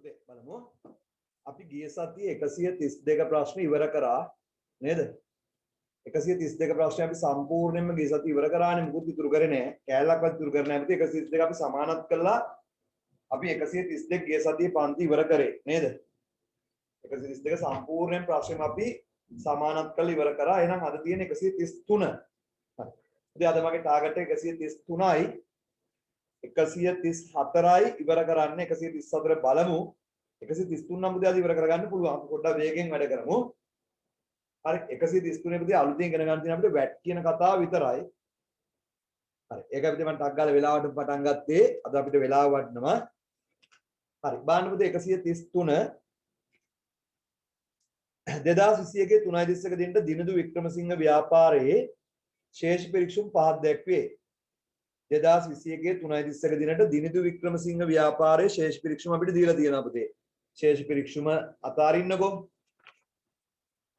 බලමු. අපි ගිය සතියේ 132 ප්‍රශ්න ඉවර කරා නේද? 132 ප්‍රශ්න අපි සම්පූර්ණයෙන්ම ගිය සතියේ ඉවර කරානේ. මුකුත් ඉතුරු කරේ නැහැ. කෑල්ලක්වත් ඉතුරු කරේ නැහැ. 132 අපි සමානත් කළා. අපි 132 ගිය සතියේ පන්ති ඉවර කරේ නේද? 132 සම්පූර්ණයෙන් ප්‍රශ්නෙම අපි සමානත් කරලා ඉවර කරා. එහෙනම් අද තියෙන 133. හරි. ඉතින් අද මගේ ටාගට් එක 133යි. 134යි ඉවර කරන්න. 134 බලමු. 133 නම් පුතේ අද ඉවර කරගන්න පුළුවන්. අපි පොඩ්ඩක් වේගෙන් වැඩ කරමු. හරි 133 පුතේ අලුතෙන් ඉගෙන ගන්න තියෙන අපිට වැට් කියන කතාව විතරයි. හරි ඒක අපිට මම ටක් ගාලා වෙලාවට පටන් ගත්තේ. අද අපිට වෙලාව වඩනවා. හරි බලන්න පුතේ 133 2021 3.31 දිනට දිනදු වික්‍රමසිංහ ව්‍යාපාරයේ ශේෂ පරීක්ෂම් පහක් දැක්වේ. 2021 3.31 දිනට දිනදු වික්‍රමසිංහ ව්‍යාපාරයේ ශේෂ පරීක්ෂම අපිට දීලා තියෙනවා පුතේ. ශේෂ පරීක්ෂම අතාරින්නකෝ.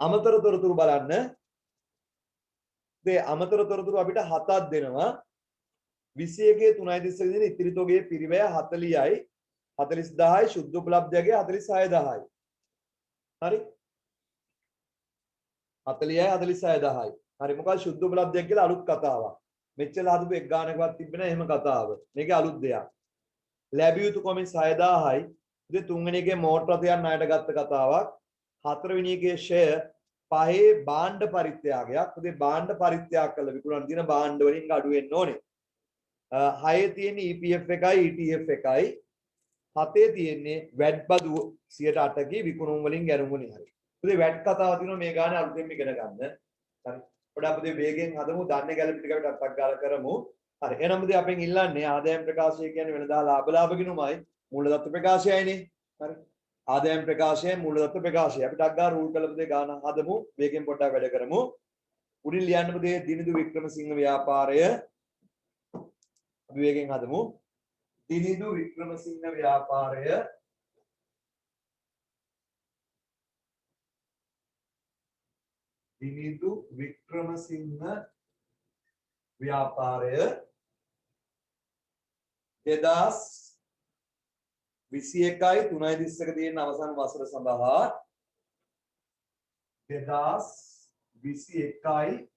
අමතර තොරතුරු බලන්න. මේ අමතර තොරතුරු අපිට 7ක් දෙනවා. 21 3.31 දින ඉතිරි තොගේ පිරිවැය 40යි 40000යි ශුද්ධ උපලබ්ධයගේ 46000යි. හරි 40යි 46000යි. හරි මොකක්ද ශුද්ධ උපලබ්ධයක් කියලා අලුත් කතාවක්. මෙච්චර හදපු එක් ගානකවත් තිබ්බේ නැහැ එහෙම කතාව. මේකේ අලුත් දෙයක්. ලැබිය යුතු කොමිස් 6000යි. ඉතින් තුන්වෙනි එකේ මෝටර රථයන් ණයට ගත්ත කතාවක්. හතරවෙනි එකේ ෂෙය පහේ භාණ්ඩ පරිත්‍යාගයක්. ඉතින් භාණ්ඩ පරිත්‍යාග කළ විකුණන දින භාණ්ඩ වලින් අඩු වෙන්න ඕනේ. හයේ තියෙන EPF එකයි ETF එකයි. හතේ තියෙන්නේ වැඩ් බදු 108කී විකුණුම් වලින් ගැනුමුනේ හරි. ඉතින් වැඩ් කතාව තියෙනවා මේ ගානේ අලුතෙන් ඉගෙන ගන්න. හරි. පොඩ්ඩක් අපේ වේගෙන් හදමු. දන්නේ ගැලපි ටික අපිට අටක් ගාලා කරමු. හරි. එහෙනම් ඉතින් අපෙන් ඉල්ලන්නේ ආදායම් ප්‍රකාශය කියන්නේ වෙනදා ලාභ ගිණුමයි මූලදත්ත ප්‍රකාශයයිනේ. හරි. ආදායම් ප්‍රකාශය මූලදත්ත ප්‍රකාශය. අපි ටක් ගාලා රූල් කළ පුතේ ගාන හදමු. වේගෙන් පොඩ්ඩක් වැඩ කරමු. උඩින් ලියන්න පුතේ දිනදු වික්‍රමසිංහ ව්‍යාපාරය. අපි වේගෙන් හදමු. දිනදු වික්‍රමසිංහ ව්‍යාපාරය දිනදු වික්‍රමසිංහ ව්‍යාපාරය 2021යි 3.31 තියෙන අවසන් වසර සඳහා 2021යි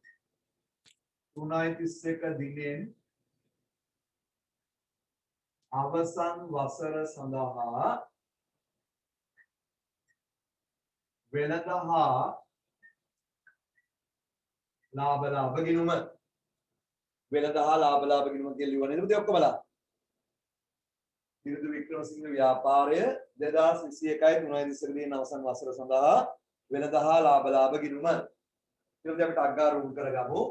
3.31 දිනෙන් අවසන් වසර සඳහා වෙළඳ හා ලාභ ගිණුම වෙළඳ හා ලාභ ගිණුම කියලා ලියවන්නේ නේද පුතේ ඔක්කොම බලන්න. දිනදු වික්‍රමසිංහ ව්‍යාපාරය 2021යි 3.31 දින අවසන් වසර සඳහා වෙළඳ හා ලාභ ගිණුම කියලා අපිට අග්ගා රූල් කරගමු.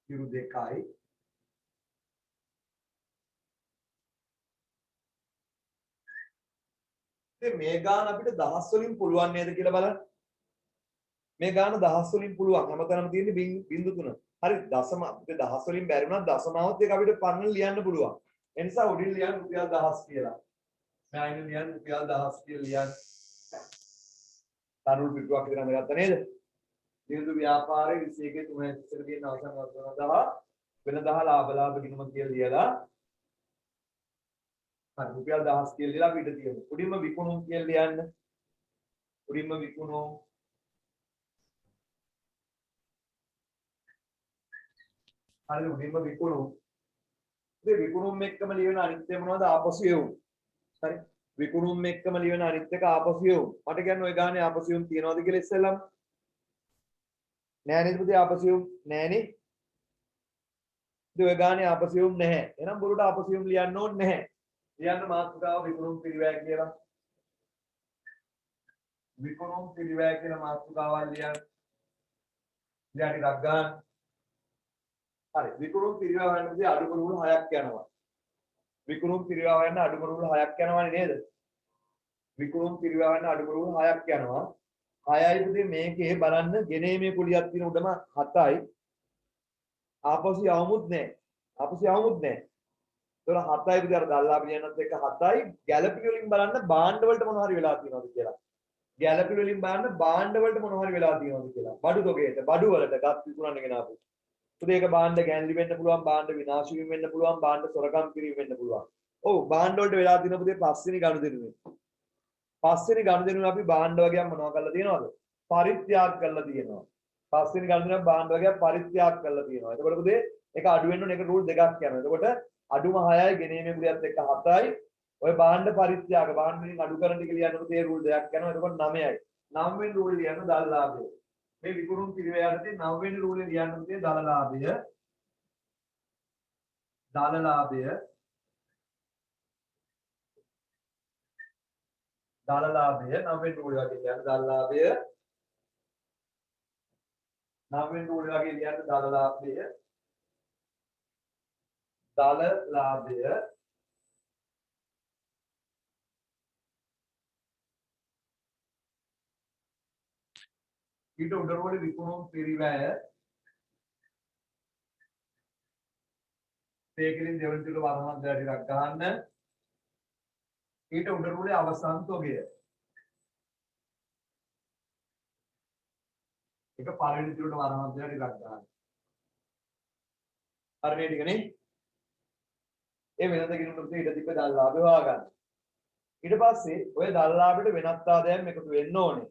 ඉරු දෙකයි ඉතින් මේ ගාන අපිට දහස් වලින් පුළුවන් නේද කියලා බලන්න. මේ ගාන දහස් වලින් පුළුවන්. හැමතැනම තියෙන්නේ බිංදු 3. හරි දශම අපිට දහස් වලින් බැරි වුණා දශමාවත් එක අපිට පන්නන ලියන්න පුළුවන්. ඒ නිසා උඩින් ලියන්න රුපියල් 1000 කියලා. මෑයින් ලියන්න රුපියල් 1000 කියලා ලියන්න. තරුල් පිටුවක් විතර ගත්තා නේද? දිනදු ව්‍යාපාරයේ 21 3.31 දින අවසන් වසර සඳහා වෙළඳ හා ලාභ ගිණුම කියලා ලියලා හරි රුපියල් 1000 කියලා ලියලා අපිට තියෙනවා. උඩින්ම විකුණුම් කියලා ලියන්න. උඩින්ම විකුණුම් හරි උඩින්ම විකුණුම්. ඉතින් විකුණුම් එක්කම ලියන අනිත් එක මොනවද ආපසු එවුම්. හරි විකුණුම් එක්කම ලියන අනිත් එක ආපසු එවුම්. මට කියන්නේ ওই ගානේ ආපසු එවුම් තියනවද කියලා ඉස්සෙල්ලම. නෑ නේද පුතේ ආපසු එවුම් නෑනේ. ඉතින් ඔය ගානේ ආපසු එවුම් නැහැ. එහෙනම් බොරුට ආපසු එවුම් ලියන්න ඕනේ නැහැ. ලියන්න මාතෘකාව විකුණුම් පිරිවැය කියලා. විකුණුම් පිරිවැය කියලා මාතෘකාවල් ලියන්න. ලියන්න ටිකක් ගන්න. හරි විකුණුම් පිරිවැය හොයන්නදී අඩුම රූල් 6ක් යනවා. විකුණුම් පිරිවැය හොයන්න අඩුම රූල් 6ක් යනවනේ නේද? විකුණුම් පිරිවැය හොයන්න අඩුම රූල් 6ක් යනවා. 6යි පුතේ මේකේ බලන්න ගෙනීමේ කුලියක් තියෙන උඩම 7යි. ආපසු යවමුත් නැහැ. ආපසු යවමුත් නැහැ. ඒතර 7යි පුතේ අර දල්ලා පිළියනත් එක්ක 7යි ගැලපි වලින් බලන්න භාණ්ඩ වලට මොනවා හරි වෙලා තියෙනවද කියලා. ගැලපි වලින් බලන්න භාණ්ඩ වලට මොනවා හරි වෙලා තියෙනවද කියලා. බඩු තොගේට බඩු වලට ගත් විකුණන්න ගෙන ආපු. පුතේ ඒක බාණ්ඩ ගැන්ලි වෙන්න පුළුවන්, බාණ්ඩ විනාශ වීම වෙන්න පුළුවන්, බාණ්ඩ සොරකම් කිරීම වෙන්න පුළුවන්. ඔව් බාණ්ඩ වලට වෙලා තියෙන පුතේ පස්වෙනි ගනුදෙනුවේ. පස්වෙනි ගනුදෙනුවේ අපි බාණ්ඩ වගේක් මොනවා කරලා තියෙනවද? පරිත්‍යාග කරලා තියෙනවා. පස්වෙනි ගනුදෙනුවේ බාණ්ඩ වගේක් පරිත්‍යාග කරලා තියෙනවා. එතකොට පුතේ ඒක අඩු වෙන්න ඕනේ, ඒක රූල් දෙකක් යනවා. එතකොට අඩුම 6යි ගෙනීමේ පුතේත් එක්ක 7යි. ඔය බාණ්ඩ පරිත්‍යාග බාණ්ඩ වලින් අඩු කරන ටික ලියන්න පුතේ රූල් දෙකක් යනවා. එතකොට 9යි. 9 වෙනි රූල් ලියන්න දල්ලාභය. මේ විකුණුම් පිරිවේ යටතේ 9 වෙනි රූලේ ලියන්න පුතේ දලලාභය. දලලාභය 9 වෙනි රූල් වගේ ලියන්න දලලාභය. 9 වෙනි රූල් වගේ ලියන්න දලලාභය. දලලාභය ඊට උඩ රෝලේ විකුණුම් පිරිවැය තේකලින් දෙවන තුල වරහන් දෙක ටිකක් ගන්න. ඊට උඩ රෝලේ අවසන් තොගය. ඒක පළවෙනි තුලට වරහන් දෙක ටිකක් ගන්න. හරි මේ ටිකනේ. ඒ වෙනද කිනුට ඊට තිබ්බ දල්ලාභය හොයාගන්න. ඊට පස්සේ ඔය දල්ලාභයට වෙනත් ආදායම් එකතු වෙන්න ඕනේ.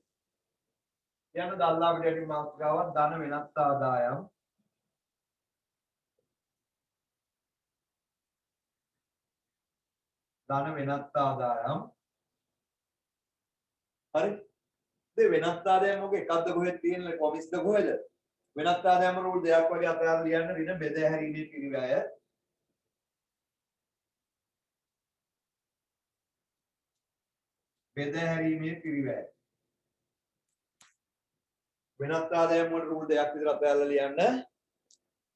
යන දල්ලාභයට යටින් මාතෘකාවක් ධන වෙනත් ආදායම් ධන වෙනත් ආදායම්. හරි. මේ වෙනත් ආදායම් මොකද එකක්ද කොහෙද තියෙන්නේ කොමිස්ද කොහෙද? වෙනත් ආදායම් රූල් දෙකක් වගේ අතර ලියන්න රින බෙද හැරීමේ පිරිවැය. බෙද හැරීමේ පිරිවැය. වෙනත් ආදායම් වල රූල් දෙකක් විතර අතහැරලා ලියන්න.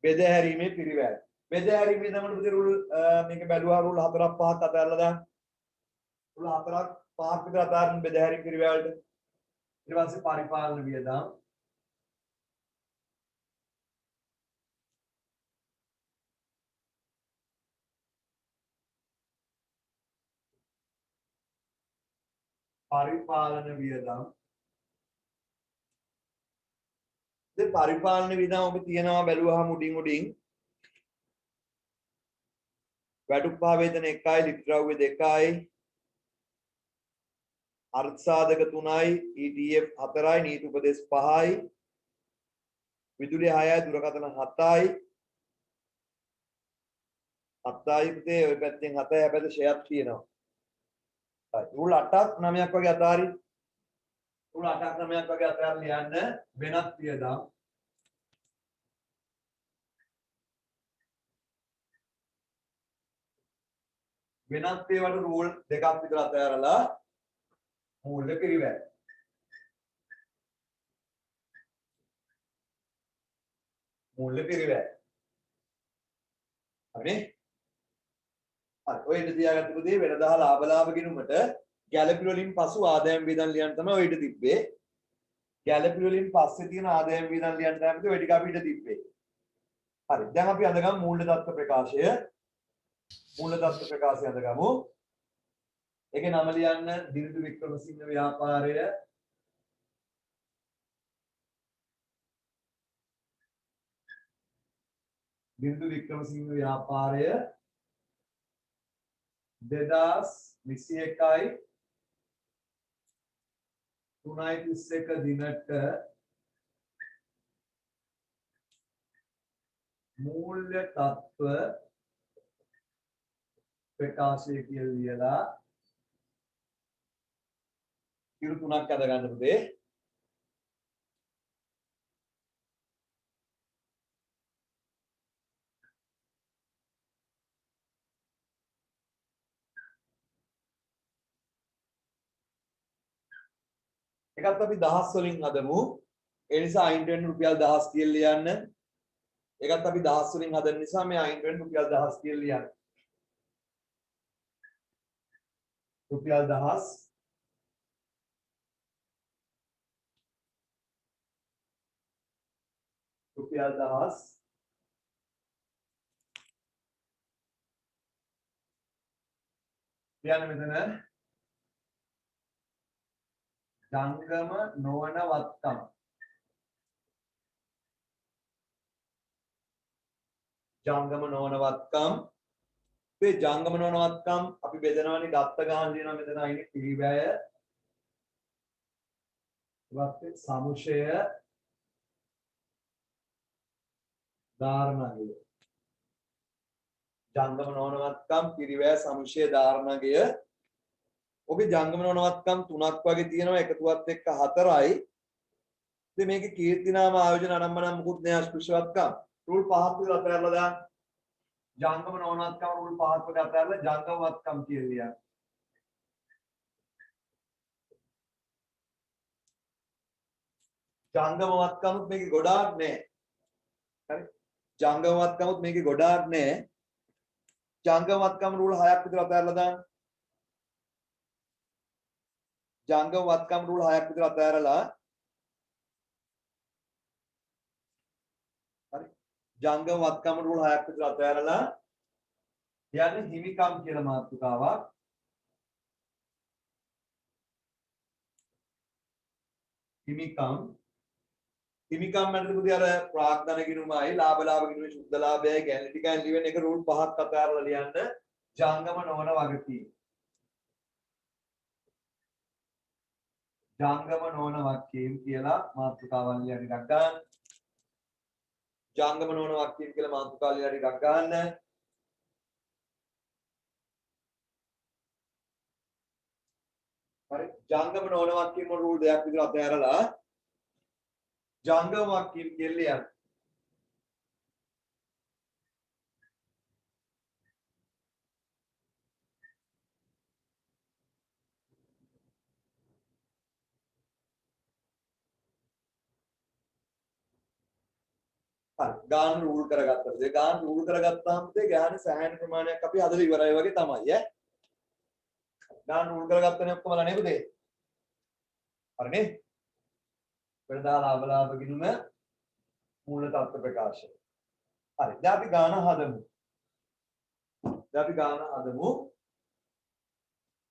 බෙද හැරීමේ පිරිවැය. බෙද හැරීමේ තමයි පුතේ රූල් මේක බැලුවා රූල් 4ක් 5ක් අතහැරලා දාන්න. රූල් 4ක් 5ක් විතර අතහැරින් බෙද හැරීම පිරිවැය වලට. ඊට පස්සේ පරිපාලන වියදම්. පරිපාලන වියදම්. දැන් පරිපාලන වියදම් ඔබ තියනවා බැලුවාම උඩින් වැටුප්පා වේතන 1යි ලිත්‍රව්‍ය 2යි අර්ථ සාධක 3යි ETF 4යි නීති උපදේශ 5යි විදුලි 6යි දුරකථන 7යි 7යි පුතේ ඔය පැත්තෙන් 7යි හැබැයි ෂෙයාර් තියෙනවා. හරි රූල් 8ක් 9ක් වගේ අතාරි රූල් 8ක් 9ක් වගේ අතාරලා ලියන්න වෙනත් වියදම්. වෙනත් ඒවාට රූල් දෙකක් විතර අතහැරලා මූල්‍ය පිරිවැය. මූල්‍ය පිරිවැය. හරිනේ? හරි. ඔය ඉඳ තියාගත්ත පුතේ වෙනදා ලාභ ගිණුමට ගැළපි වලින් පසු ආදායම් වියදම් ලියන්න තමයි ඔය ඉඳ තිබ්බේ. ගැළපි වලින් පස්සේ තියෙන ආදායම් වියදම් ලියන්න තමයි ඔය ටික අපි ඉඳ තිබ්බේ. හරි. දැන් අපි අඳගමු මූල්‍ය தත්ත්ව ප්‍රකාශය. මූල්‍ය தත්ත්ව ප්‍රකාශය අඳගමු. ඒකේ නම ලියන්න දිනිඳු වික්‍රමසිංහ ව්‍යාපාරය. දිනිඳු වික්‍රමසිංහ ව්‍යාපාරය 2021යි 3.31 දිනට මූල්‍ය තත්ත්ව ප්‍රකාශය කියලා ලියලා ඉරු 3ක් අද ගන්න පුතේ. එකත් අපි දහස් වලින් හදමු. ඒ නිසා අයින්ට වෙන රුපියල් 1000 කියලා ලියන්න. ඒකත් අපි දහස් වලින් හදන නිසා මේ අයින්ට වෙන රුපියල් 1000 කියලා ලියන්න. රුපියල් 1000 රුපියල් 1000 ලියන්න මෙතන ජංගම නොවන වත්කම් ජංගම නොවනවත්කම් මේ ජංගම නොවනවත්කම් අපි බෙදනවානේ ගත්ත ගාන දිනවා මෙතන අයිනේ පිරිවැය වත් සමුෂය ධාරණය ජංගම නොවනවත්කම් පිරිවැය සමුෂය ධාරණය ඔබේ ජංගම නොවනවත්කම් තුනක් වගේ තියෙනවා එකතුවත් එක්ක හතරයි ඉතින් මේකේ කීර්තිනාම ආයෝජන ආරම්භන මුකුත් නෑ ස්පෘශවත්කම් රූල් පහක් විතර අතහැරලා දාන්න ජංගම නොවනවත්කම් රූල් පහක් වගේ අතහැරලා ජංගමවත්කම් කියලා ජංගමවත්කමුත් මේකේ ගොඩාක් නෑ හරි ජංගමවත්කමුත් මේකේ ගොඩාක් නෑ ජංගමවත්කම් රූල් 6ක් විතර අතහැරලා දාන්න ජංගමවත්කම් රූල් 6ක් විතර අතහැරලා හරි ජංගමවත්කම් රූල් 6ක් විතර අතහැරලා යන්නේ හිමිකම් කියලා මාතෘකාවක් හිමිකම් මැදදී පුතේ අර ප්‍රාග්ධන ගිණුමයි ලාභ ගිණුමේ සුද්ධ ලාභයයි ගැලි ටිකයි ලියන එක රූල් 5ක් අතහැරලා ලියන්න ජංගම නොවන වගකීම් ජංගම නොවන වගකීම් කියලා මාතෘකාවන් ලියන්න ටිකක් ගන්න ජංගම නොවන වගකීම් කියලා මාතෘකාව ලියන්න ටිකක් ගන්න හරි ජංගම නොවන වගකීම් රූල් දෙකක් විතර අතහැරලා ජංගම වගකීම් කියලා ලියන්න හරි ගාන රූල් කරගත්තද ඒ ගාන රූල් කරගත්තාම තේ ගාන සෑහෙන ප්‍රමාණයක් අපි හදලා ඉවරයි වගේ තමයි ඈ ගාන රූල් කරගත්තනේ ඔක්කොමලා නේ පුතේ හරිනේ වෙනදා ලාභ ගිණුම මූල තත්ත්ව ප්‍රකාශය හරි දැන් අපි ගාන හදමු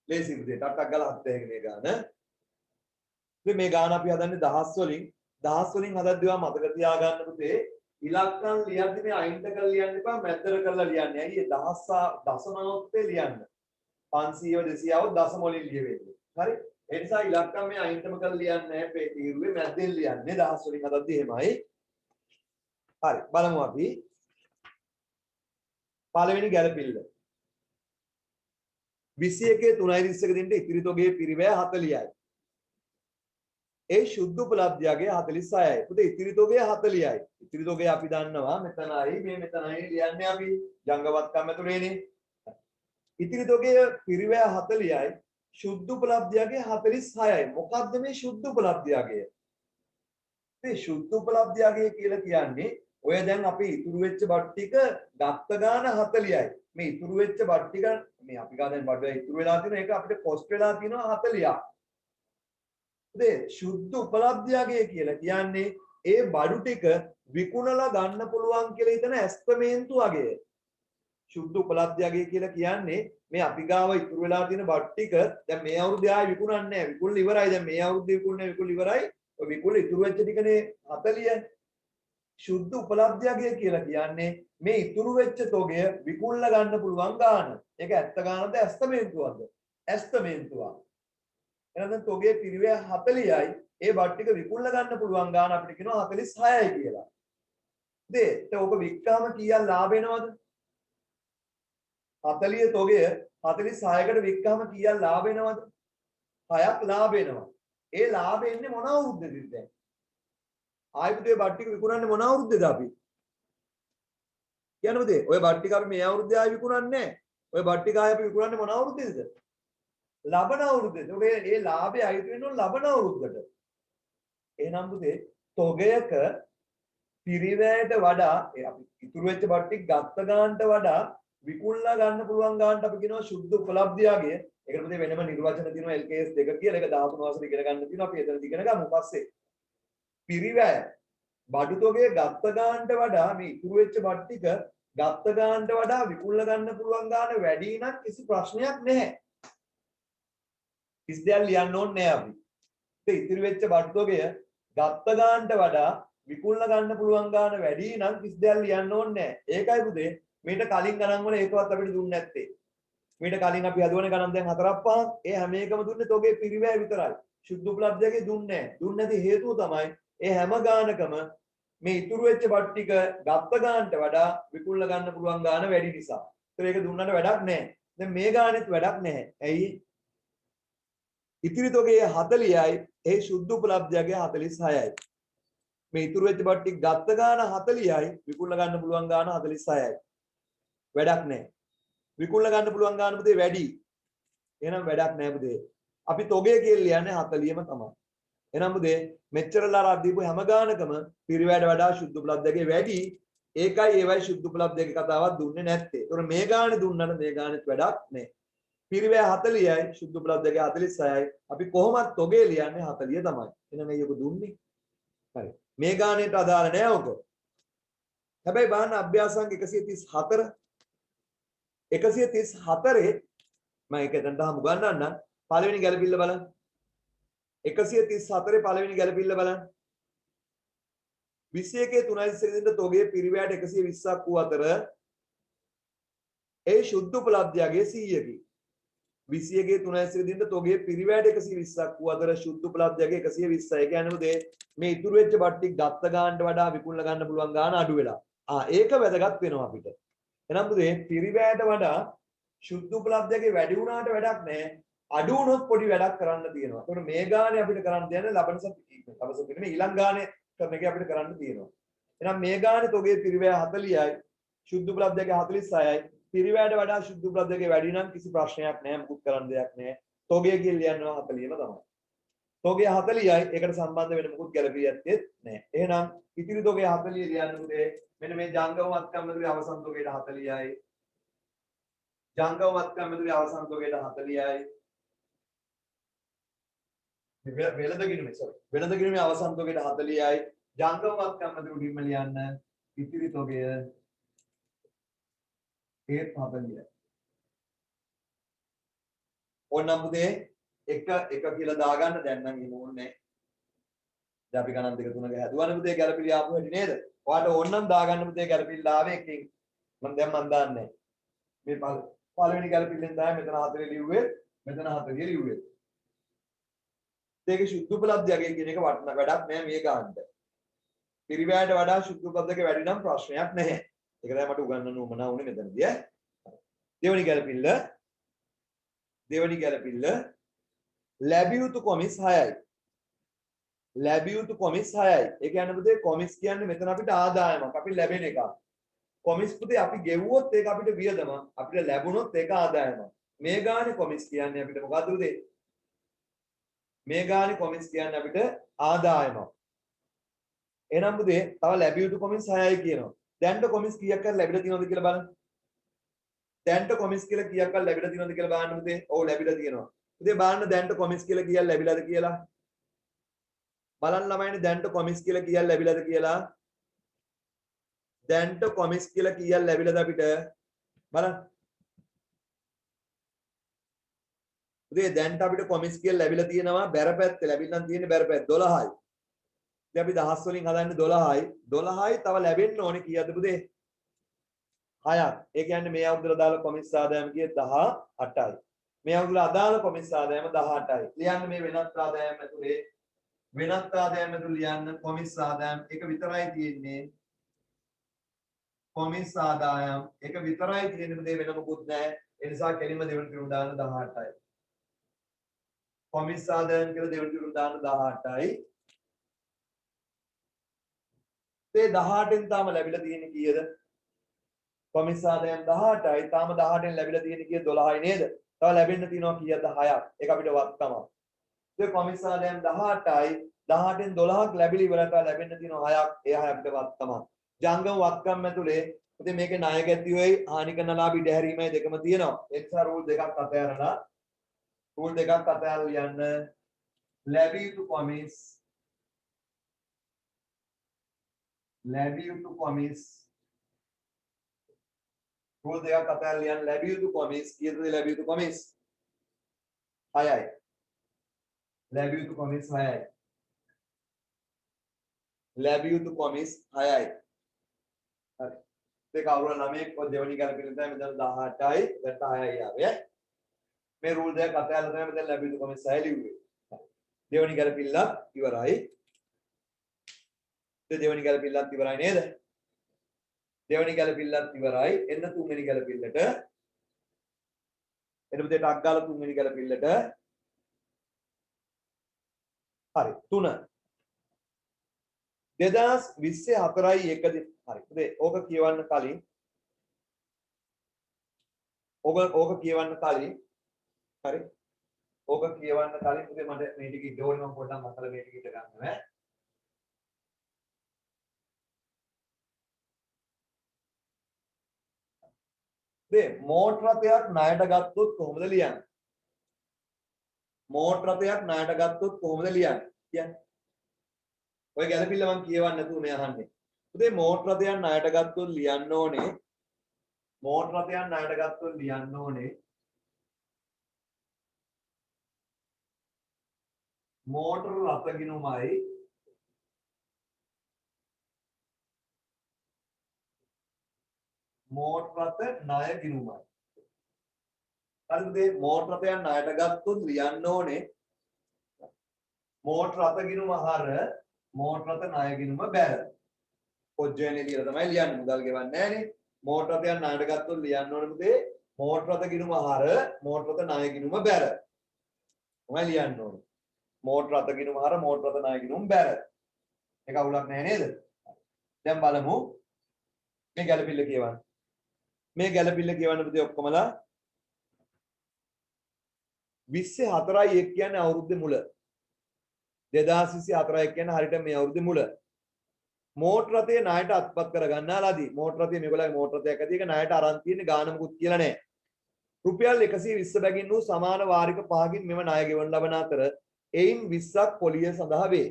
ලේසි පුතේ ටක් ගාලා හත් එකනේ ගාන ඉතින් මේ ගාන අපි හදන්නේ දහස් වලින් හදද්දිවා මතක තියාගන්න පුතේ ඉලක්කම් ලියද්දි මේ අයින්ට කරලා ලියන්න එපා මැද්දට කරලා ලියන්න. ඇයි ඒ දශමනොත්තේ ලියන්න. 500 200ව දශම වලින් ලියවෙන්නේ. හරි? ඒ නිසා ඉලක්කම් මේ අයින්ටම කරලා ලියන්නේ නැහැ. මේ තීරුවේ මැද්දෙන් ලියන්නේ දහස් වලින් හදද්දි එහෙමයි. හරි. බලමු අපි. පළවෙනි ගැළපිල්ල. 21 3.31 දෙන්න ඉතිරි තොගේ පිරිවැය 40යි. ඒ සුද්ධ උපලබ්ධියගේ 46යි. පුතේ ඉතිරි තොගේ 40යි. ඉතිරි තොගේ අපි දන්නවා මෙතනයි මේ මෙතනයි ලියන්නේ අපි ජංගවත්කම් ඇතුලේනේ. ඉතිරි තොගේ පිරිවැය 40යි. සුද්ධ උපලබ්ධියගේ 46යි. මොකද්ද මේ සුද්ධ උපලබ්ධියගේ? මේ සුද්ධ උපලබ්ධියගේ කියලා කියන්නේ ඔය දැන් අපි ඉතුරු වෙච්ච බඩ් ටික ගත්ත ගාන 40යි. මේ ඉතුරු වෙච්ච බඩ් ටික මේ අපි ගාන දැන් බඩ් ඉතුරු වෙලා තියෙනවා ඒක අපිට පොස්ට් වෙලා තියෙනවා 40ක්. සුද්ධ උපලබ්ධියගේ කියලා කියන්නේ ඒ බඩු ටික විකුණලා ගන්න පුළුවන් කියලා හිතන ඇස්තමේන්තු වගේ. සුද්ධ උපලබ්ධියගේ කියලා කියන්නේ මේ අපි ගාව ඉතුරු වෙලා තියෙන බඩු ටික දැන් මේ අවුරුද්දේ ආයෙ විකුණන්නේ නැහැ. විකුණලා ඉවරයි. දැන් මේ අවුරුද්දේ විකුණලා ඉවරයි. ඔය විකුණලා ඉතුරු වෙච්ච ටිකනේ 40. සුද්ධ උපලබ්ධියගේ කියලා කියන්නේ මේ ඉතුරු වෙච්ච තොගය විකුණලා ගන්න පුළුවන් ගාන. ඒක ඇත්ත ගානද ඇස්තමේන්තුවක්ද? ඇස්තමේන්තුවක්. එහෙනම් තොගේ පිරිවැය 40යි ඒ බඩ් ටික විකුණලා ගන්න පුළුවන් ගාන අපිට කියනවා 46යි කියලා. ඉතින් ඔක වික්කාම කීයක් ලාභ වෙනවද? 40 තොගය 46කට වික්කාම කීයක් ලාභ වෙනවද? 6ක් ලාභ වෙනවා. ඒ ලාභ එන්නේ මොන අවුරුද්දේද දැන්? ආයිපුතේ බඩ් ටික විකුණන්නේ මොන අවුරුද්දේද අපි? කියන්නද? ඔය බඩ් ටික අපි මේ අවුරුද්දේ ආයි විකුණන්නේ නැහැ. ඔය බඩ් ටික ආයි අපි විකුණන්නේ මොන අවුරුද්දේද? ලබන අවුරුද්දේ. ඒ ලාභය අයිති වෙන්නේ ලබන අවුරුද්දට. එහෙනම් පුතේ තොගයක පිරිවැයට වඩා අපි ඉතුරු වෙච්ච බඩ් ටික ගත්ත ගානට වඩා විකුණලා ගන්න පුළුවන් ගානට අපි කියනවා සුද්ධ උපලබ්ධියගේ. ඒකට පුතේ වෙනම නිර්වචන තියෙනවා LKS 2 කියලා. ඒක 13 වසරේ ඉගෙන ගන්න තියෙනවා. අපි එතනදී ඉගෙන ගමු පස්සේ. පිරිවැය බඩු තොගයේ ගත්ත ගානට වඩා මේ ඉතුරු වෙච්ච බඩ් ටික ගත්ත ගානට වඩා විකුණලා ගන්න පුළුවන් ගාන වැඩි නම් කිසි ප්‍රශ්නයක් නැහැ. කිසි දෙයක් ලියන්න ඕනේ නැහැ අපි. ඉතින් ඉතිරි වෙච්ච බඩු තොගය ගත්ත ගානට වඩා විකුණලා ගන්න පුළුවන් ගාන වැඩි නම් කිසි දෙයක් ලියන්න ඕනේ නැහැ. ඒකයි පුතේ මීට කලින් ගණන් වල ඒකවත් අපිට දුන්නේ නැත්තේ. මීට කලින් අපි හදුවනේ ගණන් දැන් 4ක් 5ක්. ඒ හැම එකම දුන්නේ තොගේ පිරිවැය විතරයි. සුද්ධ උපලබ්ධයගේ දුන්නේ නැහැ. දුන්නේ නැති හේතුව තමයි ඒ හැම ගානකම මේ ඉතුරු වෙච්ච බඩු ටික ගත්ත ගානට වඩා විකුණලා ගන්න පුළුවන් ගාන වැඩි නිසා. ඒත් ඒක දුන්නට වැඩක් නැහැ. දැන් මේ ගානෙත් වැඩක් නැහැ. ඇයි? ඉතිරි තොගේ 40යි ඒ සුද්ධ උපලබ්ධයගේ 46යි. මේ ඉතුරු වෙච්ච බඩු ටික ගත්ත ගාන 40යි විකුණලා ගන්න පුළුවන් ගාන 46යි. වැඩක් නැහැ. විකුණලා ගන්න පුළුවන් ගාන පුතේ වැඩි. එහෙනම් වැඩක් නැහැ පුතේ. අපි තොගේ කියලා ලියන්නේ 40ම තමයි. එහෙනම් පුතේ මෙච්චරලා දීපු හැම ගානකම පිරිවැයට වඩා සුද්ධ උපලබ්ධයගේ වැඩි. ඒකයි ඒවයි සුද්ධ උපලබ්ධයගේ කතාවක් දුන්නේ නැත්තේ. ඒතකොට මේ ගානේ දුන්නට මේ ගානෙත් වැඩක් නැහැ. පිරිවැය 40යි සුද්ධ උපලබ්ධයගේ 46යි. අපි කොහොමද තොගේ ලියන්නේ 40 තමයි. එහෙනම් මේක දුන්නේ. හරි. මේ ගානේට අදාළ නෑ ඔක. හැබැයි බලන්න අභ්‍යාසංග 134 134 මම ඒක දැන් තාම උගන්වන්නම්. පළවෙනි ගැළපිල්ල බලන්න. 134 පළවෙනි ගැළපිල්ල බලන්න. 21 3 දින තොගේ පිරිවැයට 120ක් වූ අතර ඒ සුද්ධ උපලබ්ධයගේ 100කි. 21 3 දින තොගේ පිරිවැයට 120ක් වූ අතර සුද්ධ උපලබ්ධයගේ 120යි. ඒ කියන්නේ මොකද මේ ඉතුරු වෙච්ච බට්ටි ගත්ත ගානට වඩා විකුණලා ගන්න පුළුවන් ගාන අඩු වෙලා. ඒක වැදගත් වෙනවා අපිට. එහෙනම් පුතේ පිරිවැයට වඩා සුද්ධ උපලබ්ධයගේ වැඩි වුණාට වැඩක් නැහැ. අඩු වුණොත් පොඩි වැඩක් කරන්න තියෙනවා. ඒකට මේ ගානේ අපිට කරන්න තියෙන්නේ ලබන සති මේ ඊළඟ ගානේ කරන එක අපිට කරන්න තියෙනවා. එහෙනම් මේ ගානේ තොගේ පිරිවැය 40යි සුද්ධ උපලබ්ධයගේ 46යි. පිරිවැයට වඩා සුද්ධ උපලබ්ධයගේ වැඩි නම් කිසි ප්‍රශ්නයක් නැහැ. මුකුත් කරන්න දෙයක් නැහැ. තොගේ කියලා ලියනවා 40ම තමයි. තොගේ 40යි ඒකට සම්බන්ධ වෙන මුකුත් ගැළපියක් නැහැ. එහෙනම් ඉතිරි තොගේ 40 ලියන්න පුතේ මෙන්න මේ ජංගම වත්කම් මැදුරේ අවසන් තොගේට 40යි. ජංගම වත්කම් මැදුරේ අවසන් තොගේට 40යි. වෙළඳ ගිණුමේ අවසන් තොගේට 40යි. ජංගම වත්කම් මැදුරු ඩිම්ම ලියන්න ඉතිරි තොගය ඒත් 40යි. ඕනම් පුතේ එක කියලා දාගන්න දැන් නම් එහෙම ඕනේ නැහැ. දැන් අපි ගණන් දෙක තුනක හැදුවානේ පුතේ ගැළපිලි ආපු හැටි නේද? ඔයාලට ඕනනම් දාගන්න පුතේ ගැළපිලි ආවේ එකකින්. මම දාන්නේ මේ පළවෙනි ගැළපිල්ලෙන් තමයි මෙතන 4 ලිව්වේ මෙතන 40 ලිව්වේ. ඒකේ සුද්ධ උපලබ්ධයගේ කියන එක වටන වැඩක් නෑ මේ ගන්නට. පිරිවැයට වඩා සුද්ධ උපලබ්ධයක වැඩි නම් ප්‍රශ්නයක් නැහැ. ඒක තමයි මට උගන්වන්න උවමනා වුනේ මෙතනදී ඈ. දෙවෙනි ගැළපිල්ල ලැබිය යුතු කොමිස් 6යි. ලැබිය යුතු කොමිස් 6යි. ඒ කියන්නේ පුතේ කොමිස් කියන්නේ මෙතන අපිට ආදායමක්. අපි ලැබෙන එක. කොමිස් පුතේ අපි ගෙවුවොත් ඒක අපිට වියදම. අපිට ලැබුණොත් ඒක ආදායමක්. මේ ගානේ කොමිස් කියන්නේ අපිට මොකද්ද පුතේ? මේ ගානේ කොමිස් කියන්නේ අපිට ආදායමක්. එහෙනම් පුතේ තව ලැබිය යුතු කොමිස් 6යි කියනවා. දැන්ට කොමිස් කීයක් හරි ලැබිලා තියෙනවද කියලා බලන්න. දැන්ට කොමිස් කියලා කීයක් හරි ලැබිලා තියෙනවද කියලා බලන්න පුතේ. ඔව් ලැබිලා තියෙනවා. පුතේ බලන්න දැන්ට කොමිස් කියලා කීයක් ලැබිලාද කියලා. බලන්න ළමයිනේ දැන්ට කොමිස් කියලා කීයක් ලැබිලාද කියලා. දැන්ට කොමිස් කියලා කීයක් ලැබිලාද අපිට බලන්න. පුතේ දැන්ට අපිට කොමිස් කියලා ලැබිලා තියෙනවා බැරපැත්තේ ලැබිලා තියෙන්නේ බැරපැත්ත 12යි. දැන් අපි දහස් වලින් හදන්නේ 12යි. 12යි තව ලැබෙන්න ඕනේ කීයද පුතේ? 6ක්. ඒ කියන්නේ මේ අවුරුද්දට දාලා කොමිස් ආදායම කියේ 18යි. මේ අවුරුද්දට අදාළ කොමිස් ආදායම 18යි. ලියන්න මේ වෙනත් ආදායම ඇතුලේ වෙනත් ආදායම ඇතුලේ ලියන්න කොමිස් ආදායම එක විතරයි තියෙන්නේ. කොමිස් ආදායම් එක විතරයි තියෙන්නේ පුතේ වෙන මොකුත් නැහැ. ඒ නිසා කෙලින්ම දෙවෙනි පිරුම දාන්න 18යි. කොමිස් ආදායම් කියලා දෙවෙනි පිරුම දාන්න 18යි. ඒ 18න් තාම ලැබිලා තියෙන්නේ කීයද? කොමිස් ආදායම් 18යි. තාම 18න් ලැබිලා තියෙන්නේ කීයද? 12යි නේද? තව ලැබෙන්න තියෙනවා කීයද? 6ක්. ඒක අපිට වත් තමයි. ඒ කොමිස් ආදායම් 18යි. 18න් 12ක් ලැබිලි ඉවරයි. තව ලැබෙන්න තියෙනවා 6ක්. ඒ 6 අපිට වත් තමයි. ජංගම වත්කම් ඇතුලේ ඉතින් මේකේ ණය ගැතියෝයි හානි කරන ලාභ ඉඩ හැරීමයි දෙකම තියෙනවා. ඒ නිසා රූල් දෙකක් අතහැරලා ලියන්න ලැබිය යුතු කොමිස් රූල් දෙකක් අතහැරලා ලියන්න ලැබිය යුතු කොමිස් කීයද ලැබිය යුතු කොමිස් 6යි. ලැබිය යුතු කොමිස් 6යි. ලැබිය යුතු කොමිස් 6යි. හරි. ඒක අවුරුදු 9ක් ඔය දෙවෙනි ගැලපෙන්න තමයි මෙතන 18යි දැන් 6යි ආවේ. මේ රූල් දෙක අතහැරලා තමයි මෙතන ලැබිය යුතු කොමිස් 6 ලිව්වේ. දෙවෙනි ගැලපිල්ලත් ඉවරයි. දෙවෙනි ගැලපිල්ලත් ඉවරයි නේද? දෙවෙනි ගැලපිල්ලත් ඉවරයි. එන්න තුන්වෙනි ගැලපිල්ලට. එන්න පුතේ ටක් ගාලා තුන්වෙනි ගැලපිල්ලට. හරි 3 2024යි 1 හරි පුතේ ඕක කියවන්න කලින් ඕක කියවන්න කලින් හරි ඕක කියවන්න කලින් පුතේ මට මේ ටික ඉන්න ඕනේ මම පොඩ්ඩක් මතල මේ ටික ඉඳ ගන්නවා පුතේ මෝටර රථයක් ණයට ගත්තොත් කොහොමද ලියන්නේ මෝටර රථයක් ණයට ගත්තොත් කොහොමද ලියන්නේ කියන්නේ ඔය ගැලපිල්ල මම කියවන්න නැතුව මේ අහන්නේ. පුතේ මෝටර රථයක් ණයට ගත්තොත් ලියන්න ඕනේ. මෝටර රථයක් ණයට ගත්තොත් ලියන්න ඕනේ. මෝටර රථ ගිණුමයි මෝටර රථ ණය ගිණුමයි. හරිද? මෝටර රථයක් ණයට ගත්තොත් ලියන්න ඕනේ. මෝටර රථ ගිණුම හර මෝටර රථ ණය ගිණුම බැර. පොජ්ජයනේ කියලා තමයි ලියන්නේ. මුදල් ගෙවන්නේ නැහනේ. මෝටර රථයක් ණයට ගත්තොත් ලියන්න ඕනේ පුතේ. මෝටර රථ ගිණුම හර මෝටර රථ ණය ගිණුම බැර. මොකයි ලියන්න ඕනේ. මෝටර රථ ගිණුම හර මෝටර රථ ණය ගිණුම බැර. ඒක අවුලක් නැහැ නේද? දැන් බලමු මේ ගැලපිල්ල කියවන්න. මේ ගැලපිල්ල කියවන්න පුතේ ඔක්කොමලා 24යි 1 කියන්නේ අවුරුද්දේ මුල. 2024 කියන්නේ හරියට මේ අවුරුද්දේ මුල. මෝටර රථයේ ණයට අත්පත් කර ගන්නාලාදී මෝටර රථයේ මේගොල්ලන්ගේ මෝටර රථයක් ඇති එක ණයට අරන් තියෙන්නේ ගාන මුකුත් කියලා නැහැ. රුපියල් 120 බැගින් වූ සමාන වාරික පහකින් මෙම ණය ගෙවන ලබන අතර එයින් 20ක් පොලිය සඳහා වේ.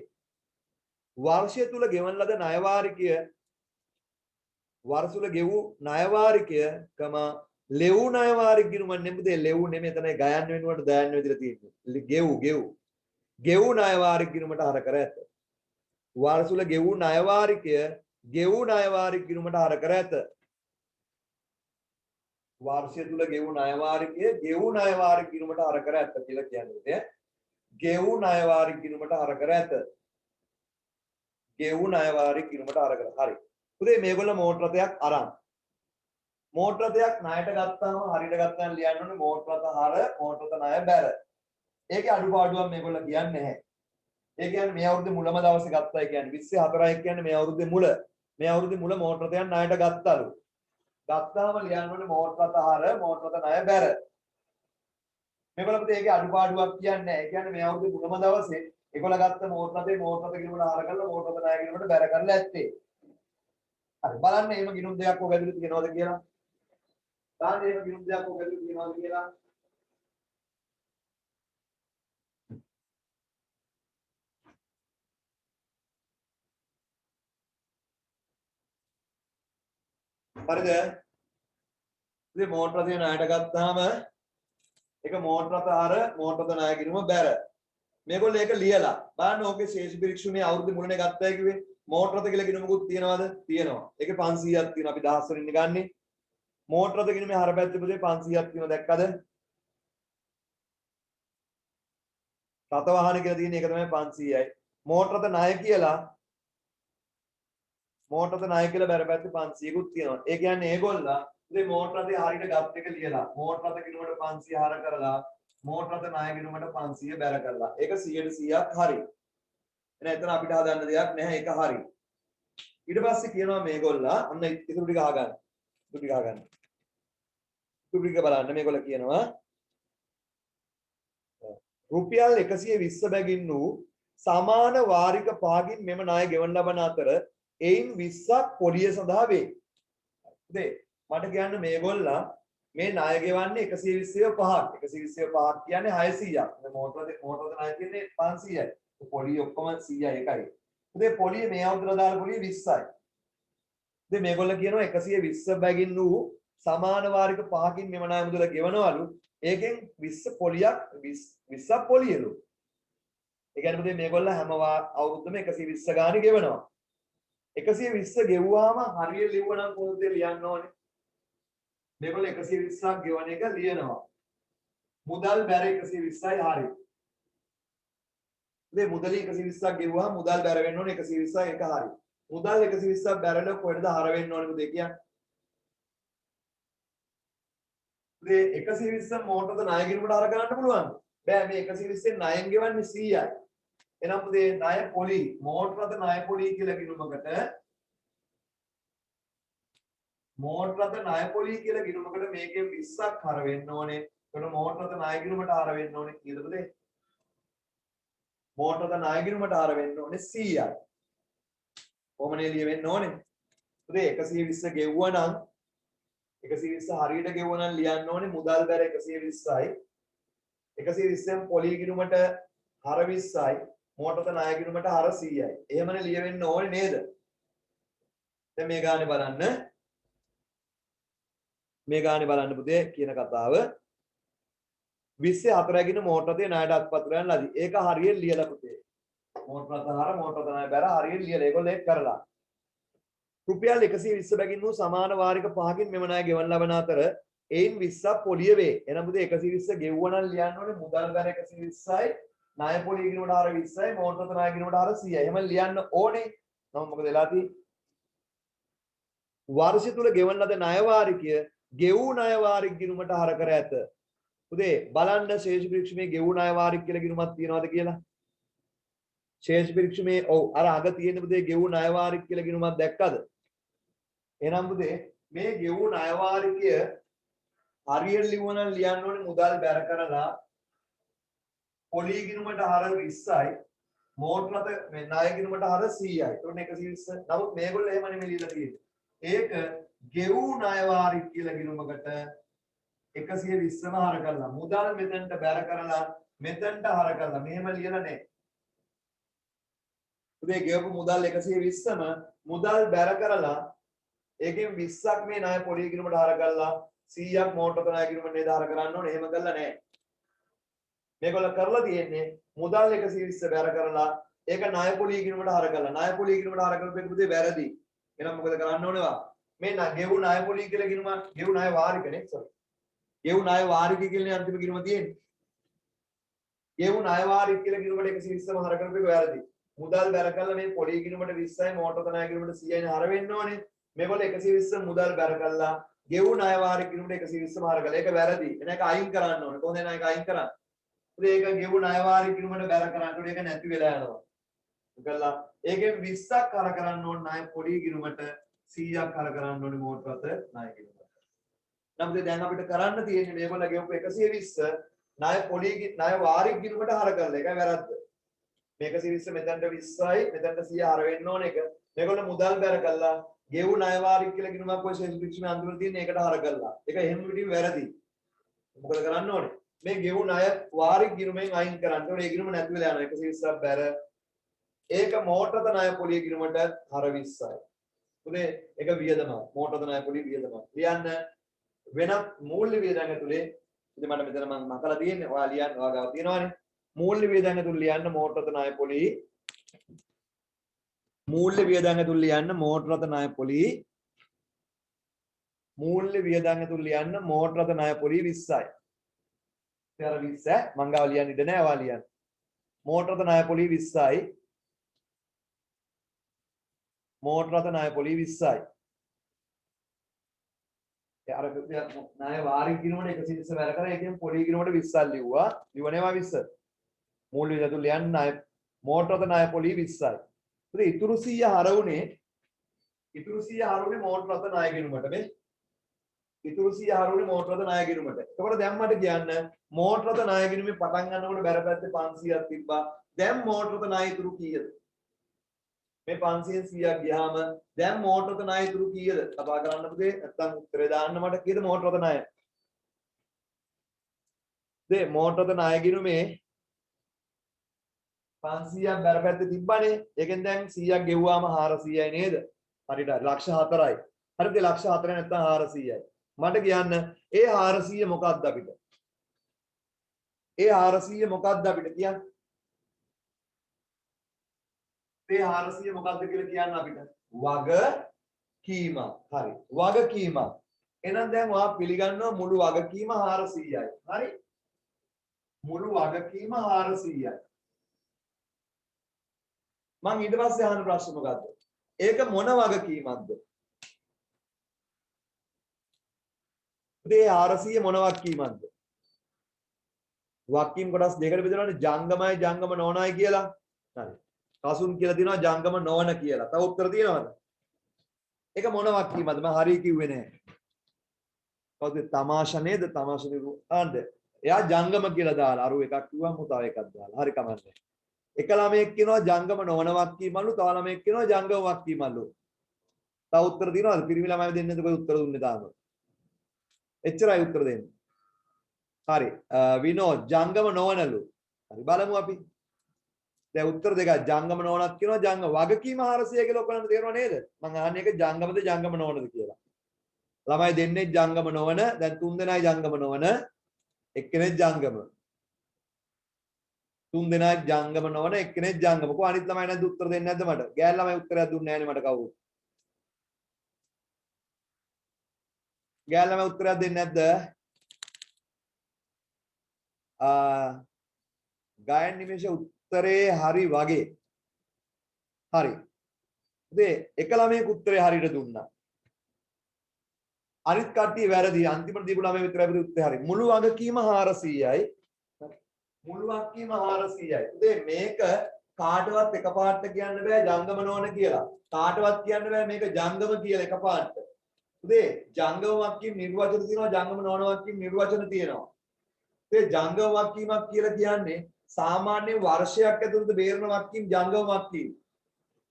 වර්ෂය තුල ගෙවන ලද ණය වාරිකය වර්ෂ තුල ගෙවූ ණය වාරිකය ලෙව් ණය වාරික ගිණුම නෙමෙයි ලෙව් නෙමෙයි එතන ගයන්න වෙනුවට දයන්න විදිහට තියෙන්නේ. ගෙව් ණය වාරික ගිණුමට හර කර ඇත. වර්ෂ තුල ගෙවූ ණය වාරිකය ගෙවූ ණය වාරික ගිණුමට හර කර ඇත. වර්ෂය තුල ගෙවූ ණය වාරිකය ගෙවූ ණය වාරික ගිණුමට හර කර ඇත කියලා කියන්නේ. ගෙවූ ණය වාරික ගිණුමට හර කර ඇත. ගෙවූ ණය වාරික ගිණුමට හර කර. හරි. පුතේ මේගොල්ල මෝටර රථයක් අරන්. මෝටර රථයක් ණයට ගත්තාම හරියට ගත්තාම ලියන්න ඕනේ මෝටර රථ හර මෝටර රථ ණය බැර. ඒකේ අඩුපාඩුවක් මේගොල්ල කියන්නේ නැහැ. ඒ කියන්නේ මේ අවුරුද්දේ මුලම දවසේ ගත්තා කියන්නේ 24 කියන්නේ මේ අවුරුද්දේ මුල. මේ අවුරුද්දේ මුල මෝටර රථයක් ණයට ගත්තලු. ගත්තාම ලියන්න ඕනේ මෝටර රථ හර මෝටර රථ ණය බැර. මේගොල්ලෝ පුතේ ඒකේ අඩුපාඩුවක් කියන්නේ නැහැ. ඒ කියන්නේ මේ අවුරුද්දේ මුලම දවසේ ඒගොල්ලෝ ගත්ත මෝටර රථේ මෝටර රථ ගිණුමට හර කරලා මෝටර රථ ණය ගිණුමට බැර කරලා ඇත්තේ. හරි බලන්න එහෙම ගිණුම් දෙයක් ඔය ඇතුළේ තියෙනවද කියලා. දාන්න එහෙම ගිණුම් දෙයක් ඔය ඇතුළේ තියෙනවද කියලා. හරිද? ඉතින් මෝටර රථය ණයට ගත්තාම ඒක මෝටර රථ හර මෝටර රථ ණය ගිණුම බැර. මේගොල්ලෝ ඒක ලියලා බලන්න ඕකේ ශේෂ පිරික්ෂුනේ අවුරුදු මුලනේ ගත්තයි කිව්වේ. මෝටර රථ කියලා ගිණුමකුත් තියෙනවද? තියෙනවා. ඒකේ 500ක් තියෙනවා. අපි 1000 වලින් ගන්නෙ. මෝටර රථ ගිණුමේ හර පැත්තේ පුතේ 500ක් තියෙනවා දැක්කද? රථ වාහන කියලා තියෙන එක තමයි 500යි. මෝටර රථ ණය කියලා මෝටර රථ ණය කියලා බැර පැත්තේ 500කුත් තියෙනවා. ඒ කියන්නේ ඒගොල්ලා ඉතින් මෝටර රථේ හරියට ගත් එක ලියලා මෝටර රථ ගිණුමට 500 හර කරලා මෝටර රථ ණය ගිණුමට 500 බැර කරලා. ඒක 100%ක් හරි. එහෙනම් එතන අපිට හදන්න දෙයක් නැහැ. ඒක හරි. ඊට පස්සේ කියනවා මේගොල්ලා අන්න ඉතුරු ටික අහගන්න. ඉතුරු ටික අහගන්න. ඉතුරු ටික බලන්න මේගොල්ලා කියනවා රුපියල් 120 බැගින් වූ සමාන වාරික පහකින් මෙම ණය ගෙවන ලබන අතර එයින් 20ක් පොලිය සඳහා වේ. හරිද? මට කියන්න මේගොල්ලා මේ ණය ගෙවන්නේ 120 පහක්. 120 පහක් කියන්නේ 600ක්. මේ මෝටර ණය කියන්නේ 500යි. පොලිය ඔක්කොම 100යි එකයි. ඉතින් පොලිය මේ අවුරුද්දට දාන පොලිය 20යි. ඉතින් මේගොල්ලෝ කියනවා 120 බැගින් වූ සමාන වාරික පහකින් මෙම ණය මුදල ගෙවනවලු. ඒකෙන් 20 පොලියක් 20ක් පොලියලු. ඒ කියන්නේ මේගොල්ලෝ හැම අවුරුද්දම 120 ගානේ ගෙවනවා. 120 ගෙවුවාම හරියට ලිව්වනම් කොහොමද ලියන්න ඕනේ? මේගොල්ලෝ 120ක් ගෙවන එක ලියනවා. මුදල් බැර 120යි හරියි. මේ මුදලේ 120ක් ගෙවුවා මුදල් බැර වෙන්න ඕනේ 120යි එක හරියි. මුදල් 120ක් බැරලා කොහෙද හර වෙන්න ඕනේ මුදේ කියන්නේ? මේ 120 මෝටරද ණය ගිණුමට හර කරන්න පුළුවන්ද? බෑ මේ 120න් ණයෙන් ගෙවන්නේ 100යි. එහෙනම් මුදේ ණය පොලි මෝටරද ණය පොලි කියලා ගිණුමකට මෝටරද ණය පොලි කියලා ගිණුමකට මේකෙන් 20ක් හර වෙන්න ඕනේ. එතකොට මෝටරද ණය ගිණුමට හර වෙන්න ඕනේ කීයද පුතේ? මෝටරද ණය ගිණුමට හර වෙන්න ඕනේ 100යි. කොහොමනේ ලියවෙන්න ඕනේ? පුතේ 120 ගෙවුවා නම් 120 හරියට ගෙවුවා නම් ලියන්න ඕනේ මුදල් බැර 120යි. 120න් පොලි ගිණුමට හර 20යි. මෝටරද ණය ගිණුමට හර 100යි. එහෙමනේ ලියවෙන්න ඕනේ නේද? දැන් මේ ගානේ බලන්න. මේ ගානේ බලන්න පුතේ කියන කතාව 20 4 මෝටරතේ ණයට අත්පත් කරන්න ලදී. ඒක හරියට ලියලා පුතේ. මෝටරත හර මෝටරත ණය බැර හරියට ලියලා ඒගොල්ලෝ ඒක කරලා. රුපියල් 120 බැගින් වූ සමාන වාරික 5කින් මෙම ණය ගෙවන ලබන අතර එයින් 20ක් පොලිය වේ. එහෙනම් පුතේ 120 ගෙවුවා නම් ලියන්න ඕනේ මුදල් බැර 120යි ණය පොලිය ගිණුමට හර 20යි මෝටරත ණය ගිණුමට හර 100යි. එහෙම ලියන්න ඕනේ. නම් මොකද වෙලා තියෙන්නේ? වර්ෂය තුල ගෙවන ලද ණය වාරිකය ගෙවූ ණය වාරික ගිණුමට හර කර ඇත. පුතේ බලන්න ශේෂ පරීක්ෂමේ ගෙවූ ණය වාරික කියලා ගිණුමක් තියනවද කියලා? ශේෂ පරීක්ෂමේ ඔව් අර අග තියෙන පුතේ ගෙවූ ණය වාරික කියලා ගිණුමක් දැක්කද? එහෙනම් පුතේ මේ ගෙවූ ණය වාරිකය හරියට ලිව්වනම් ලියන්න ඕනේ මුදල් බැර කරලා පොලි ගිණුමට හර 20යි මෝටරත මේ ණය ගිණුමට හර 100යි. එතකොට 120. නමුත් මේගොල්ලෝ එහෙම නෙමෙයි ලියලා තියෙන්නේ. ඒක ගෙවූ ණය වාරික කියලා ගිණුමකට 120ම හර කරලා මුදල් මෙතනට බැර කරලා මෙතනට හර කරලා මෙහෙම ලියලා නැහැ. උදේ ගෙවපු මුදල් 120ම මුදල් බැර කරලා ඒකෙන් 20ක් මේ ණය පොලි ගිණුමට හර කරලා 100ක් මෝටරත ණය ගිණුමට නේද හර කරන්න ඕනේ. එහෙම කළා නැහැ. මේගොල්ලෝ කරලා තියෙන්නේ මුදල් 120 බැර කරලා ඒක ණය පොලි ගිණුමට හර කරලා ණය පොලි ගිණුමට හර කරපු එක පුතේ වැරදි. එහෙනම් මොකද කරන්න ඕනේවා? මේ ගෙවු ණය පොලි කියලා ගිණුම ගෙවු ණය වාරිකනේ සෝරි. ගෙවු ණය වාරික කියලා අන්තිම ගිණුම තියෙන්නේ. ගෙවු ණය වාරික කියලා ගිණුමට 120ම හර කරපු එක වැරදි. මුදල් බැර කරලා මේ පොලි ගිණුමට 20යි මෝටරත ණය ගිණුමට 100යි හර වෙන්න ඕනේ. මේගොල්ලෝ 120 මුදල් බැර කරලා ගෙවු ණය වාරික ගිණුමට 120ම හර කරලා ඒක වැරදි. එන එක අයින් කරන්න ඕනේ. කොහොමද එන එක අයින් කරන්නේ? ඒක ගෙවු ණය වාරික ගිණුමට බැර කරාට ඒක නැති වෙලා යනවා. ඒකලා ඒකෙන් 20ක් හර කරන්න ඕනේ ණය පොලි ගිණුමට 100ක් හර කරන්න ඕනේ මෝටරත ණය ගිණුමට. නමුත් දැන් අපිට කරන්න තියෙන්නේ මේගොල්ලෝ ගෙවපු 120 ණය පොලි ණය වාරික ගිණුමට හර කරලා. ඒකයි වැරද්ද. මේක 120 මෙතනට 20යි මෙතනට 100 හර වෙන්න ඕන එක. මේගොල්ලෝ මුදල් බැර කළා ගෙවු ණය වාරික කියලා ගිණුමක් ඔය ශේෂ පරීක්ෂණයේ අන්තිමට තියෙන ඒකට හර කළා. ඒක එහෙම පිටින් වැරදි. මොකද කරන්න ඕනේ? මේ ගෙවු ණය වාරික ගිණුමෙන් අයින් කරන්න ඕනේ. ඒ ගිණුම නැති වෙලා යනවා. 120ක් බැර. ඒක මෝටරත ණය පොලි ගිණුමට හර 20යි. උනේ ඒක වියදම. මෝටරත ණය පොලි වියදම. ලියන්න වෙනත් මූල්‍ය වියදම් ඇතුලේ ඉතින් මට මෙතන මම මකලා තියෙන්නේ. ඔයා ලියන්න ඔයා ගාව තියෙනවානේ. මූල්‍ය වියදම් ඇතුළේ ලියන්න මෝටරත ණය පොලි මූල්‍ය වියදම් ඇතුළේ ලියන්න මෝටරත ණය පොලි මූල්‍ය වියදම් ඇතුළේ ලියන්න මෝටරත ණය පොලි 20යි. ඉතින් 20 මං ගාව ලියන්න ඉඩ නැහැ ඔයා ලියන්න. මෝටරත ණය පොලි 20යි. මෝටරත ණය පොලි 20යි. ඒ අර ණය වාරික ගිණුමට 120 වැර කරා ඒකෙන් පොලි ගිණුමට 20ක් ලිව්වා. ලිවනේවා 20. මූල්‍ය වියදම් ඇතුළේ ලියන්න ණය මෝටරත ණය පොලි 20යි. ඉතින් ඉතුරු 100 හර උනේ මෝටරත ණය ගිණුමට මේ ඉතුරු 100 හර උනේ මෝටරත ණය ගිණුමට. එතකොට දැන් මට කියන්න මෝටරත ණය ගිණුමේ පටන් ගන්නකොට බැර පැත්තේ 500ක් තිබ්බා. දැන් මෝටරත ණය ඉතුරු කීයද? මේ 500න් 100ක් ගියාම දැන් මෝටරත ණය ඉතුරු කීයද? කතා කරන්න පුතේ. නැත්තම් උත්තරේ දාන්න මට කීයද මෝටරත ණය? දේ මෝටරත ණය ගිණුමේ 500ක් බැර පැත්තේ තිබ්බනේ. ඒකෙන් දැන් 100ක් ගෙවුවාම 400යි නේද? හරියට ලක්ෂ 4යි. හරිද? ලක්ෂ 4 නැත්තම් 400යි. මට කියන්න ඒ 400 මොකක්ද අපිට? ඒ 400 මොකක්ද අපිට කියන්න? ते 400 මොකක්ද කියලා කියන්න අපිට වගකීම. හරි. වගකීම. එහෙනම් දැන් ඔයා පිළිගන්නවා මුළු වගකීම 400යි. හරි. මුළු වගකීම 400යි. මම ඊට පස්සේ අහන ප්‍රශ්න මොකද්ද? ඒක මොන වගකීමක්ද? මේ 400 මොන වගකීමක්ද? වගකීම් කොටස් දෙකකට බෙදනවානේ ජංගමයි ජංගම නොවනයි කියලා. හරි. කසුන් කියලා දිනවා ජංගම නොවන කියලා. තව උත්තර තියෙනවද? ඒක මොන වගකීමක්ද? මම හරිය කිව්වේ නැහැ. කවුද තමාෂා නේද? තමාෂා නේද? එයා ජංගම කියලා දාලා අරු එකක් කිව්වම තව එකක් දාලා. හරි කමන්නේ. එක ළමයෙක් කියනවා ජංගම නොවන වගකීමලු, තව ළමයෙක් කියනවා ජංගම වගකීමලු. තව උත්තර දිනවද? පිරිමි ළමයි දෙන්නේ නැද්ද? කොයි උත්තර දුන්නේ තාම? එච්චරයි උත්තර දෙන්නේ. හරි. විනෝද් ජංගම නොවනලු. හරි බලමු අපි. දැන් උත්තර දෙක ජංගම නොවනක් කියනවා ජංගම වගකීම 400 කියලා ඔයගලන්ට තේරෙනව නේද? මම අහන්නේ ඒක ජංගමද ජංගම නොවනද කියලා. ළමයි දෙන්නේ ජංගම නොවන, දැන් තුන් දෙනයි ජංගම නොවන, එක්කෙනෙක් ජංගම. තුන් දෙනා ජංගම නොවන එක්කෙනෙක් ජංගම. කොහොම අනිත් ළමයි නැද්ද උත්තර දෙන්නේ නැද්ද මට? ගෑල් ළමයි උත්තරයක් දුන්නේ නැහැ නේ මට කවුරු. ගෑල් ළමයි උත්තරයක් දෙන්නේ නැද්ද? ගායන නිමේෂ උත්තරේ හරි වගේ. හරි. ඉතින් එක ළමයෙක් උත්තරේ හරියට දුන්නා. අනිත් කට්ටිය වැරදි. අන්තිමට දීපු ළමයා විතරයි උත්තරේ හරි. මුළු වගකීම 400යි. මුළු වගකීම 400යි. ඉතින් මේක කාටවත් එකපාරට කියන්න බෑ ජංගම නොවන කියලා. කාටවත් කියන්න බෑ මේක ජංගම කියලා එකපාරට. ඉතින් ජංගම වගකීම් නිර්වචන තියෙනවා ජංගම නොවන වගකීම් නිර්වචන තියෙනවා. ඉතින් ජංගම වගකීමක් කියලා කියන්නේ සාමාන්‍ය වර්ෂයක් ඇතුළත බේරන වගකීම් ජංගම වගකීම්.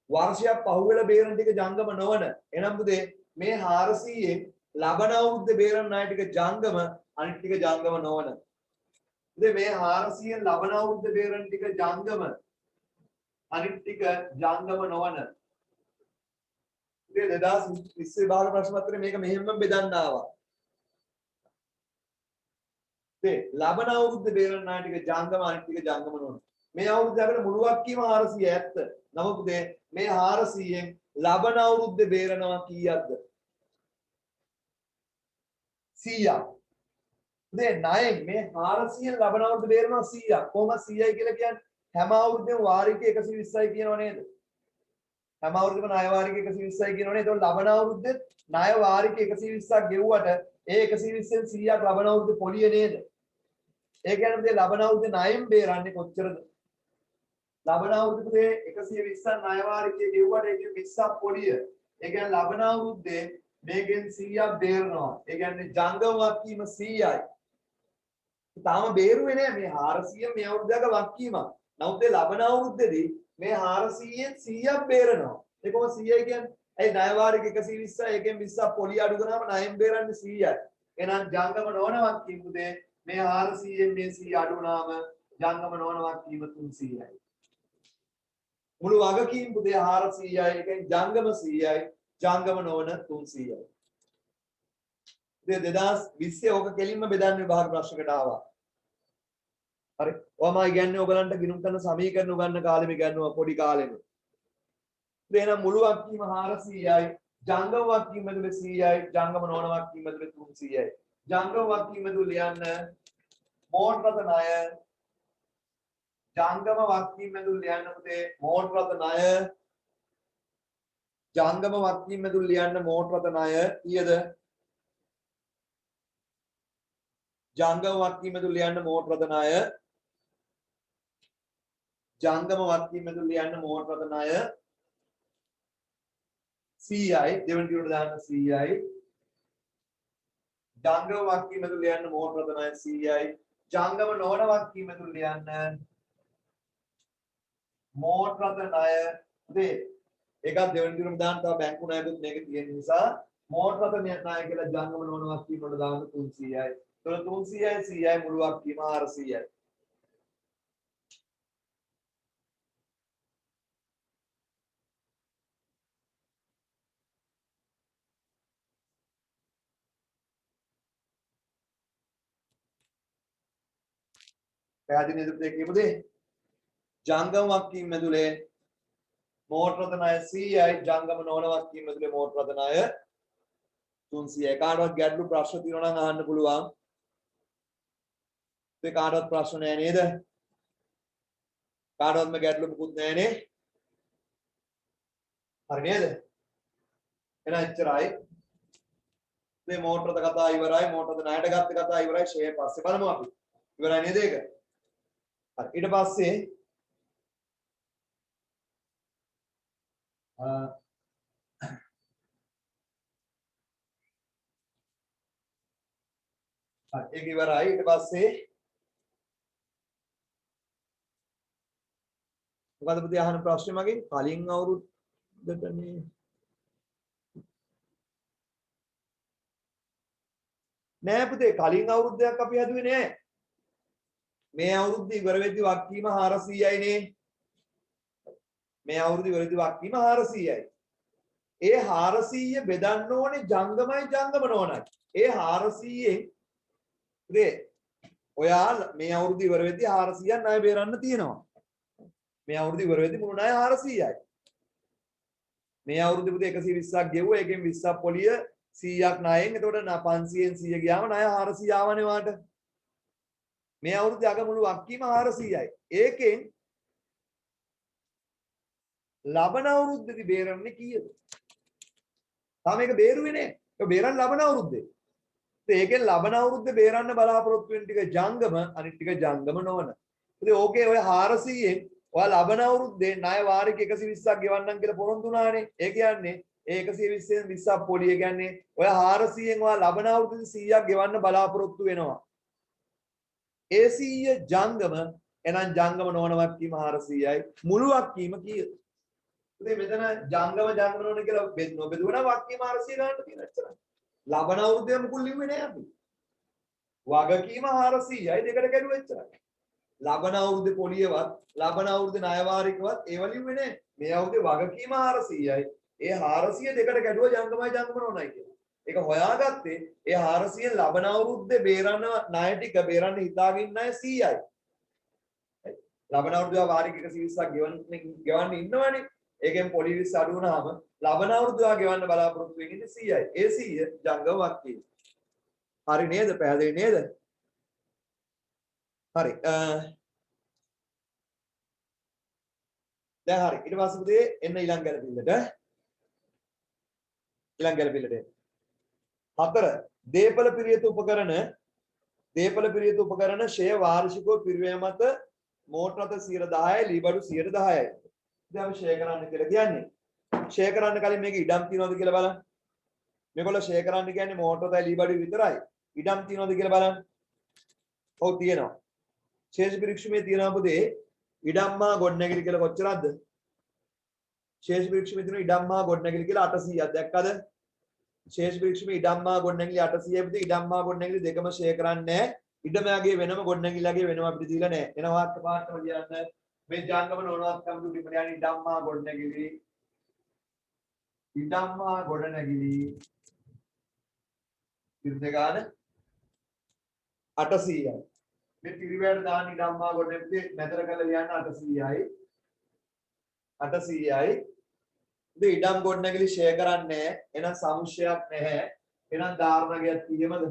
වර්ෂයක් පහුවෙලා බේරන ටික ජංගම නොවන. එනම් පුතේ මේ 400න් ලබන අවුරුද්දේ බේරන ණය ටික ජංගම අනිත් ටික ජංගම නොවන. ඉතින් මේ 400න් ලබන අවුරුද්දේ බේරන ටික ජංගම අනිත් ටික ජංගම නොවන. ඉතින් 2020 භාග ප්‍රශ්න පත්‍රයේ මේක මෙහෙම බෙදන්න ආවා. ඉතින් ලබන අවුරුද්දේ බේරන ණය ටික ජංගම අනිත් ටික ජංගම නොවන. මේ අවුරුද්දේ අපිට මුළු වගකීම 400 ඇත්ත. නමුත් මේ 400න් ලබන අවුරුද්දේ බේරනවා කීයක්ද? 100ක්. ඉතින් ණයෙන් මේ 400න් ලබන අවුරුද්දේ බේරනවා 100ක්. කොහොමද 100යි කියලා කියන්නේ? හැම අවුරුද්දෙම වාරික 120යි කියනව නේද? හැම අවුරුද්දෙම ණය වාරික 120යි කියනවනේ. ඒතකොට ලබන අවුරුද්දේ ණය වාරික 120ක් ගෙවුවට ඒ 120න් 100ක් ලබන අවුරුද්දේ පොලිය නේද? ඒ කියන්නේ මේ ලබන අවුරුද්දේ ණයෙන් බේරන්නේ කොච්චරද? ලබන අවුරුද්දේ 120ක් ණය වාරිකයේ ගෙවුවට ඒකෙන් 20ක් පොලිය. ඒ කියන්නේ ලබන අවුරුද්දේ මේකෙන් 100ක් බේරනවා. ඒ කියන්නේ ජංගම වගකීම 100යි. තාම බේරුවේ නෑ මේ 400 මේ අවුරුද්දක වගකීමක්. නමුත් ඒ ලබන අවුරුද්දේදී මේ 400න් 100ක් බේරනවා. ඒ කොහොම 100යි කියන්නේ? ඒ ණය වාරික 120යි ඒකෙන් 20ක් පොලිය අඩු කරාම ණයෙන් බේරන්නේ 100යි. එහෙනම් ජංගම නොවන වගකීම පුතේ මේ 400න් මේ 100 අඩු වුණාම ජංගම නොවන වගකීම 300යි. මුළු වගකීම් පුතේ 400යි ඒකෙන් ජංගම 100යි ජංගම නොවන 300යි. ඉතින් 2020 ඕක කෙලින්ම බෙදන්න විභාග ප්‍රශ්නකට ආවා. හරි. ඔයම ඉගන්නේ ඔයගලන්ට ගිණුම් කරන සමීකරණ උගන්න කාලෙම ඉගන්නවා පොඩි කාලෙම. ඉතින් එහෙනම් මුළු වගකීම 400යි ජංගම වගකීම මෙදුලේ 100යි ජංගම නොවන වගකීම මෙදුලේ 300යි. ජංගම වගකීම මෙදුල ලියන්න මෝට් රථ ණය ජංගම වගකීම මෙදුල ලියන්න පුතේ මෝට් රථ ණය ජංගම වගකීම මෙදුල ලියන්න මෝට් රථ ණය කීයද? ජංගම වගකීම මෙදුල ලියන්න මෝට් රථ ණය ජංගම වගකීම මෙදුල ලියන්න මෝට් රථ ණය 100යි දෙවෙනි ටිකට දාන්න 100යි ජංගම වගකීම මෙදුල ලියන්න මෝට් රථ ණය 100යි ජංගම නොවන වගකීම මෙදුල ලියන්න මෝට් රථ ණය දේ ඒකත් දෙවෙනි ටිකට දාන්න තව බැංකු ණයකුත් මේක තියෙන නිසා මෝට් රථ ණය කියලා ජංගම නොවන වගකීම වල දාන්න 300යි. ඒතකොට 300යි 100යි මුළු වගකීම 400යි. පැහැදිලි නේද පුතේ කියපු දේ? ජංගම වගකීම් ඇතුලේ මෝටර රථ ණය 100යි ජංගම නොවන වක්කීම ඇතුලේ මෝටර රථ ණය 300යි. කාටවත් ගැටලු ප්‍රශ්න තියෙනවා නම් අහන්න පුළුවන්. ඒ කාටවත් ප්‍රශ්න නැහැ නේද? කාටවත්ම ගැටලු මුකුත් නැහැ නේ? හරි නේද? එහෙනම් එච්චරයි. මේ මෝටර රථ කතා ඉවරයි. මෝටර රථ ණයට ගත්ත කතා ඉවරයි. ෂෙයා පස්සේ බලමු අපි. ඉවරයි නේද ඒක? හරි. ඊට පස්සේ ඒක ඉවරයි. ඊට පස්සේ මොකද පුතේ අහන ප්‍රශ්නේ මගෙන් කලින් අවුරුද්දටනේ නෑ පුතේ කලින් අවුරුද්දයක් අපි හැදුවේ නෑ. මේ අවුරුද්ද ඉවර වෙද්දි වක්කීම 400යි නේ. මේ අවුරුද්ද ඉවර වෙද්දි වක්කීම 400යි. ඒ 400 බෙදන්න ඕනේ ජංගමයි ජංගම නෝනයි. ඒ 400ෙන් පුතේ ඔයා මේ අවුරුද්ද ඉවර වෙද්දි 400ක් ණය බේරන්න තියෙනවා. මේ අවුරුද්ද ඉවර වෙද්දි මුළු ණය 400යි. මේ අවුරුද්ද පුතේ 120ක් ගෙවුවා. ඒකෙන් 20ක් පොලිය 100ක් ණයෙන්. එතකොට 500න් 100 ගියාම ණය 400 ආවනේ වාට. මේ අවුරුද්දේ අග මුළු වක්කීම 400යි. ඒකෙන් ලබන අවුරුද්දේදී බේරන්නේ කීයද? තාම මේක බේරුවේ නෑ. ඒක බේරන්න ලබන අවුරුද්දේ. ඒකෙන් ලබන අවුරුද්දේ බේරන්න බලාපොරොත්තු වෙන ටික ජංගම අනිත් ටික ජංගම නොවන. ඉතින් ඕකේ ඔය 400න් ඔයා ලබන අවුරුද්දේ ණය වාරික 120ක් ගෙවන්නම් කියලා පොරොන්දු වුණානේ. ඒ කියන්නේ ඒ 120න් 20ක් පොලිය කියන්නේ ඔය 400න් ඔයා ලබන අවුරුද්දේ 100ක් ගෙවන්න බලාපොරොත්තු වෙනවා. ඒ 100 ජංගම එහෙනම් ජංගම නොවන වක්කීම 400යි. මුළු වක්කීම කීයද? ඉතින් මෙතන ජංගම නොවන කියලා නොබෙදුවනම් වක්කීම 400 ගන්න තියෙන එච්චරයි. ලබන අවුරුද්දේ මුකුල් ලිව්වේ නෑ අපි. වගකීම 400යි දෙකට කැඩුවා එච්චරයි. ලබන අවුරුද්දේ පොලියවත් ලබන අවුරුද්දේ ණය වාරිකවත් ඒව ලිව්වේ නෑ. මේ අවුරුද්දේ වගකීම 400යි. ඒ 400 දෙකට කැඩුවා ජංගමයි ජංගම නොවනයි කියලා. ඒක හොයාගත්තේ ඒ 400න් ලබන අවුරුද්දේ බේරන ණය ටික බේරන්න හිතාගෙන ඉන්න අය 100යි. ලබන අවුරුද්දේ වාරික 120ක් ගෙවන්න ඉන්නවනේ. ඒකෙන් පොලි 20 අඩු වුණාම ලබන අවුරුද්දේ ගෙවන්න බලාපොරොත්තු වෙන්නේ 100යි. ඒ 100 ජංගම වක්කීම. හරි නේද? පැහැදිලි නේද? හරි. දැන් හරි. ඊට පස්සේ පුතේ එන්න ඊළඟ ගැලපිල්ලට. ඊළඟ ගැලපිල්ලට. 4 දේපල පිරියත උපකරණ ෂෙයා වාර්ෂිකව පිරිවැය මත මෝටර රථ 110යි ලීබඩු 110යි. ඉතින් අපි ෂෙයා කරන්න කියලා කියන්නේ. ෂෙයා කරන්න කලින් මේක ඉඩම් තියනවද කියලා බලන්න. මේගොල්ලෝ ෂෙයා කරන්න කියන්නේ මෝටර රථයි ලීබඩු විතරයි. ඉඩම් තියනවද කියලා බලන්න. ඔව් තියෙනවා. ශේෂ පිරික්ෂමේ තියෙනවා පුතේ ඉඩම්මා ගොඩනැගිලි කියලා කොච්චරක්ද? ශේෂ පිරික්ෂමේ තියෙන ඉඩම්මා ගොඩනැගිලි කියලා 800ක් දැක්කද? ශේෂ පිරික්ෂමේ ඉඩම්මා ගොඩනැගිලි 800යි පුතේ. ඉඩම්මා ගොඩනැගිලි දෙකම ෂෙයා කරන්නේ ඉඩමයාගේ වෙනම ගොඩනැගිල්ලගේ වෙනම අපිට දීලා නැහැ. එනවා පාටම ලියන්න මේ ජංගම නොනවත්කම් දුන්නු ඉපදයන් ඉඩම්මා ගොඩනැගිලි ඉර්ධගාන 800යි. මේ පිරිවැයට දාන ඉඩම්මා ගොඩනැගිලි මෙතර කරලා ලියන්න 800යි. 800යි. ඉතින් ඉඩම් ගොඩනැගිලි ෂෙයා කරන්නේ එහෙනම් සමුෂ්‍යයක් නැහැ. එහෙනම් ධාරණගයක් කීයමද?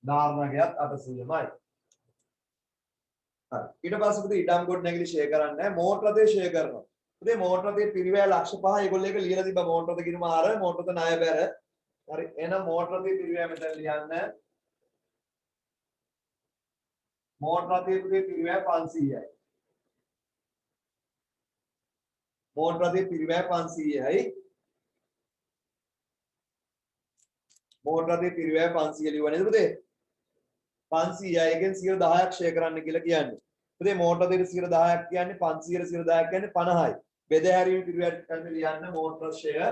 ධාරණගයක් 800මයි. හරි. ඊට පස්සේ පුතේ ඉඩම් ගොඩනැගිලි ෂෙයා කරන්නේ නැහැ. මෝටර රථේ ෂෙයා කරනවා. පුතේ මෝටර රථේ පිරිවැය ලක්ෂ 5 ඒගොල්ලෝ එක ලියලා තිබ්බා මෝටර රථ කිනුම ආර මෝටර රථ ණය බැර. හරි. එහෙනම් මෝටර රථේ පිරිවැය මෙතන ලියන්න. මෝටර රථේ පුතේ පිරිවැය 500යි. මෝටර රථේ පිරිවැය 500යි. මෝටර රථේ පිරිවැය 500 ලියුවා නේද පුතේ? 500යි එකෙන් 10ක් ෂෙයා කරන්න කියලා කියන්නේ. පුතේ මෝටර රථේ 10ක් කියන්නේ 500 10ක් කියන්නේ 50යි. බෙදහැරීම පිරිවැයට කරන්න ලියන්න මෝටර ෂෙයා.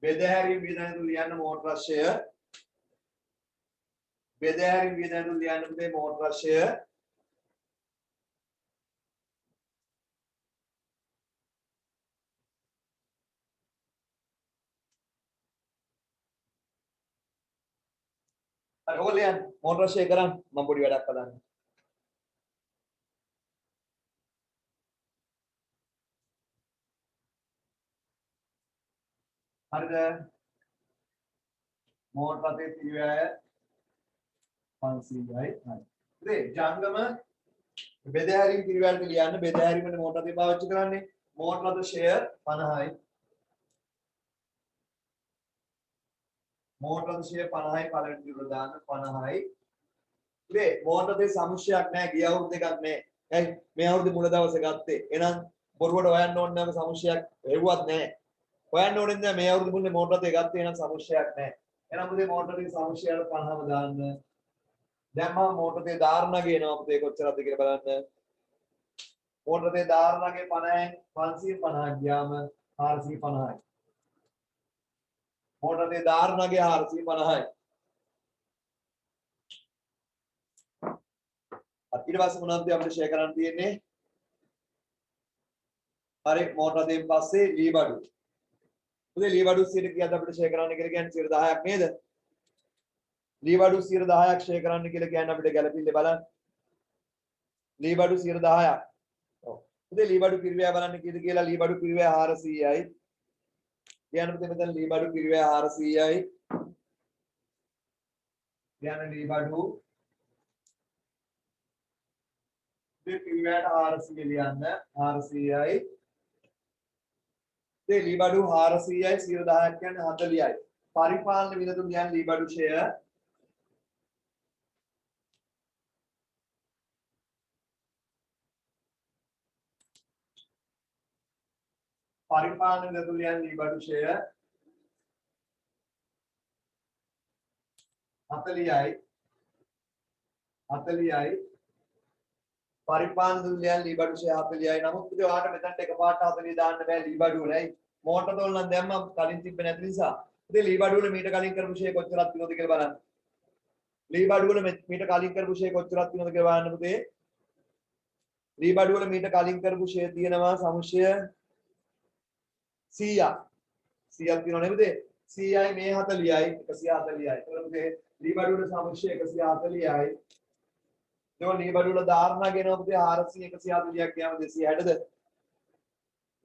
බෙදහැරීම වියදම් ලියන්න මෝටර ෂෙයා. බෙදහැරීම වියදම් ලියන්න පුතේ මෝටර ෂෙයා. හරි ඔයගොල්ලෝ යන්න මෝටර ෂෙයා කරන්න මම පොඩි වැඩක් කරන්න. හරිද? මෝටර රථයේ පිරිවැය 500යි. හරි. ඉතින් ජංගම බෙදහැරීම් පිරිවැයට ලියන්න බෙදහැරීමනේ මෝටර රථය පාවිච්චි කරන්නේ. මෝටර රථ ෂෙයර් 50යි. මෝටර රථ ෂෙයර් 50යි පළවෙනි පිරිවැය දාන්න 50යි. ඉතින් මෝටර රථයේ සමුච්චයක් නැහැ ගිය අවුරුදු දෙකක් නැහැ. ඇයි මේ අවුරුදු මුල දවසේ ගත්තේ? එහෙනම් බොරුවට හොයන්න ඕනේ නැම සමුච්චයක් හෙව්වත් නැහැ. හොයන්න ඕනේ නැහැ මේ අවුරුදු මුල්ලේ මෝටර රථය ගත්තේ එහෙනම් සමුච්චයක් නැහැ. එහෙනම් පුතේ මෝටර රථයේ සමුච්චයට 50ම දාන්න. දැන් මම මෝටර රථයේ ධාරණ ගේනවා පුතේ කොච්චරද කියලා බලන්න. මෝටර රථයේ ධාරණගේ 50න් 550 ගියාම 450යි. මෝටර රථයේ ධාරණගේ 450යි. ඊට පස්සේ මොනවද අපිට ෂෙයා කරන්න තියෙන්නේ? හරි මෝටර රථයෙන් පස්සේ ලී බඩු. පුතේ ලී බඩු 100ට කීයද අපිට ෂෙයා කරන්න කියලා කියන්නේ 10ක් නේද? ලී බඩු 10ක් ෂෙයා කරන්න කියලා කියන්නේ අපිට ගැළපිල්ල බලන්න. ලී බඩු 10ක්. ඔව්. පුතේ ලී බඩු පිරිවැය බලන්න කීයද කියලා ලී බඩු පිරිවැය 400යි. කියන්න පුතේ මෙතන ලී බඩු පිරිවැය 400යි. කියන්න ලී බඩු පිරිවැයට 400 ලියන්න 400යි. ඉතින් ලී බඩු 400යි 10ක් කියන්නේ 40යි. පරිපාලන වියදම් කියන්නේ ලී බඩු ෂෙයර් පරිපාලන වියදම් කියන්නේ ලී බඩු ෂෙයර් 40යි 40යි පරිපාලන දුල්ලියන් ලී බඩු ෂෙයර් 40යි. නමුත් පුතේ ඔයාලට මෙතනට එකපාරට 40 දාන්න බෑ ලී බඩු වලයි. මෝටර වල නම් දැම්මම කලින් තිබ්බේ නැති නිසා. ඉතින් ලී බඩු වල මීට කලින් කරපු ෂෙයර් කොච්චරක් තියෙනවද කියලා බලන්න. ලී බඩු වල මීට කලින් කරපු ෂෙයර් කොච්චරක් තියෙනවද කියලා බලන්න පුතේ. ලී බඩු වල මීට කලින් කරපු ෂෙයර් තියෙනවා සමුච්චය 100ක්. 100ක් තියෙනව නේ පුතේ. 100යි මේ 40යි 140යි. ඒක පුතේ ලී බඩු වල සමුච්චය 140යි. तो ली बडूल धारणा गेनो पुते 400 140ක් ගියාම 260ද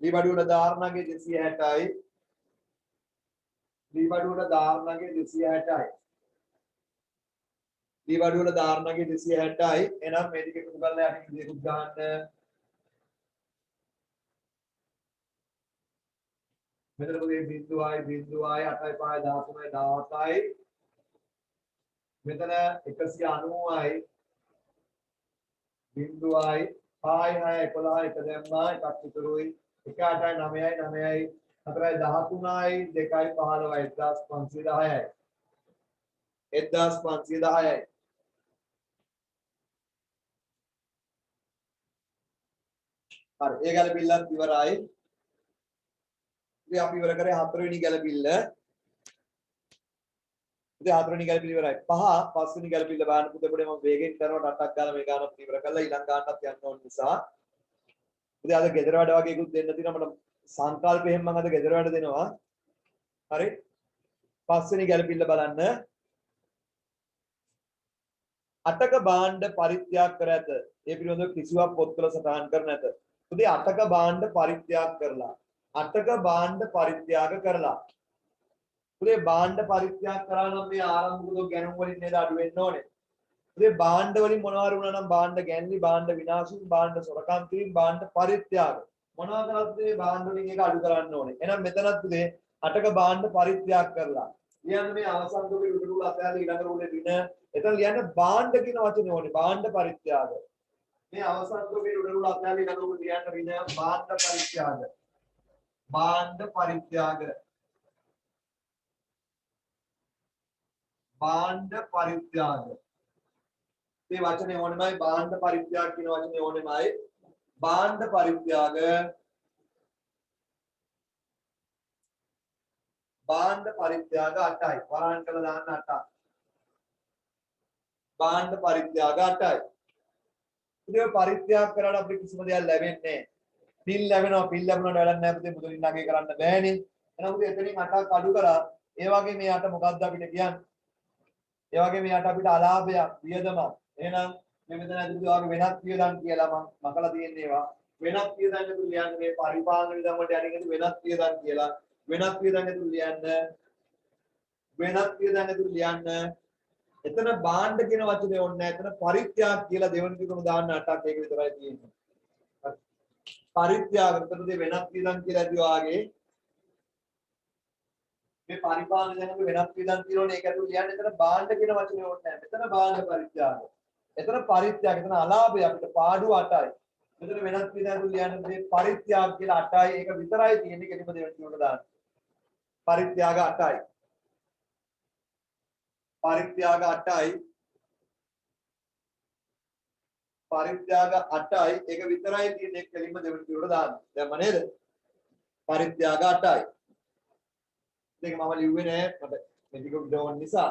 ली बडूल धारणाගේ 260යි ली बडूल धारणाගේ 260යි ली बडूल धारणाගේ 260යි එහෙනම් මේ ටික එකතු කරලා යටින් දෙකුත් ගන්න මෙතන පුතේ බිඳුවයි 8යි 5යි 13යි 17යි මෙතන 190යි බිඳුවයි 5යි 6යි 11යි එක දැම්මා එකක් ඉතුරුයි 1 8යි 9යි 9යි 4යි 13යි 2යි 15යි 1510යි 1510යි හරි ඒ ගැලපිල්ලත් ඉවරයි ඉතින් අපි ඉවර කරේ හතරවෙනි ගැලපිල්ල ඉතින් හතරවෙනි ගැලපිල්ල ඉවරයි පස්වෙනි ගැලපිල්ල බලන්න පුතේ පොඩි මම වේගෙන් කරනවා ටටක් ගාලා මේ ගානත් ඉවර කරලා ඊළඟ ගානටත් යන්න ඕන නිසා ඉතින් අද ගෙදර වැඩ වගේ ඉක්ුත් දෙන්න තියෙනවා මට සංකල්පයෙන් මම අද ගෙදර වැඩ දෙනවා හරි පස්වෙනි ගැලපිල්ල බලන්න අටක භාණ්ඩ පරිත්‍යාග කර ඇත ඒ පිළිබඳව කිසිවක් පොත්වල සටහන් කර නැත ඉතින් අටක භාණ්ඩ පරිත්‍යාග කරලා අටක භාණ්ඩ පරිත්‍යාග කරලා පුතේ භාණ්ඩ පරිත්‍යාග කරා නම් මේ ආරම්භක ගැණුම් වලින් නේද අඩු වෙන්න ඕනේ. පුතේ භාණ්ඩ වලින් මොනවා වුණා නම් භාණ්ඩ ගැන්ලි භාණ්ඩ විනාශී භාණ්ඩ සොරකම් කිරීම භාණ්ඩ පරිත්‍යාග මොනවා කරත් මේ භාණ්ඩ වලින් එක අඩු කරන්න ඕනේ. එහෙනම් මෙතනත් පුතේ අටක භාණ්ඩ පරිත්‍යාග කරලා. ලියන්න මේ අවසන් දුකේ උඩුරුල අතහැරලා ඊළඟ රූලේ දින. එතන ලියන්න භාණ්ඩ කියන වචනේ ඕනේ. භාණ්ඩ පරිත්‍යාග. මේ අවසන් දුකේ උඩුරුල අතහැරලා ඊළඟ රූලේ ලියන්න වින භාණ්ඩ පරිත්‍යාග. භාණ්ඩ පරිත්‍යාග භාණ්ඩ පරිත්‍යාග මේ වචනේ ඕනෙමයි භාණ්ඩ පරිත්‍යාග කියන වචනේ ඕනෙමයි භාණ්ඩ පරිත්‍යාග භාණ්ඩ පරිත්‍යාග 8යි වරහන් කළා දාන්න 8 භාණ්ඩ පරිත්‍යාග 8යි ඉතින් පරිත්‍යාග කරලා අපිට කිසිම දෙයක් ලැබෙන්නේ නැහැ පිල් ලැබෙනවා පිල් ලැබුණාට වැඩක් නැහැ පුතේ මුදලින් නැගේ කරන්න බෑනේ එහෙනම් පුතේ එතනින් 8ක් අඩු කරා ඒ වගේ මේ 8 මොකක්ද අපිට කියන්නේ ඒ වගේ මෙයාට අපිට අලාභයක් වියදමක් එහෙනම් මේ මෙතන ඇතුළේ වගේ වෙනත් වියදම් කියලා මම මකලා තියෙන ඒවා වෙනත් වියදම් ඇතුළේ ලියන්නේ මේ පරිපාලන වියදම් වලට යන්නේ වෙනත් වියදම් කියලා වෙනත් වියදම් ඇතුළු ලියන්න. වෙනත් වියදම් ඇතුළු ලියන්න. එතන භාණ්ඩ කියන වචනේ ඕනේ නැහැ. එතන පරිත්‍යාග කියලා දෙවන පිටුම දාන්න 8ක් ඒක විතරයි තියෙන්නේ. පරිත්‍යාග විතරදී වෙනත් වියදම් කියලා ඇති වාගේ මේ පරිපාලන දැනග වෙනත් වියදම් කියනෝනේ ඒක ඇතුළු ලියන්න. එතන භාණ්ඩ කියන වචනේ ඕනේ නැහැ. මෙතන භාණ්ඩ පරිත්‍යාග. එතන පරිත්‍යාග. එතන අලාභය අපිට පාඩුව 8යි. මෙතන වෙනත් වියදම් ඇතුළු ලියන්න මේ පරිත්‍යාග කියලා 8යි. ඒක විතරයි තියෙන්නේ කෙලිම දෙවන පිටුමට දාන්න. පරිත්‍යාග 8යි. පරිත්‍යාග 8යි. පරිත්‍යාග 8යි. ඒක විතරයි තියෙන්නේ කෙලිම දෙවන පිටුමට දාන්න. දැන් මම නේද? පරිත්‍යාග 8යි. මේක මම ලිව්වේ නෑ මට මේ ටික විඩෝන් නිසා.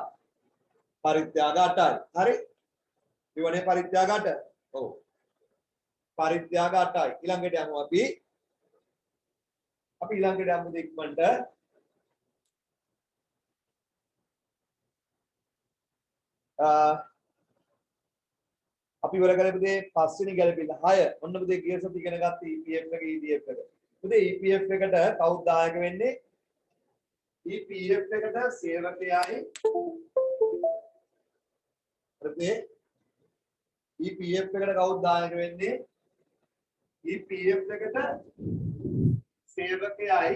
පරිත්‍යාග 8යි. හරි? ලිවනේ පරිත්‍යාග 8. ඔව්. පරිත්‍යාග 8යි. ඊළඟට යමු අපි ඊළඟට යමු ඉක්මනට. අපි ඉවර කරේ පුතේ පස්වෙනි ගැළපෙන්න 6. ඔන්න පුතේ ගිය සති ඉගෙන ගත්ත EPF එක EDF එක. පුතේ EPF එකට කවුද දායක වෙන්නේ? EPF එකට සේවකයයි පුතේ EPF එකට කවුද දායක වෙන්නේ? EPF එකට සේවකයයි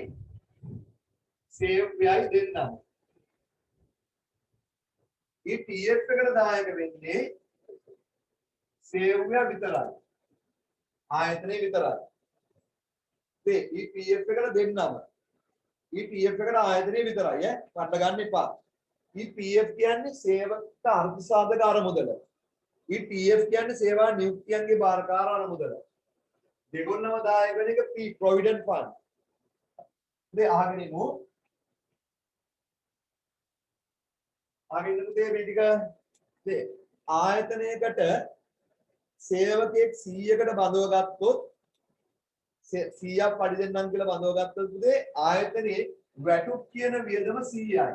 දෙන්නම්. EPF එකට දායක වෙන්නේ සේවකයා විතරයි. ආයතනය විතරයි. මේ EPF එකට දෙන්නම. EPF එකට ආයතනය විතරයි ඈ. කඩ ගන්න එපා. EPF කියන්නේ සේවක අර්ථ සාධක අරමුදල. EPF කියන්නේ සේවා නියුක්තියන්ගේ බාරකාර අරමුදල. දෙගොල්ලම දායක වෙන එක P Provident Fund. මේ අහගෙන ඉමු. අහගෙන ඉමු මේ ටික මේ ආයතනයකට සේවකයෙක් 100කට බඳව ගත්තොත් 100ක් පඩි දෙන්නම් කියලා බඳව ගත්තොත් පුතේ ආයතනයේ වැටුප් කියන වියදම 100යි.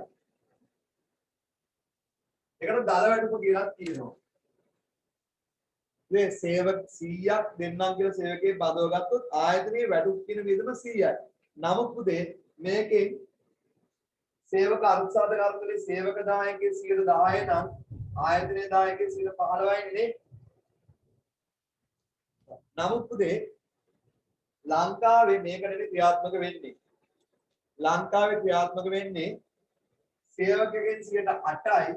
ඒකට දල වැටුප කියලා කියනවා. මේ සේවක 100ක් දෙන්නම් කියලා සේවකයෙක් බඳව ගත්තොත් ආයතනයේ වැටුප් කියන වියදම 100යි. නමුත් පුතේ මේකෙන් සේවක අර්ථසාධක අර්ථකලේ සේවක දායකයේ 10 නම් ආයතනයේ දායකයේ 15යි නේ. නමුත් පුතේ ලංකාවේ මේක නෙවෙයි ක්‍රියාත්මක වෙන්නේ. ලංකාවේ ක්‍රියාත්මක වෙන්නේ සේවකයෙන් 8යි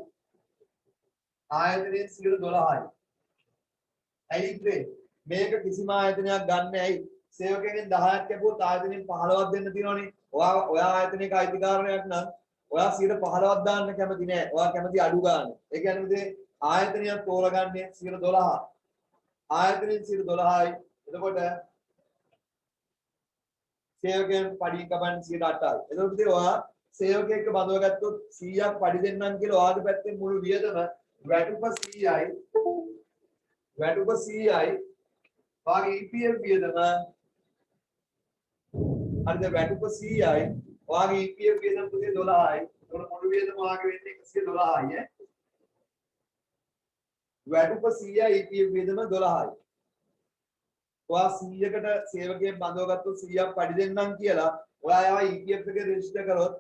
ආයතනයෙන් 12යි. ඇයි මේක කිසිම ආයතනයක් ගන්න ඇයි? සේවකයෙන් 10ක් කැපුවොත් ආයතනයෙන් 15ක් දෙන්න තියෙනවනේ. ඔයා ආයතනයක අයිතිකාරණයක් නම් ඔයා 15ක් දාන්න කැමති නෑ. ඔයා කැමති අඩු ගන්න. ඒ කියන්නේ පුතේ ආයතනයක් තෝරගන්නේ 12. ආයතනයෙන් 12යි. එතකොට සේවකයන් පඩි කපන්න 8යි. එතකොට ඉතින් ඔයා සේවකයෙක්ව බඳව ගත්තොත් 100ක් පඩි දෙන්නම් කියලා ඔයාගේ පැත්තෙන් මුළු වියදම වැටුප 100යි. වැටුප 100යි. ඔයාගේ EPF වියදම හරිද වැටුප 100යි. ඔයාගේ EPF වියදම පුතේ 12යි. එතකොට මුළු වියදම ඔයාගේ වෙන්නේ 112යි ඈ. වැටුප 100යි EPF වියදම 12යි. ඔයා 100කට සේවකයෙක් බඳව ගත්තොත් 100ක් පඩි දෙන්නම් කියලා ඔයා ආවා EPF එකේ රෙජිස්ටර් කරොත්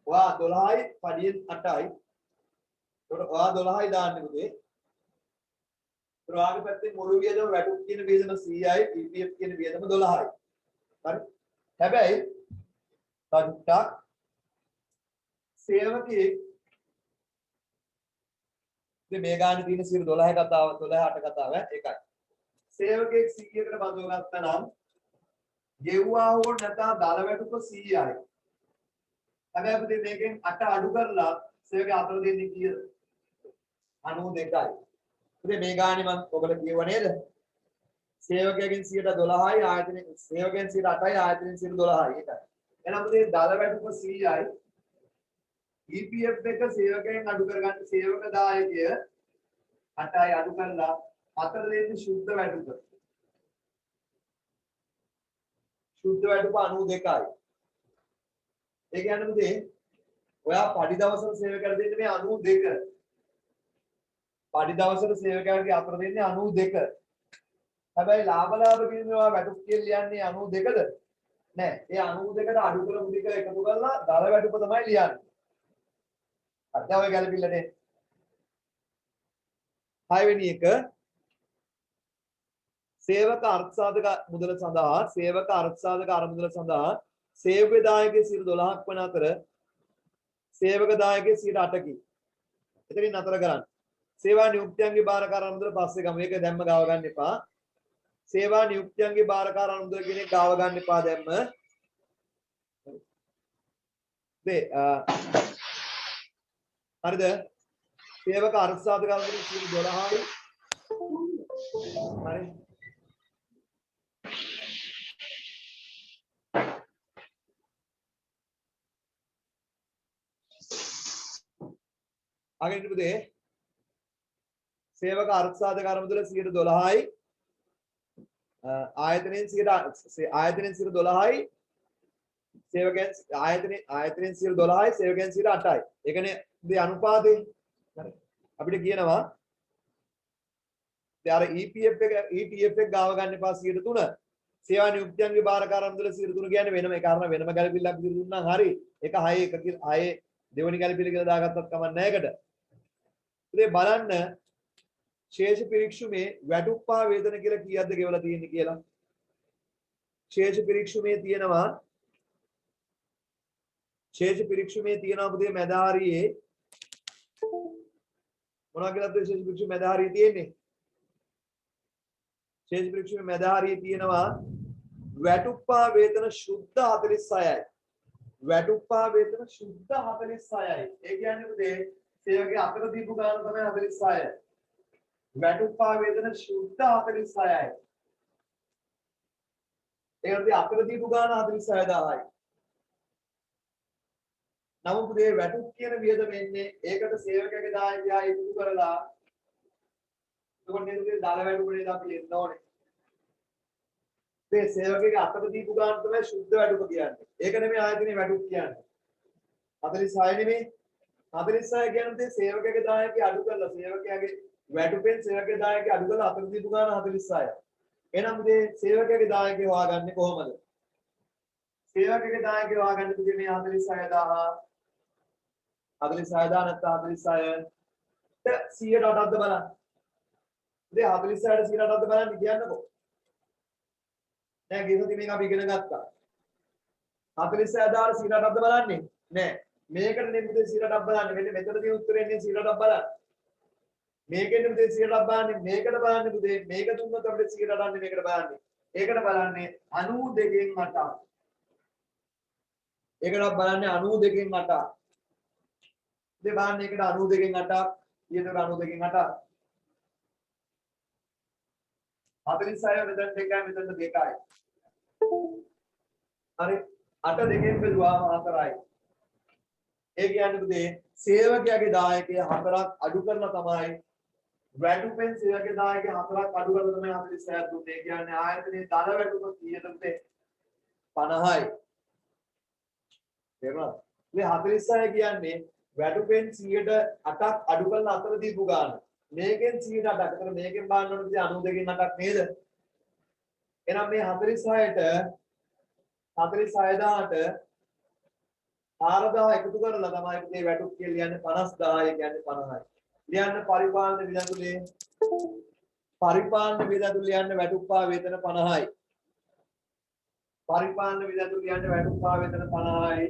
ඔයා 12යි පඩියෙන් 8යි. ඒකට ඔයා 12යි දාන්නේ පුතේ. ඒත් ඔයාගේ පැත්තේ මුළු වියදම වැටුප් කියන වියදම 100යි EPF කියන වියදම 12යි. හරි. හැබැයි ටක් සේවකයෙක් මේ ගානේ තියෙන 12 කතාව 12 8 කතාව ඒකයි. සේවකයෙක් 100කට බඳව ගත්තා නම් ගෙව්වා හෝ නැතා දල වැටුප 100යි. හැබැයි අපිට මේකෙන් 8 අඩු කරලා සේවකයා අතර දෙන්නේ කීයද? 92යි. ඉතින් මේ ගානේ මම ඔබට කියුවා නේද? සේවකයෙක්ගෙන් 12යි ආයතනයේ සේවකයන් 8යි ආයතනයෙන් 12යි ඒකයි. එහෙනම් අපිට දල වැටුප 100යි. EPF එක සේවකයන් අඩු කරගන්න සේවක දායකය 8යි අඩු කරලා අතර දෙන්නේ සුද්ධ වැටුප. සුද්ධ වැටුප 92යි. ඒ කියන්නේ පුතේ ඔයා පඩි දවසට සේවකයන්ට දෙන්නේ මේ 92. පඩි දවසට සේවකයන්ගේ අතර දෙන්නේ 92. හැබැයි ලාභ කියනවා වැටුප් කියලා ලියන්නේ 92ද? නෑ. ඒ 92කට අඩු කරමු ටික එකතු කරලා දල වැටුප තමයි ලියන්නේ. අද ඔය ගැළපිල්ලනේ. 6 වෙනි එක සේවක අර්ථසාධක මුදල සඳහා සේවක අර්ථසාධක අරමුදල සඳහා සේවක දායකයේ 12ක් වන අතර සේවක දායකයේ 8කි. එතනින් නතර කරන්න. සේවා නියුක්තියන්ගේ බාරකාර අරමුදල පස්සේ ගමු. ඒක දැම්ම ගාව ගන්න එපා. සේවා නියුක්තියන්ගේ බාරකාර අරමුදල කියන එක ගාව ගන්න එපා දැම්ම. හරිද? සේවක අර්ථසාධක අරමුදල 12යි. හරි. ආගෙන පුතේ සේවක අර්ථසාධක අරමුදල 12යි ආයතනයෙන් 12යි සේවකයන් ආයතනයෙන් 12යි සේවකයන් 8යි. ඒකනේ මේ අනුපාතය. හරි. අපිට කියනවා දැන් අර EPF එක ETF එක ගාව ගන්න එපා 3. සේවා නියුක්තියන්ගේ බාරකාර අරමුදල 3 කියන්නේ වෙනම ඒ කාරණා වෙනම ගැළපිල්ලක් විදිහට දුන්නා හරි. ඒක 6 දෙවෙනි ගැළපිල්ල කියලා දාගත්තත් කමක් නැහැ ඒකට. ඉතින් බලන්න ශේෂ පිරික්සුමේ වැටුප්පා වේතන කියලා කීයක්ද ගෙවලා තියෙන්නේ කියලා. ශේෂ පිරික්සුමේ තියෙනවා පුතේ මැදහරියේ මොනවා කියලාද ශේෂ පිරික්සුමේ මැදහරියේ තියෙන්නේ? ශේෂ පිරික්සුමේ මැදහරියේ තියෙනවා වැටුප්පා වේතන ශුද්ධ 46යි. වැටුප්පා වේතන ශුද්ධ 46යි. ඒ කියන්නේ පුතේ සේවකගේ අතර දීපු ගාන තමයි 46. වැටුප්පා වේතන ශුද්ධ 46යි. ඒකට අතර දීපු ගාන 46000යි. නමුත් පුතේ වැටුප් කියන වියදම එන්නේ ඒකට සේවකගේ දායකයා එකතු කරලා එතකොට නේද පුතේ දාල වැටුපනේ අපි එන්න ඕනේ. මේ සේවකගේ අතර දීපු ගාන තමයි ශුද්ධ වැටුප කියන්නේ. ඒක නෙමෙයි ආයතනයේ වැටුප් කියන්නේ. 46 නෙමෙයි 46 කියන්නේ සේවකගේ දායකයා අඩු කරලා සේවකයාගේ වැටුපෙන් සේවකගේ දායකයා අඩු කරලා අතර දීපු ගාන 46යි. එහෙනම් මේ සේවකගේ දායකයා හොයාගන්නේ කොහොමද? සේවකගේ දායකයා හොයාගන්නේ පුතේ මේ 46000 46000 නැත්නම් 46 100ට බලන්න. ඉතින් 46ට 100ට බලන්න කියන්නකෝ. දැන් ගිහුති මේක අපි ඉගෙන ගත්තා. 46000 100ට බලන්නේ නෑ. මේකට නෙමෙයි 100ට බලන්නේ. මෙන්න මෙතනදී උත්තරේ එන්නේ 100ට බලන්න. මේකෙන් පුතේ 100ට බලන්නේ මේකට බලන්නේ පුතේ මේක දුන්නොත් අපිට 100ට ගන්න මේකට බලන්නේ. ඒකට බලන්නේ 92කින් 8. ඒකට බලන්නේ 92කින් 8. ඉතින් බලන්න ඒකට 92කින් 8 ඊට 92කින් 8 46 මෙතන දෙකයි මෙතන දෙකයි. හරි 8 දෙකෙන් බෙදුවාම 4යි. ඒ කියන්නේ පුතේ සේවකයාගේ දායකය 4ක් අඩු කරලා තමයි වැටුපෙන් සේවකයාගේ දායකය 4ක් අඩු කරලා තමයි 46 දුන්නේ. ඒ කියන්නේ ආයතනයේ දල වැටුප කීයද පුතේ 50යි. තේරුණාද? මේ 46 කියන්නේ වැටුපෙන් 108ක් අඩු කරලා අතර දීපු ගාන. මේකෙන් 108ක්. ඒතර මේකෙන් බලන්න ඕනේ 92කින් 8ක් නේද? එහෙනම් මේ 46ට 46000ට 4000 එකතු කරලා තමයි මේ වැටුප් කියලා ලියන්නේ 50000 කියන්නේ 50යි. ලියන්න පරිපාලන වියදතුලේ ලියන්න වැටුප්පා වේතන 50යි. පරිපාලන වියදතුල ලියන්න වැටුප්පා වේතන 50යි.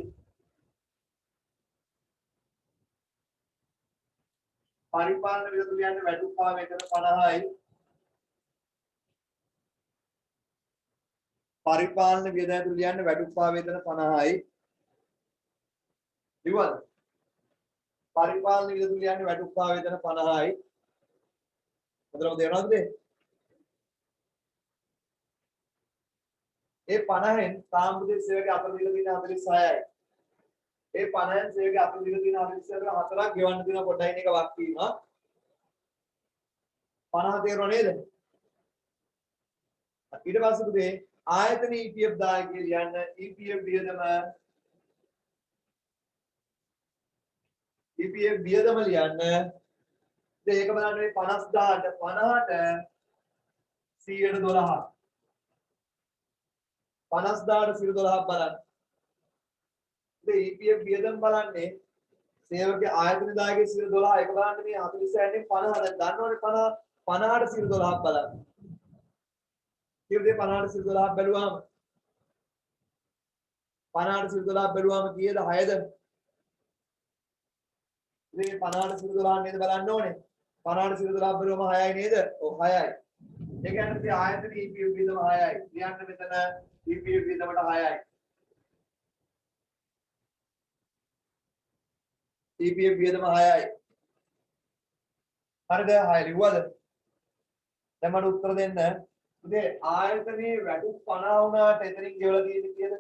පරිපාලන වියදතුල ලියන්න වැටුප්පා වේතන 50යි. පරිපාලන වියදතුල ලියන්න වැටුප්පා වේතන 50යි. ඉවල් පරිපාලන වියදතුල ලියන්න වැටුප්පා වේතන 50යි. හොඳටම තේරෙනවද? ඒ 50න් සාම්ප්‍රදායික සේවකගේ අතර දීලා තියෙන 46යි. ඒ 50න් සේවකගේ අතර දීලා තියෙන 46ට හතරක් ගෙවන්න තියෙන කොටයින් එක වක් වීම 50 තේරුණා නේද? ඊට පස්සේ පුතේ ආයතන EPF දායකය ලියන්න EPF වියදම ලියන්න. ඉතින් ඒක බලන්න මේ 50000ට 50ට 112ක් 50000ට 12ක් බලන්න. ඉතින් EPF වියදම් බලන්නේ සේවකගේ ආයතන දායකයේ 12 එක බලන්න මේ 46 50 දන්නවනේ 50ට 12ක් බලන්න. ඊට 50ට 12ක් බැලුවාම 50ට 12ක් බැලුවාම කීයද 6ද? ඉතින් 50ට 12 නේද බලන්න ඕනේ. 50ට 12ක් බැලුවම 6යි නේද? ඔව් 6යි. ඒ කියන්නේ ඉතින් ආයතන EPF වියදම 6යි. ලියන්න මෙතන EPF වියදමට 6යි. EPF වියදම 6යි. හරිද? 6 ලිව්වද? දැන් මට උත්තර දෙන්න. ඉතින් ආයතනයේ වැටුප් 50 වුණාට එතනින් ගෙවලා තියෙන්නේ කීයද?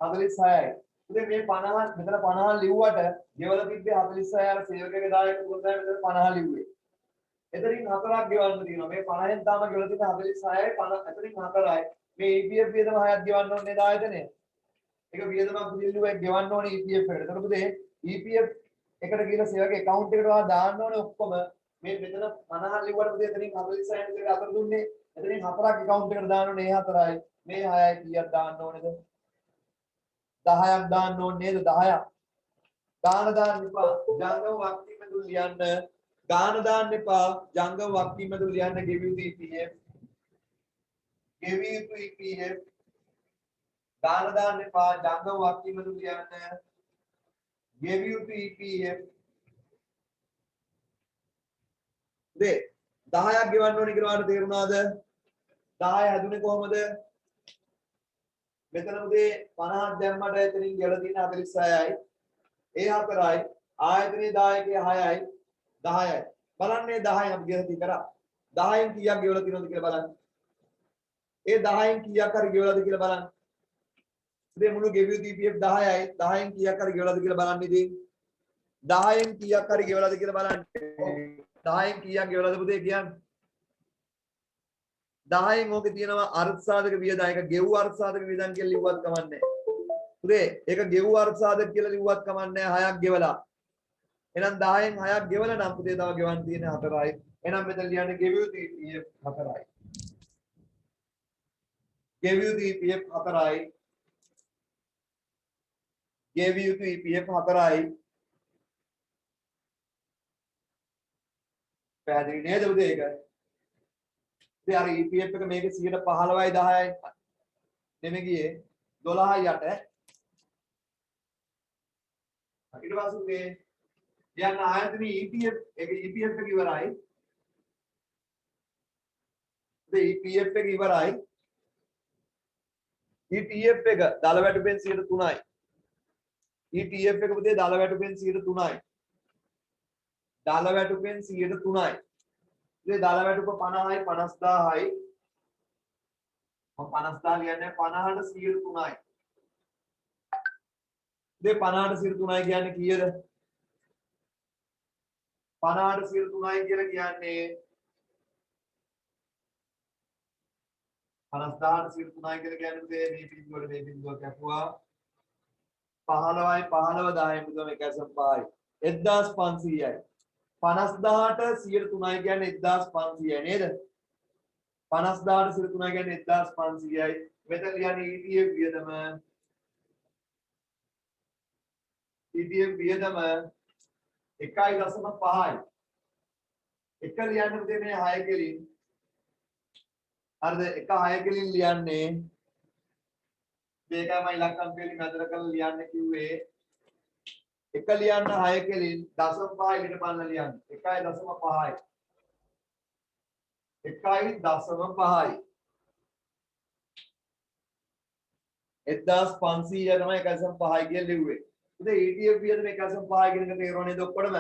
46යි. ඉතින් මේ 50 මෙතන 50 ලිව්වට ගෙවලා තිබ්බේ 46යි අර සේවකගේ දායක පුරතයි මෙතන 50 ලිව්වේ. එතනින් 4ක් ගෙවන්න තියෙනවා. මේ 50න් තාම ගෙවලා තියෙන්නේ 46යි 50 එතනින් 4යි. මේ EPF වියදම 6ක් ගෙවන්න ඕනේ නේද ආයතනය? ඒක වියදමක් පුදිල්ලුවක් ගෙවන්න ඕනේ EPF එකට. එතකොට පුතේ EPF එකට ගිහලා සේවක account එකට වා දාන්න ඕනේ ඔක්කොම. මේ මෙතන 50 ලිව්වට පුතේ එතනින් 46යි විතර අතර දුන්නේ. එතනින් 4ක් account එකට දාන්න ඕනේ. මේ 4යි. මේ 6යි කීයක් දාන්න ඕනේද? 10ක් දාන්න ඕනේ නේද? 10ක්. දාන්න එපා. ජංගම වක්කීම දුල් ලියන්න. දාන්න එපා. ජංගම වක්කීම දුල් ලියන්න ගෙවියු EPF. ගෙවියු EPF. දාන්න එපා. ජංගම වක්කීම දුල් ලියන්න. ගෙවියු EPF. දේ 10ක් ගෙවන්න ඕනේ කියලා ඔයාලට තේරුණාද? 10 හැදුනේ කොහමද? මෙතන උදේ 50ක් දැම්මට එතනින් ගෙවලා තියෙන 46යි. ඒ 4යි. ආයතනයේ දායකයේ 6යි. 10යි. බලන්නේ 10න් අපි ගෙවලා තියෙනවා. 10න් කීයක් ගෙවලා තියෙනවද කියලා බලන්න. ඒ 10න් කීයක් හරි ගෙවලාද කියලා බලන්න. ඉතින් මුළු ගෙවියු EPF 10යි. 10න් කීයක් හරි ගෙවලාද කියලා බලන්න ඉතින්. 10න් කීයක් හරි ගෙවලාද කියලා බලන්න. 10න් කීයක් ගෙවලාද පුතේ කියන්නේ? 10න් ඕකේ තියෙනවා අර්ථ සාධක වියදම්. ඒක ගෙව්ව අර්ථ සාධක වියදම් කියලා ලිව්වත් කමන්නේ. පුතේ ඒක ගෙව්ව අර්ථ සාධක කියලා ලිව්වත් කමන්නේ 6ක් ගෙවලා. එහෙනම් 10න් 6ක් ගෙවලා නම් පුතේ තව ගෙවන්න තියෙන 4යි. එහෙනම් මෙතන ලියන්නේ ගෙවියු EPF 4යි. ගෙවියු EPF 4යි. ගෙවියු EPF 4යි. පැහැදිලි නේද පුතේ ඒක? ඉතින් අර EPF එක මේකේ 15යි 10යි නෙමෙයි ගියේ 12යි 8. ඊට පස්සේ මේ යන ආයතනයේ EPF එක EPF එක ඉවරයි. EPF එක ඉවරයි. ETF එක දල වැටුපෙන් 3යි. ETF එක පුතේ දල වැටුපෙන් 3යි. දල වැටුපෙන් 3යි. ඉතින් දල වැටුප 50යි 50000යි. මම 50000 කියන්නේ 50ට 3යි. ඉතින් 50ට 3යි කියන්නේ කීයද? 50ට 3යි කියලා කියන්නේ 50000ට 3යි කියලා කියන්නේ මේ බිඳුවට කැපුවා 15යි 15 10යි මුදම 1.5යි 1500යි 50000ට 3යි කියන්නේ 1500යි නේද? 50000ට 3යි කියන්නේ 1500යි. මෙතන ලියන්නේ ETF වියදම ETF වියදම 1.5යි. එක ලියන්න පුතේ මේ 6 කෙලින්. හරිද? එක 6 කෙලින් ලියන්නේ මේකම ඉලක්කම් කෙලින් අතර කරලා ලියන්න කිව්වේ. එක ලියන්න 6 කෙලින් 0.5 ඊට පල්ල ලියන්න. 1.5යි. 1.5යි 1500 තමයි 1.5 කියලා ලිව්වේ. ඉතින් ETF වියදම 1.5 කියන එක තේරුණා නේද ඔක්කොටම?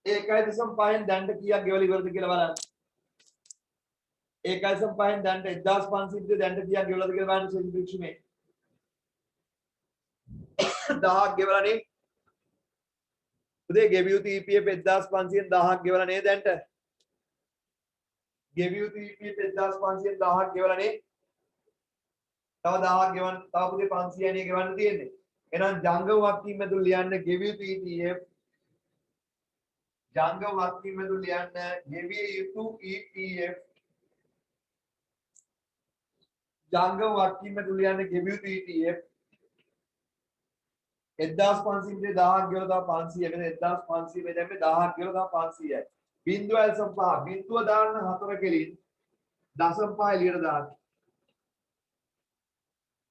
ඒ 1.5න් දැන්ට කීයක් ගෙවලා ඉවරද කියලා බලන්න. 1.5න් දැන්ට 1500 දැන්ට කීයක් ගෙවලාද කියලා බලන්න සෙන්ටිමීටර් 1000ක් ගෙවලා නේ. උදේ ගෙවියු EPF 1500න් 1000ක් ගෙවලා නේ දැන්ට. ගෙවියු EPF 1500න් 1000ක් ගෙවලා නේ. තව 1000ක් ගෙවන්න තව පුතේ 500යි නේ ගෙවන්න තියෙන්නේ. එහෙනම් ජංගම වක්කීම් ඇතුළු ලියන්න ගෙවියු ETF ජංගම වක්කීම් ඇතුළු ලියන්න ගෙවිය යුතු ETF ජංගම වක්කීම තුල යන්නේ ගෙවියු ETF 1500 1000ක් ගෙවලා තව 500 මෙතන 1500 මේ දැම්මේ 1000ක් ගෙවලා තව 500යි. බිඳුව ඇල්සම් 5 බිඳුව දාන්න 4 කෙලින් දශම 5 එළියට දාන්න.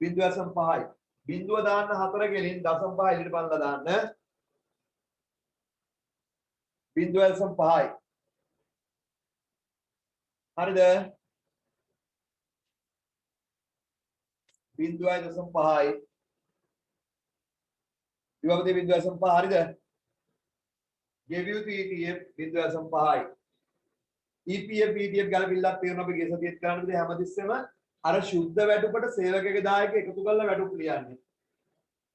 බිඳුව ඇල්සම් 5යි. බිඳුව දාන්න 4 කෙලින් දශම 5 එළියට බලලා දාන්න. බිඳුව ඇල්සම් 5යි. හරිද? බිඳුවයි දශම 5යි. විභවදී බිඳුව ඇල්සම් 5 හරිද? ගෙවියු ETF බිඳුව ඇල්සම් 5යි. EPF ETF ගැලපිල්ලක් තියෙනවා අපි ගේ සතියේත් කරන්න බෑ හැමතිස්සෙම අර ශුද්ධ වැටුපට සේවකගේ දායක එකතු කරලා වැටුප් ලියන්නේ.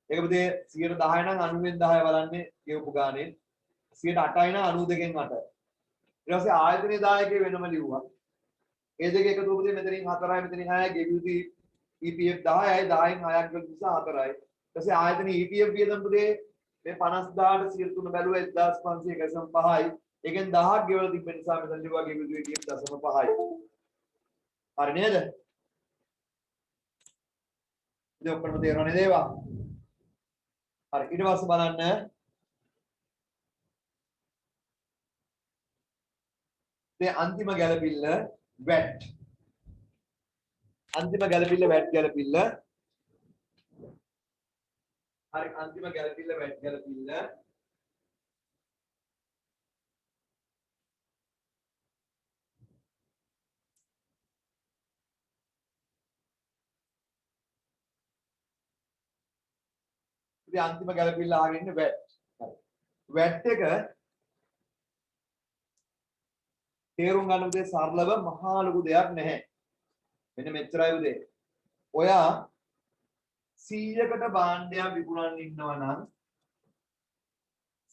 ඒක පුතේ 110 නම් 90න් 10 බලන්නේ කියවපු ගානේ 8යි නම් 92න් 8. ඊට පස්සේ ආයතනයේ දායකයෙ වෙනම ලිව්වා. ඒ දෙක එකතු වුණේ මෙතනින් 4යි මෙතනින් 6යි ගෙවියු EPF 10යි 10න් 6ක් ගන්න නිසා 4යි. ඊට පස්සේ ආයතනයේ ETF වියදම් පුතේ මේ 50000ට 103 බැලුවා 1505යි. ඒකෙන් 1000ක් ගෙවලා තිබෙන නිසා මෙතන ලිව්වා ගෙවියු ETF 0.5යි. හරි නේද? ඉතින් ඔක්කොම තේරෙනව නේද ඒවා? හරි ඊට පස්සේ බලන්න මේ අන්තිම ගැළපිල්ල VAT. අන්තිම ගැළපිල්ල VAT ගැළපිල්ල. හරි අන්තිම ගැළපිල්ල VAT ගැළපිල්ල. ඉතින් අන්තිම ගැළපිල්ල අහගෙන ඉන්නේ VAT. හරි. VAT එක තේරුම් ගන්න උදේ සරලව මහා ලොකු දෙයක් නැහැ. මෙන්න මෙච්චරයි උදේ. ඔයා 100කට භාණ්ඩයක් විකුණන්න ඉන්නවා නම්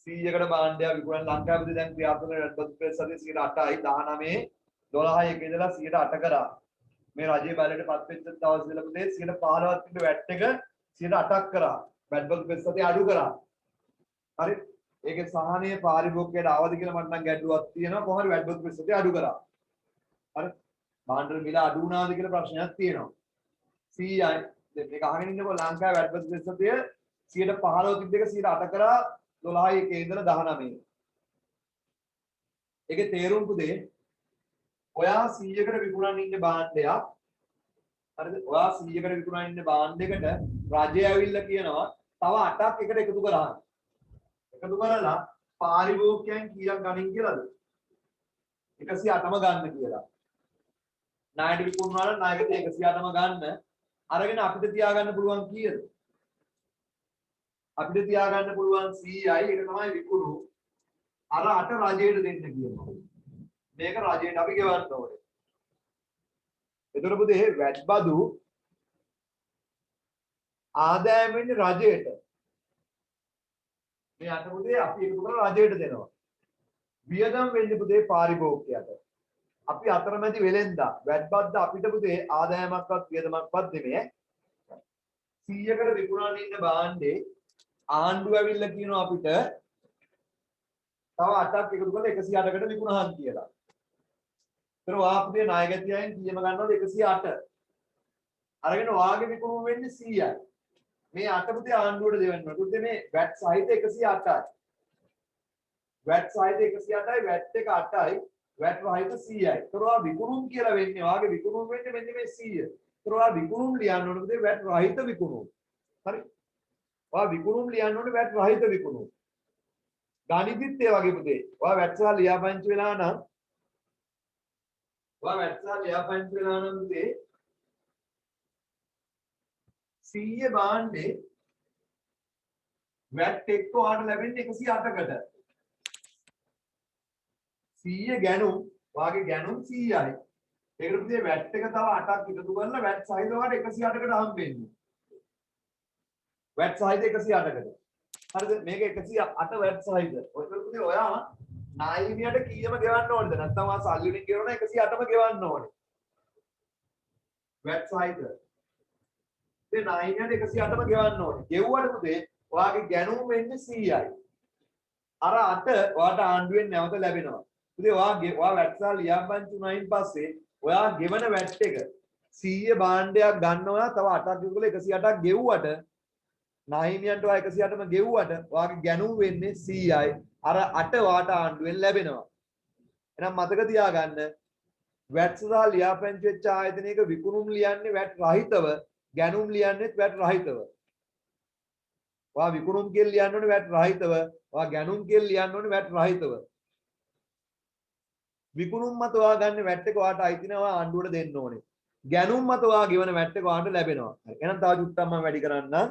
100කට භාණ්ඩයක් විකුණන ලංකාවේ දැන් ක්‍රියාත්මක රටබත් ප්‍රතිශතය 8යි 19 12යි එක ඉඳලා 8 කරා. මේ රජයේ බලයට පත් වෙච්ච දවස් වල පුතේ 15ක් තිබ්බ වැට් එක 8ක් කරා. වැට්බත් ප්‍රතිශතය අඩු කරා. හරි. ඒකේ සහනීය පාරිභෝගිකයට ආවද කියලා මට නම් ගැටලුවක් තියෙනවා. කොහොමද වැට්බත් ප්‍රතිශතය අඩු කරා. හරි. භාණ්ඩ මිල අඩු වුණාද කියලා ප්‍රශ්නයක් තියෙනවා. 100යි. දැන් මේක අහගෙන ඉන්නකො ලංකාවේ වැට්බත් ප්‍රතිශතය 15 තිබ්බ එක 8 කරා 12යි එකේ ඉඳලා 19. ඒකේ තේරුම් පුතේ ඔයා 100කට විකුණන්න ඉන්න භාණ්ඩයක් හරිද? ඔයා 100කට විකුණන්න ඉන්න භාණ්ඩයකට රජය ඇවිල්ලා කියනවා තව 8ක් එකට එකතු කරාන්න. එකතු කරලා පාරිභෝගිකයන් කීයක් ගනින් කියලාද? 108ම ගන්න කියලා. ණයට විකුණනවා නම් ණයකට 108ම ගන්න. අරගෙන අපිට තියාගන්න පුළුවන් කීයද? අපිට තියාගන්න පුළුවන් 100යි. ඒක තමයි විකුණු. අර 8 රජයට දෙන්න කියනවා. මේක රජයට අපි ගෙවන්න ඕනේ. එතකොට පුතේ වැට් බදු ආදායම වෙන්නේ රජයට. මේ අට පුතේ අපි එකතු කරලා රජයට දෙනවා. වියදම් වෙන්නේ පුතේ පාරිභෝගිකයට. අපි අතරමැදි වෙලෙන්දා වැට් බද්ද අපිට පුතේ ආදායමක්වත් වියදමක්වත් දෙන්නේ 100කට විකුණන්න ඉන්න භාණ්ඩේ ආණ්ඩුව ඇවිල්ලා කියනවා අපිට තව 8ක් එකතු කරලා 108කට විකුණහන් කියලා. ඒතර වාපුතේ ණයගැතියන් කීයම ගන්නවද 108. අරගෙන වාගේ විකුණුම වෙන්නේ 100යි. මේ 8 පුතේ ආණ්ඩුවට දෙවන්න ඕනේ. පුතේ මේ VAT සහිත 108යි. VAT සහිත 108යි VAT එක 8යි VAT රහිත 100යි. ඒතර වා විකුණුම් කියලා වෙන්නේ වාගේ විකුණුම් වෙන්නේ මෙන්න මේ 100. ඒතර වා විකුණුම් ලියන්න ඕනේ පුතේ VAT රහිත විකුණුම්. හරි. වා විකුණුම් ලියන්න ඕනේ VAT රහිත විකුණුම්. ගණිතෙත් ඒ වගේ පුතේ. ඔයා වැට් සහ ලියාපදිංචි වෙලා නම් පුතේ 100 භාණ්ඩේ වැට් එක්ක ඔයාලට ලැබෙන්නේ 108කට. 100 ගැණුම් වාගේ ගැණුම් 100යි. ඒකට පුතේ වැට් එක තව 8ක් එකතු කරලා වැට් සහිත ඔයාලට 108කට හම්බෙන්නේ. වැට් සහිත 108කට. හරිද? මේක 108 වැට් සහිත. ඔයක පුතේ ඔයා නායිමියට කීයම ගෙවන්න ඕනද? නැත්නම් ආ සල්ලි වලින් ගෙවනවා 108ම ගෙවන්න ඕනේ. වැට් සහිත. ඉතින් නායිමියට 108ම ගෙවන්න ඕනේ. ගෙවුවට පුතේ ඔයාගේ ගැණුම වෙන්නේ 100යි. අර 8 ඔයාට ආණ්ඩුවෙන් නැවත ලැබෙනවා. පුතේ ඔයා වැට් සහ ලියාපදිංචි වුණායින් පස්සේ ඔයා ගෙවන වැට් එක 100 භාණ්ඩයක් ගන්නවා තව 8ක් විකුණලා 108ක් ගෙව්වට නාහිමියන්ට ඔයා 108ම ගෙව්වට ඔයාගේ ගැනුම් වෙන්නේ 100යි. අර 8 වාට ආණ්ඩුවෙන් ලැබෙනවා. එහෙනම් මතක තියාගන්න වැට් සහ ලියාපදිංචි වෙච්ච ආයතනයක විකුණුම් ලියන්නේ වැට් රහිතව, ගැනුම් ලියන්නේත් වැට් රහිතව. ඔයා විකුණුම් කියලා ලියන්න ඕනේ වැට් රහිතව, ඔයා ගැනුම් කියලා ලියන්න ඕනේ වැට් රහිතව. විකුණුම් මත ඔයා ගන්න වැට් එක ඔයාට අයිති නැහැ, ආණ්ඩුවට දෙන්න ඕනේ. ගැනුම් මත ඔයා ගෙවන වැට් එක ඔයාට ලැබෙනවා. හරි. එහෙනම් තව චුට්ටක් මම වැඩි කරන්නම්.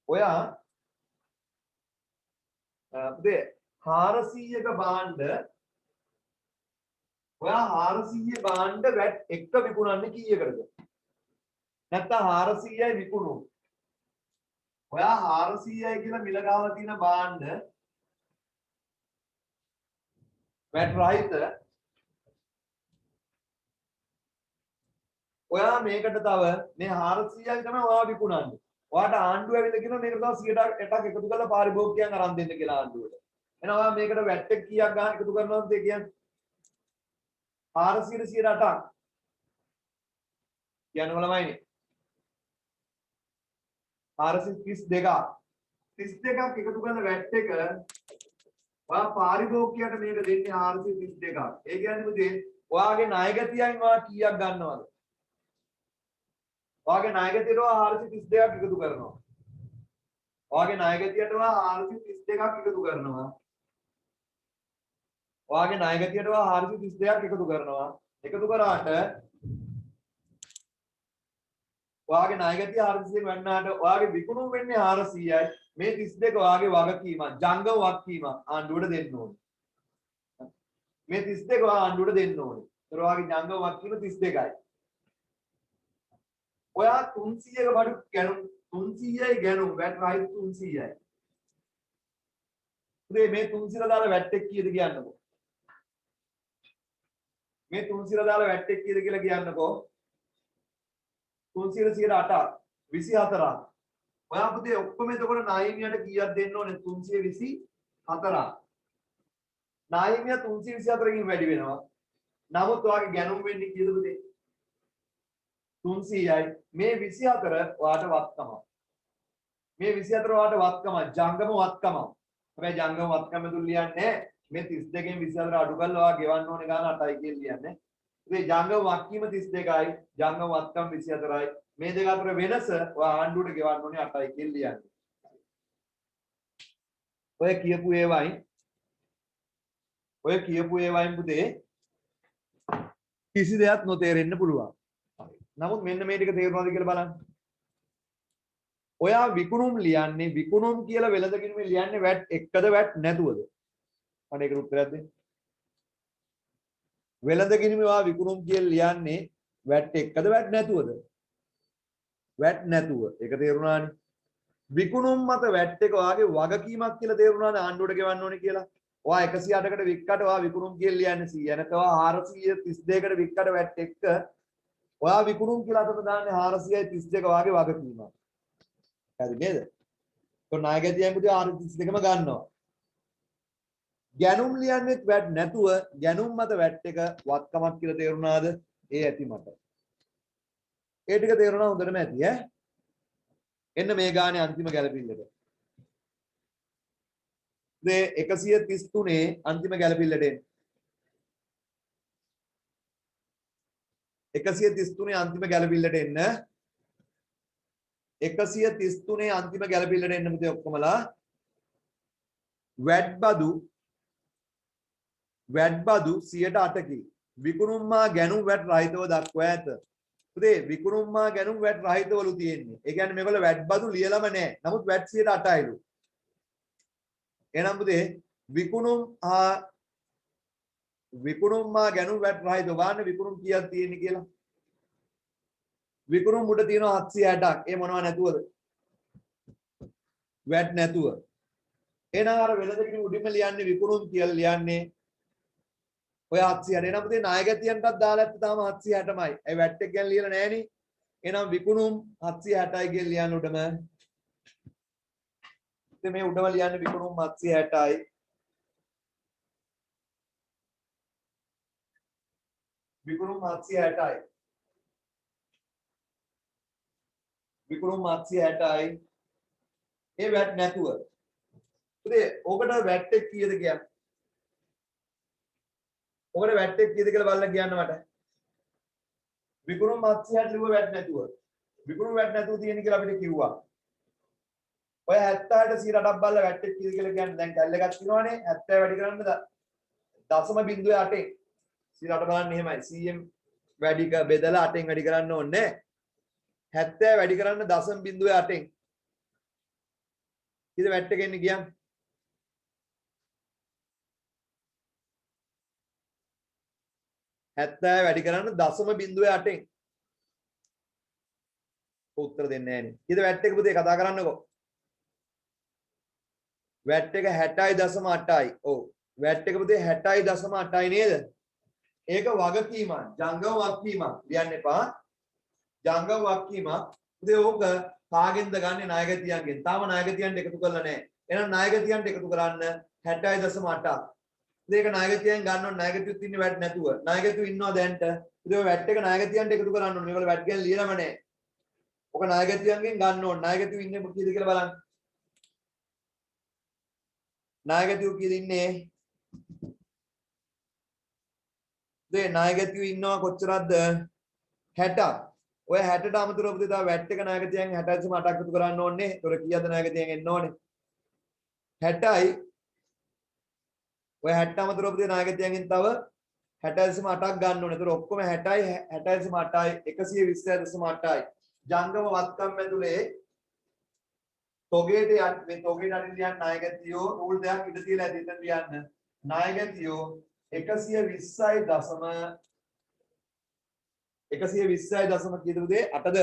ඔයා පුතේ 400ක භාණ්ඩ ඔයා 400 භාණ්ඩ වැට් එක විකුණන්නේ කීයකටද? නැත්නම් 400යි විකුණුම්. ඔයා 400යි කියලා මිල ගාව තියෙන භාණ්ඩ වැට් රහිත ඔයා මේකට තව මේ 400යි තමයි ඔයා විකුණන්නේ. ඔයාට ආණ්ඩුව ඇවිල්ලා කියනවා මේකට තව 100ක් එකතු කරලා පාරිභෝගිකයන් අරන් දෙන්න කියලා ආණ්ඩුවට. එහෙනම් ඔයා මේකට වැට් එක කීයක් ගන්න එකතු කරනවද කියන්නේ? 400 108ක්. කියන්න ළමයිනේ. 432ක්. 32ක් එකතු කරන වැට් එක ඔයා පාරිභෝගිකයට මේක දෙන්නේ 432ක්. ඒ කියන්නේ පුතේ ඔයාගේ ණයගැතියන් ඔයා කීයක් ගන්නවද? ඔයාගේ ණයගැතියට ඔයා 432ක් එකතු කරනවා. ඔයාගේ ණයගැතියට ඔයා 432ක් එකතු කරනවා. ඔයාගේ ණයගැතියට ඔයා 432ක් එකතු කරනවා. එකතු කරාට ඔයාගේ ණයගැතිය 432 වන්නාට ඔයාගේ විකුණුම් වෙන්නේ 400යි. මේ 32 ඔයාගේ වගකීමක්, ජංගම වගකීමක් ආණ්ඩුවට දෙන්න ඕනේ. මේ 32 ඔයා ආණ්ඩුවට දෙන්න ඕනේ. ඒතර ඔයාගේ ජංගම වගකීම 32යි. ඔයා 300ක බඩු ගැනුම් 300යි ගැනුම් වැට් රහිත 300යි. මේ 300 දාලා වැට් එක කීයද කියන්නකෝ. මේ 300 දාලා වැට් එක කීයද කියලා කියන්නකෝ. 300 108ක් 24ක්. ඔයා පුතේ ඔක්කොම එතකොට නාහිමියට කීයක් දෙන්න ඕනේ? 324ක්. නාහිමිය 324කින් වැඩි වෙනවා. නමුත් ඔයාගේ ගැනුම් වෙන්නේ කීයද පුතේ? 300යි. මේ 24 ඔයාට වත්කම. මේ 24 ඔයාට වත්කම ජංගම වත්කම. හැබැයි ජංගම වත්කම දුල් ලියන්නේ මේ 32කින් 24 අඩු කරලා ඔයා ගෙවන්න ඕනේ ගාන 8යි කියලා ලියන්නේ. ඉතින් ජංගම වත්කීම 32යි, ජංගම වත්කම 24යි. මේ දෙක අතර වෙනස ඔයා ආණ්ඩුවට ගෙවන්න ඕනේ 8යි කියලා ලියන්නේ. ඔය කියපු ඒවායින් පුතේ කිසි දෙයක් නොතේරෙන්න පුළුවන්. නමුත් මෙන්න මේ ටික තේරුණාද කියලා බලන්න. ඔයා විකුණුම් ලියන්නේ විකුණුම් කියලා වෙළඳගිරිමේ ලියන්නේ වැට් එකද වැට් නැතුවද? මට ඒකට උත්තරයක් දෙන්න. වෙළඳගිරිමේ ඔයා විකුණුම් කියලා ලියන්නේ වැට් එකද වැට් නැතුවද? වැට් නැතුව. ඒක තේරුණානේ. විකුණුම් මත වැට් එක ඔයාගේ වගකීමක් කියලා තේරුණාද ආණ්ඩුවට ගෙවන්න ඕනේ කියලා? ඔයා 108කට වික්කට ඔයා විකුණුම් කියලා ලියන්නේ 100. නැත්නම් ඔයා 432කට වික්කට වැට් එක ඔයා විකුණුම් කියලා අතට දාන්නේ 432 වාගේ වගකීමක්. හරි නේද? તો ණයගැතියන් පුතේ 432ම ගන්නවා. ගැනුම් ලියන්නේ වැට් නැතුව ගැනුම් මත වැට් එක වත්කමක් කියලා තේරුණාද? ඒ ඇති මට. ඒ ටික තේරුණා හොඳටම ඇති ඈ. එන්න මේ ගානේ අන්තිම ගැලපිල්ලට. මේ 133 අන්තිම ගැලපිල්ලට එන්න. 133 අන්තිම ගැලපිල්ලට එන්න. 133 අන්තිම ගැලපිල්ලට එන්න පුතේ ඔක්කොමලා. වැට් බදු 108කි. විකුණුම් මා ගැනුම් වැට් රහිතව දක්වා ඇත. පුතේ විකුණුම් මා ගැනුම් වැට් රහිතවලු තියෙන්නේ. ඒ කියන්නේ මේගොල්ලෝ වැට් බදු ලියලම නැහැ. නමුත් වැට් 108යිලු. එහෙනම් පුතේ විකුණුම් මා ගැනුම් වැට් රහිතව බලන්න විකුණුම් කීයක් තියෙන්නේ කියලා. විකුණුම් මුඩ තියෙනවා 760ක්. ඒ මොනවා නැතුවද? වැට් නැතුව. එහෙනම් අර වෙළඳකින් උඩින්ම ලියන්නේ විකුණුම් කියලා ලියන්නේ ඔය 760. එහෙනම් පුතේ ණයගැතියන්ටත් දාලා ඇත්ත තාම 760මයි. ඒ වැට් එක ගැන ලියලා නැහනේ. එහෙනම් විකුණුම් 760යි කියලා ලියන්න උඩම. ඉතින් මේ උඩම ලියන්නේ විකුණුම් 760යි. විකුණුම් 760යි. විකුණුම් 760යි. ඒ වැට් නැතුව. ඉතින් ඔකට වැට් එක කීයද කියන්නේ? ඔකට වැට් එක කීයද කියලා බලලා කියන්න මට. විකුණුම් 760 ලිව්ව වැට් නැතුව. විකුණුම් වැට් නැතුව තියෙන කියලා අපිට කිව්වා. ඔය 70ට 108ක් බලලා වැට් එක කීයද කියලා කියන්නේ දැන් කැල් එකක් තියෙනවානේ 70 වැඩි කරන්න 0.8 108 බලන්න එහෙමයි. CM වැඩි බෙදලා 8ෙන් වැඩි කරන්න ඕනේ. 70 වැඩි කරන්න 0.8ෙන්. කීයද වැට් එක එන්නේ කියන්නේ? 70 වැඩි කරන්න 0.8ෙන්. උත්තර දෙන්නේ නැහැ නේ. කීයද වැට් එක පුතේ කතා කරන්නකෝ. වැට් එක 60.8යි. ඔව්. වැට් එක පුතේ 60.8යි නේද? ඒක වගකීමක්. ජංගම වගකීමක්. ලියන්න එපා. ජංගම වගකීමක්. පුතේ ඕක කාගෙන්ද ගන්නෙ? ණයගතියන්ගෙන්. තාම ණයගතියන්ට එකතු කරලා නැහැ. එහෙනම් ණයගතියන්ට එකතු කරන්න 60.8ක්. ඒක ණයගතියන් ගන්න ඕන. ණයගතියුත් ඉන්නේ වැට් නැතුව. ණයගතියු ඉන්නවා දැන්ට. ඉතින් ඔය වැට් එක ණයගතියන්ට එකතු කරන්න ඕන. මේගොල්ලෝ වැට් ගැන ලියලම නැහැ. ඔක ණයගතියන්ගෙන් ගන්න ඕන. ණයගතියු ඉන්නේ කීයද කියලා බලන්න. ණයගතියු කීයද ඉන්නේ? නායකයෝ ඉන්නවා කොච්චරක්ද 60ක්. ඔය 60ට අමතරව පුතේ තව වැට් එක නායකයන් 60.8ක් එකතු කරන්න ඕනේ. ඒතොර කීයද නායකයන් එන්න ඕනේ? 60යි. ඔය 60 අමතරව පුතේ නායකයන්ගෙන් තව 60.8ක් ගන්න ඕනේ. ඒතොර ඔක්කොම 60යි 60.8යි 120.8යි. ජංගම වත්කම් ඇතුලේ තොගේට මේ තොගේට අරින්න ලියන්න නායකයෝ රූල් දෙකක් ඉඳ තියලා ඇති එතන ලියන්න. නායකයෝ 120යි දශම 120යි දශම කීයද පුතේ 8ද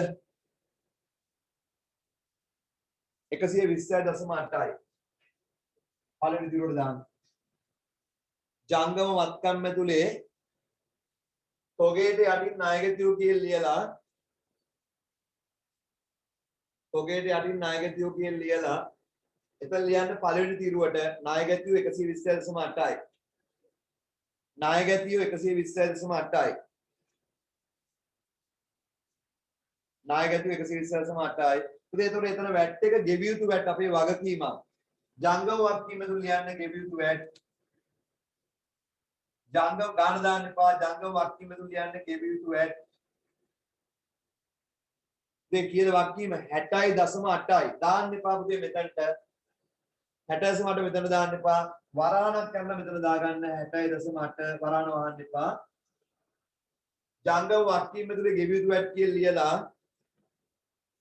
120යි දශම 8යි පළවෙනි දිරුවට දාන්න. ජංගම වත්කම් ඇතුලේ තොගේට යටින් නායකයෝ කියලා ලියලා තොගේට යටින් නායකයෝ කියලා ලියලා එතන ලියන්න පළවෙනි දිරුවට නායකයෝ 120.8යි. නායකයෝ 120.8යි. නායකයෝ 120.8යි. ඒතකොට එතන වැට් එක ගෙවිය යුතු වැට් අපේ වගකීමක්. ජංගම වගකීම තුල ලියන්න ගෙවිය යුතු වැට්. ජංගම ගාන දාන්න එපා. ජංගම වගකීම තුල ලියන්න ගෙවිය යුතු වැට්. මේ කීයද වගකීම 60.8යි. දාන්න එපා පුතේ මෙතනට. 60.8 මෙතන දාන්න එපා. වරහණක් කරලා මෙතන දාගන්න 60.8 වරහණ වහන්න එපා. ජංගම වගකීම තුල ගෙවිය යුතු වැට් කියලා ලියලා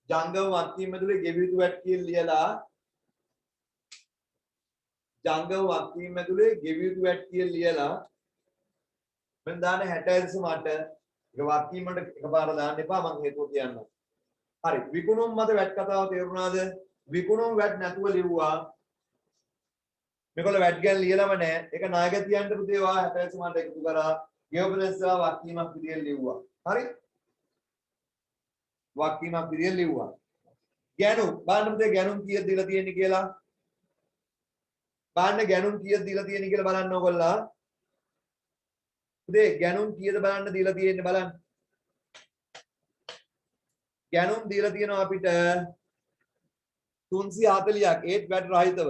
ජංගම වගකීම තුල ගෙවිය යුතු වැට් කියලා ලියලා ජංගම වගකීම තුල ගෙවිය යුතු වැට් කියලා ලියලා මම දාන 60.8 ඒක වගකීම වලට එකපාර දාන්න එපා මම හේතුව කියන්නම්. හරි විකුණුම් මත වැට් කතාව තේරුණාද? විකුණුම් වැට් නැතුව ලිව්වා. මේගොල්ලෝ වැට් ගැන ලියලම නැහැ. ඒක නායකයන්ට පුතේ වා 60.8 එකතු කරා. ගෙවපදේශා වගකීමක් විදියට ලිව්වා. හරි? වගකීමක් විදියට ලිව්වා. ගැනුම් බලන්න පුතේ ගැනුම් කීයද දීලා තියෙන්නේ කියලා. බලන්න ගැනුම් කීයද දීලා තියෙන්නේ කියලා බලන්න ඕගොල්ලෝ. පුතේ ගැනුම් කීයද බලන්න දීලා තියෙන්නේ බලන්න. ගැනුම් දීලා තියෙනවා අපිට 340ක් ඒත් වැට් රහිතව.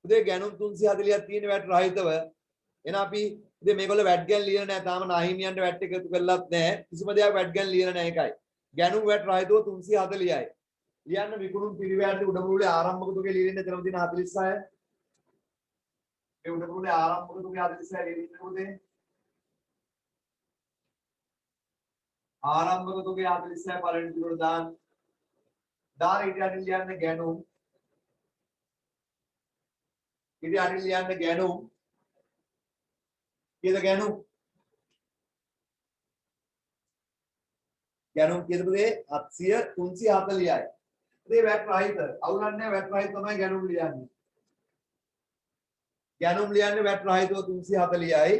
පුතේ ගැනුම් 340ක් තියෙන වැට් රහිතව. එහෙනම් අපි ඉතින් මේගොල්ලෝ වැට් ගැන ලියලා නැහැ. තාම නාහිමියන්ට වැට් එක එකතු කරලත් නැහැ. කිසිම දෙයක් වැට් ගැන ලියලා නැහැ ඒකයි. ගැනුම් වැට් රහිතව 340යි. ලියන්න විකුණුම් පිරිවැයට උඩමුළුලේ ආරම්භක තුගේ ලියන්නේ එතනම තියෙන 46. මේ උඩමුළුලේ ආරම්භක තුගේ 46 ලියන්නේ කොහොමද? ආරම්භක තුගේ 46 පළවෙනි දිරුවට දාන්න. දාන ඊට යටින් ලියන්න ගැනුම්. ඊට යටින් ලියන්න ගැනුම්. කීයද ගැනුම්? ගැනුම් කීයද පුතේ? 700 340යි. පුතේ වැට් රහිත. අවුලක් නැහැ වැට් රහිත තමයි ගැනුම් ලියන්නේ. ගැනුම් ලියන්නේ වැට් රහිතව 340යි.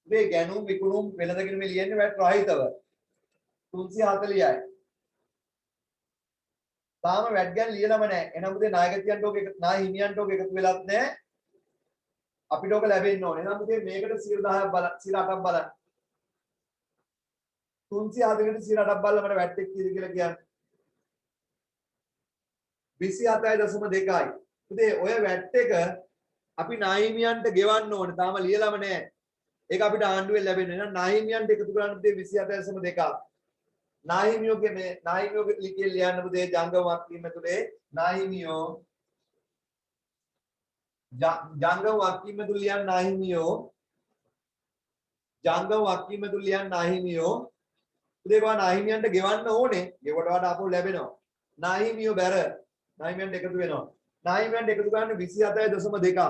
පුතේ ගැනුම් විකුණුම් වෙනදකින් මේ ලියන්නේ වැට් රහිතව 340යි. තාම වැට් ගැන ලියලම නැහැ. එහෙනම් පුතේ නායකයන්ට ඕක නාය හිමියන්ට ඕක එකතු වෙලත් නැහැ. අපිට ඕක ලැබෙන්න ඕනේ. එහෙනම් පුතේ මේකට 110ක් බලන්න 108ක් බලන්න. 304කට 108ක් බලලා මට වැට් එක කීයද කියලා කියන්න. 27.2යි. පුතේ ඔය වැට් එක අපි නාහිමියන්ට ගෙවන්න ඕනේ. තාම ලියලම නැහැ. ඒක අපිට ආණ්ඩුවෙන් ලැබෙන්නේ නැහැ. නාහිමියන්ට එකතු කරන්න පුතේ 27.2ක්. නාහිමියෝගේ මේ නාහිමියෝගේ ලියන්න පුතේ ජංගම වක්කීම තුලේ නාහිමියෝ ජංගම වක්කීම තුල ලියන්න නාහිමියෝ ජංගම වක්කීම තුල ලියන්න නාහිමියෝ පුතේ කොහොම නාහිමියන්ට ගෙවන්න ඕනේ. ගෙවට වඩා අපෝ ලැබෙනවා. නාහිමියෝ බැර නාහිමියන්ට එකතු වෙනවා. නාහිමියන්ට එකතු කරන්න 27.2ක්.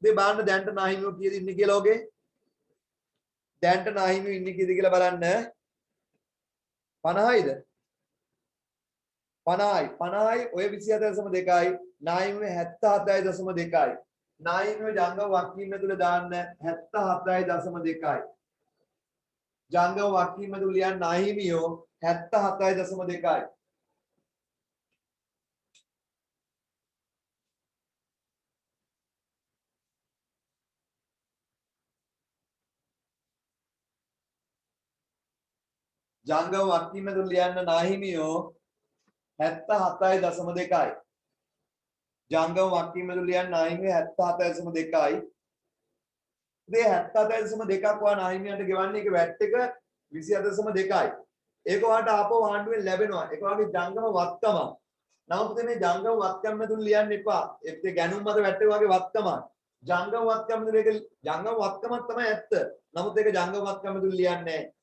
ඉතින් බලන්න දැන්ට නාහිමියෝ කීයද ඉන්නේ කියලා ඔගේ. දැන්ට නාහිමියෝ ඉන්නේ කීයද කියලා බලන්න. 50යිද? 50යි. 50යි ඔය 27.2යි. නාහිමියෝ 77.2යි. නාහිමියෝ ජංගම වක්කීම තුල දාන්න 77.2යි. ජංගම වක්කීම තුල ලියන්න නාහිමියෝ 77.2යි. ජංගම වක්කීම තුල ලියන්න නාහිමියෝ 77.2යි. ජංගම වක්කීම තුල ලියන්න නාහිමියෝ 77.2යි. ඉතින් 77.2ක් වා නාහිමියන්ට ගෙවන්නේ ඒක වැට් එක 27.2යි. ඒක වාට ආපහු ආණ්ඩුවෙන් ලැබෙනවා. ඒක වාගේ ජංගම වත්කම. නමුත් මේ ජංගම වත්කම තුල ලියන්න එපා. ඒත් ගැනුම් මත වැට් එක වාගේ වත්කම. ජංගම වත්කම තුල ඒක ජංගම වත්කමක් තමයි ඇත්ත. නමුත් ඒක ජංගම වත්කම තුල ලියන්නේ නැහැ.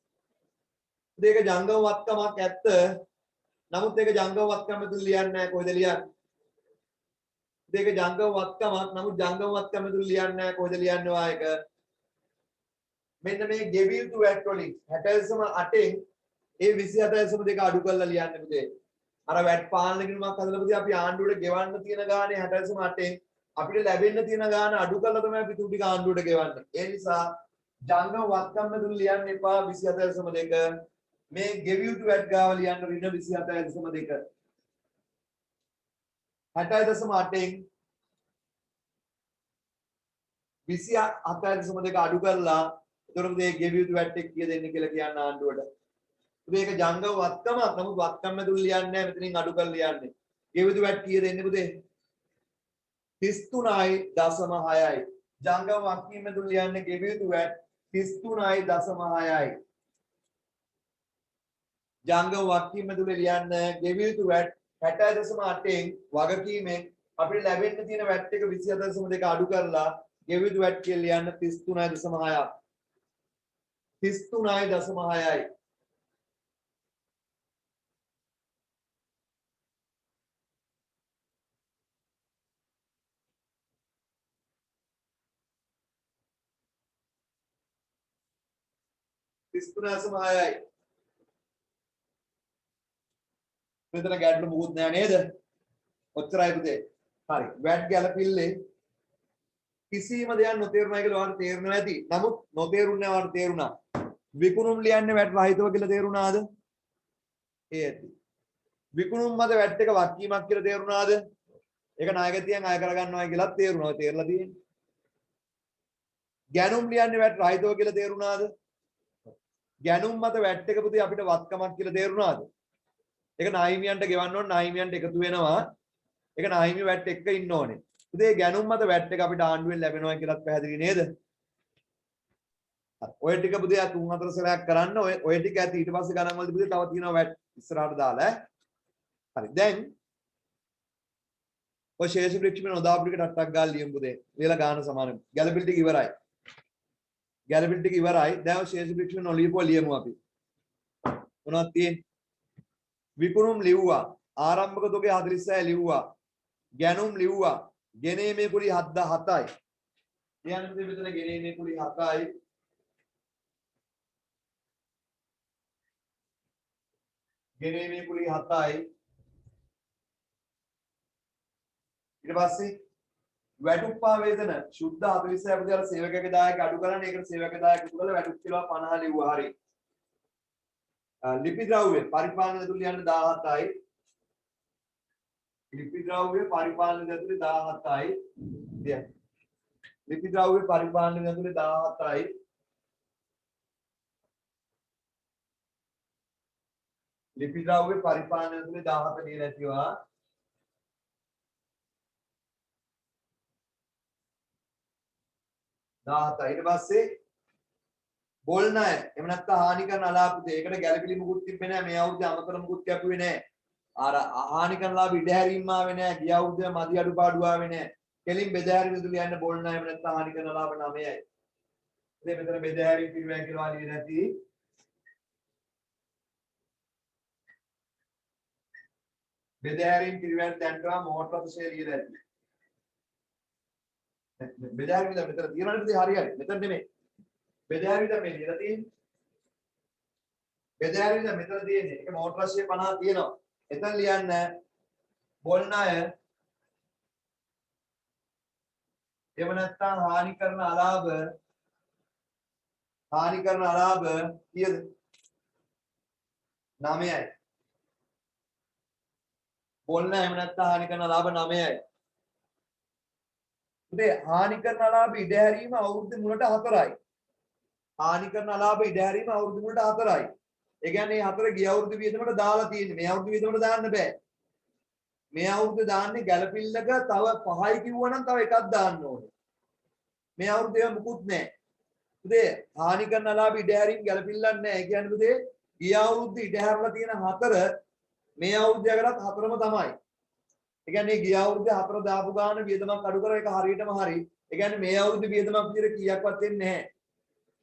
ඒක ජංගම වත්කමක් ඇත්ත. නමුත් ඒක ජංගම වත්කම තුල ලියන්නේ නැහැ. කොහෙද ලියන්නේ? ඒක ජංගම වත්කමක්. නමුත් ජංගම වත්කම තුල ලියන්නේ නැහැ. කොහෙද ලියන්නේ වා ඒක? මෙන්න මේ ගෙවි යුතු වැට් වලින් 60.8න් ඒ 27.2 අඩු කරලා ලියන්න පුතේ. අර වැට් පාලන කිරීමක් හදලා පුතේ අපි ආණ්ඩුවට ගෙවන්න තියෙන ගානේ 60.8න් අපිට ලැබෙන්න තියෙන ගාන අඩු කරලා තමයි අපි තුන් ටික ආණ්ඩුවට ගෙවන්නේ. ඒ නිසා ජංගම වත්කම තුල ලියන්න එපා 27.2. මේ ගෙවි යුතු වැට් ගාව ලියන්න ඍණ 27.2. 60.8න් 27.2 අඩු කරලා එතකොට මේ ගෙවි යුතු වැට් එක කීයද එන්නේ කියලා කියන්න ආණ්ඩුවට. මේක ජංගම වත්කමක්. නමුත් වත්කම තුල ලියන්නේ නැහැ. මෙතනින් අඩු කරලා ලියන්නේ. ගෙවි යුතු වැට් කීයද එන්නේ පුතේ? 33.6යි. ජංගම වක්කීම තුල ලියන්නේ ගෙවි යුතු වැට් 33.6යි. ජංගම වක්කීම තුල ලියන්න ගෙවි යුතු වැට් 60.8න් වගකීමෙන් අපිට ලැබෙන්න තියෙන වැට් එක 27.2 අඩු කරලා ගෙවි යුතු වැට් කියලා ලියන්න 33.6ක්. 33.6යි. මෙතන ගැටලු මොකුත් නෑ නේද? ඔච්චරයි පුතේ. හරි. වැට් ගැලපිල්ලේ කිසිම දෙයක් නොතේරුණා කියලා ඔයාලට තේරෙනවා ඇති. නමුත් නොතේරුන්නේ ඔයාලට තේරුණා. විකුණුම් ලියන්නේ වැට් රහිතව කියලා තේරුණාද? ඒ ඇති. විකුණුම් මත වැට් එක වක්කීමක් කියලා තේරුණාද? ඒක ණයගතියෙන් අය කරගන්නවා කියලා තේරුණා. ඔය තේරලා තියෙන්නේ. ගැනුම් ලියන්නේ වැට් රහිතව කියලා තේරුණාද? ගැනුම් මත වැට් එක පුතේ අපිට වත්කමක් කියලා තේරුණාද? ඒක නාහිමියන්ට ගෙවන්න ඕන නාහිමියන්ට එකතු වෙනවා. ඒක නාහිමි වැට් එක ඉන්න ඕනේ. පුතේ ගැනුම් මත වැට් එක අපිට ආණ්ඩුවෙන් ලැබෙනවා කියලාත් පැහැදිලි නේද? ඔය ටික පුතේ 3-4 සැරයක් කරන්න. ඔය ටික ඇති ඊට පස්සේ ගණන් වලදී පුතේ තව තියෙනවා වැට් ඉස්සරහට දාලා හරි. දැන් ඔය ශේෂ වෘක්ෂ මේ නොදාපු ටික ටක් ගාලා ලියමු පුතේ. ලියලා ගාන සමානයි. ගැළපිලි ටික ඉවරයි. ගැළපිලි ටික ඉවරයි. දැන් ඔය ශේෂ වෘක්ෂ මේ නොලියපුවා ලියමු අපි. මොනවද තියෙන්නේ? විකුණුම් ලිව්වා. ආරම්භක තොගේ 46 ලිව්වා. ගැනුම් ලිව්වා. ගෙනීමේ කුලි 77යි. කියන්නද මෙතන ගෙනීමේ කුලි 7යි. ගෙනීමේ කුලි 7යි. ඊට පස්සේ වැටුප්පා වේදන සුද්ධ 46 අපිට සේවකගේ දායක අඩු කරන්නේ. ඒකට සේවක දායක තුල වැටුප් කිලෝ 50 ලිව්වා. හරි. ලිපි ද්‍රව්‍ය පරිපාලන ඇතුළේ යන්න 17යි. ලිපි ද්‍රව්‍ය පරිපාලන ඇතුළේ 17යි. දියන්. ලිපි ද්‍රව්‍ය පරිපාලන ඇතුළේ 17යි. ලිපි ද්‍රව්‍ය පරිපාලනය තුළ 17 ලියලා තියෙනවා. 17. ඊට පස්සේ බොල් ණය එහෙම නැත්නම් හානි කරන අලාපුතේ. ඒකට ගැළපිලි මුකුත් තිබ්බේ නැහැ. මේ අවුරුද්දේ අමතර මුකුත් කැපුවේ නැහැ. අර හානි කරන ලාභ ඉඩ හැරීම් ආවේ නැහැ. ගිය අවුරුද්දේ මදි අඩුපාඩු ආවේ නැහැ. කෙලින් බෙදාහැරීම තුළ යන්න බොල් ණය එහෙම නැත්නම් හානි කරන ලාභ 9යි. ඉතින් මෙතන බෙදාහැරීම් පිළිවෙල කියලා ලියලා නැති. බෙදාහැරීම් පිළිවෙල දැන්ටවා මෝටර ප්‍රතිශය ලියලා ඇති. බෙදාහැරීම් මෙතන තියනවා නේද? හරි. මෙතන නෙමෙයි. බෙදාහැරීම් මේ ලියලා තියෙන්නේ. බෙදාහැරීම් මෙතන තියෙන්නේ. ඒක මෝටර ප්‍රතිශය 50 තියෙනවා. එතන ලියන්න බොල් ණය එහෙම නැත්නම් හානි කරන අලාභ කීයද? 9යි. බොල් ණය එහෙම නැත්නම් හානි කරන අලාභ 9යි. උදේ හානි කරන අලාභ ඉඩ හැරීම අවුරුද්ද මුලට 4යි. හානි කරන අලාභ ඉඩ හැරීම අවුරුදු මුලට 4යි. ඒ කියන්නේ මේ 4 ගිය අවුරුදු වියදමට දාලා තියෙන්නේ. මේ අවුරුදු වියදමට දාන්න බෑ. මේ අවුරුද්ද දාන්නේ ගැළපිල්ලක තව 5යි කිව්වනම් තව එකක් දාන්න ඕනේ. මේ අවුරුද්ද ඒවා මුකුත් නැහැ. පුතේ හානි කරන අලාභ ඉඩ හැරීම ගැළපිල්ලක් නැහැ. ඒ කියන්නේ පුතේ ගිය අවුරුද්ද ඉඩ හැරලා තියෙන 4 මේ අවුරුද්දේ කරත් 4ම තමයි. ඒ කියන්නේ ගිය අවුරුද්දේ 4 දාපු ගාන වියදමක් අඩු කරා ඒක හරියටම හරි. ඒ කියන්නේ මේ අවුරුද්දේ වියදමක් විතර කීයක්වත් වෙන්නේ නැහැ.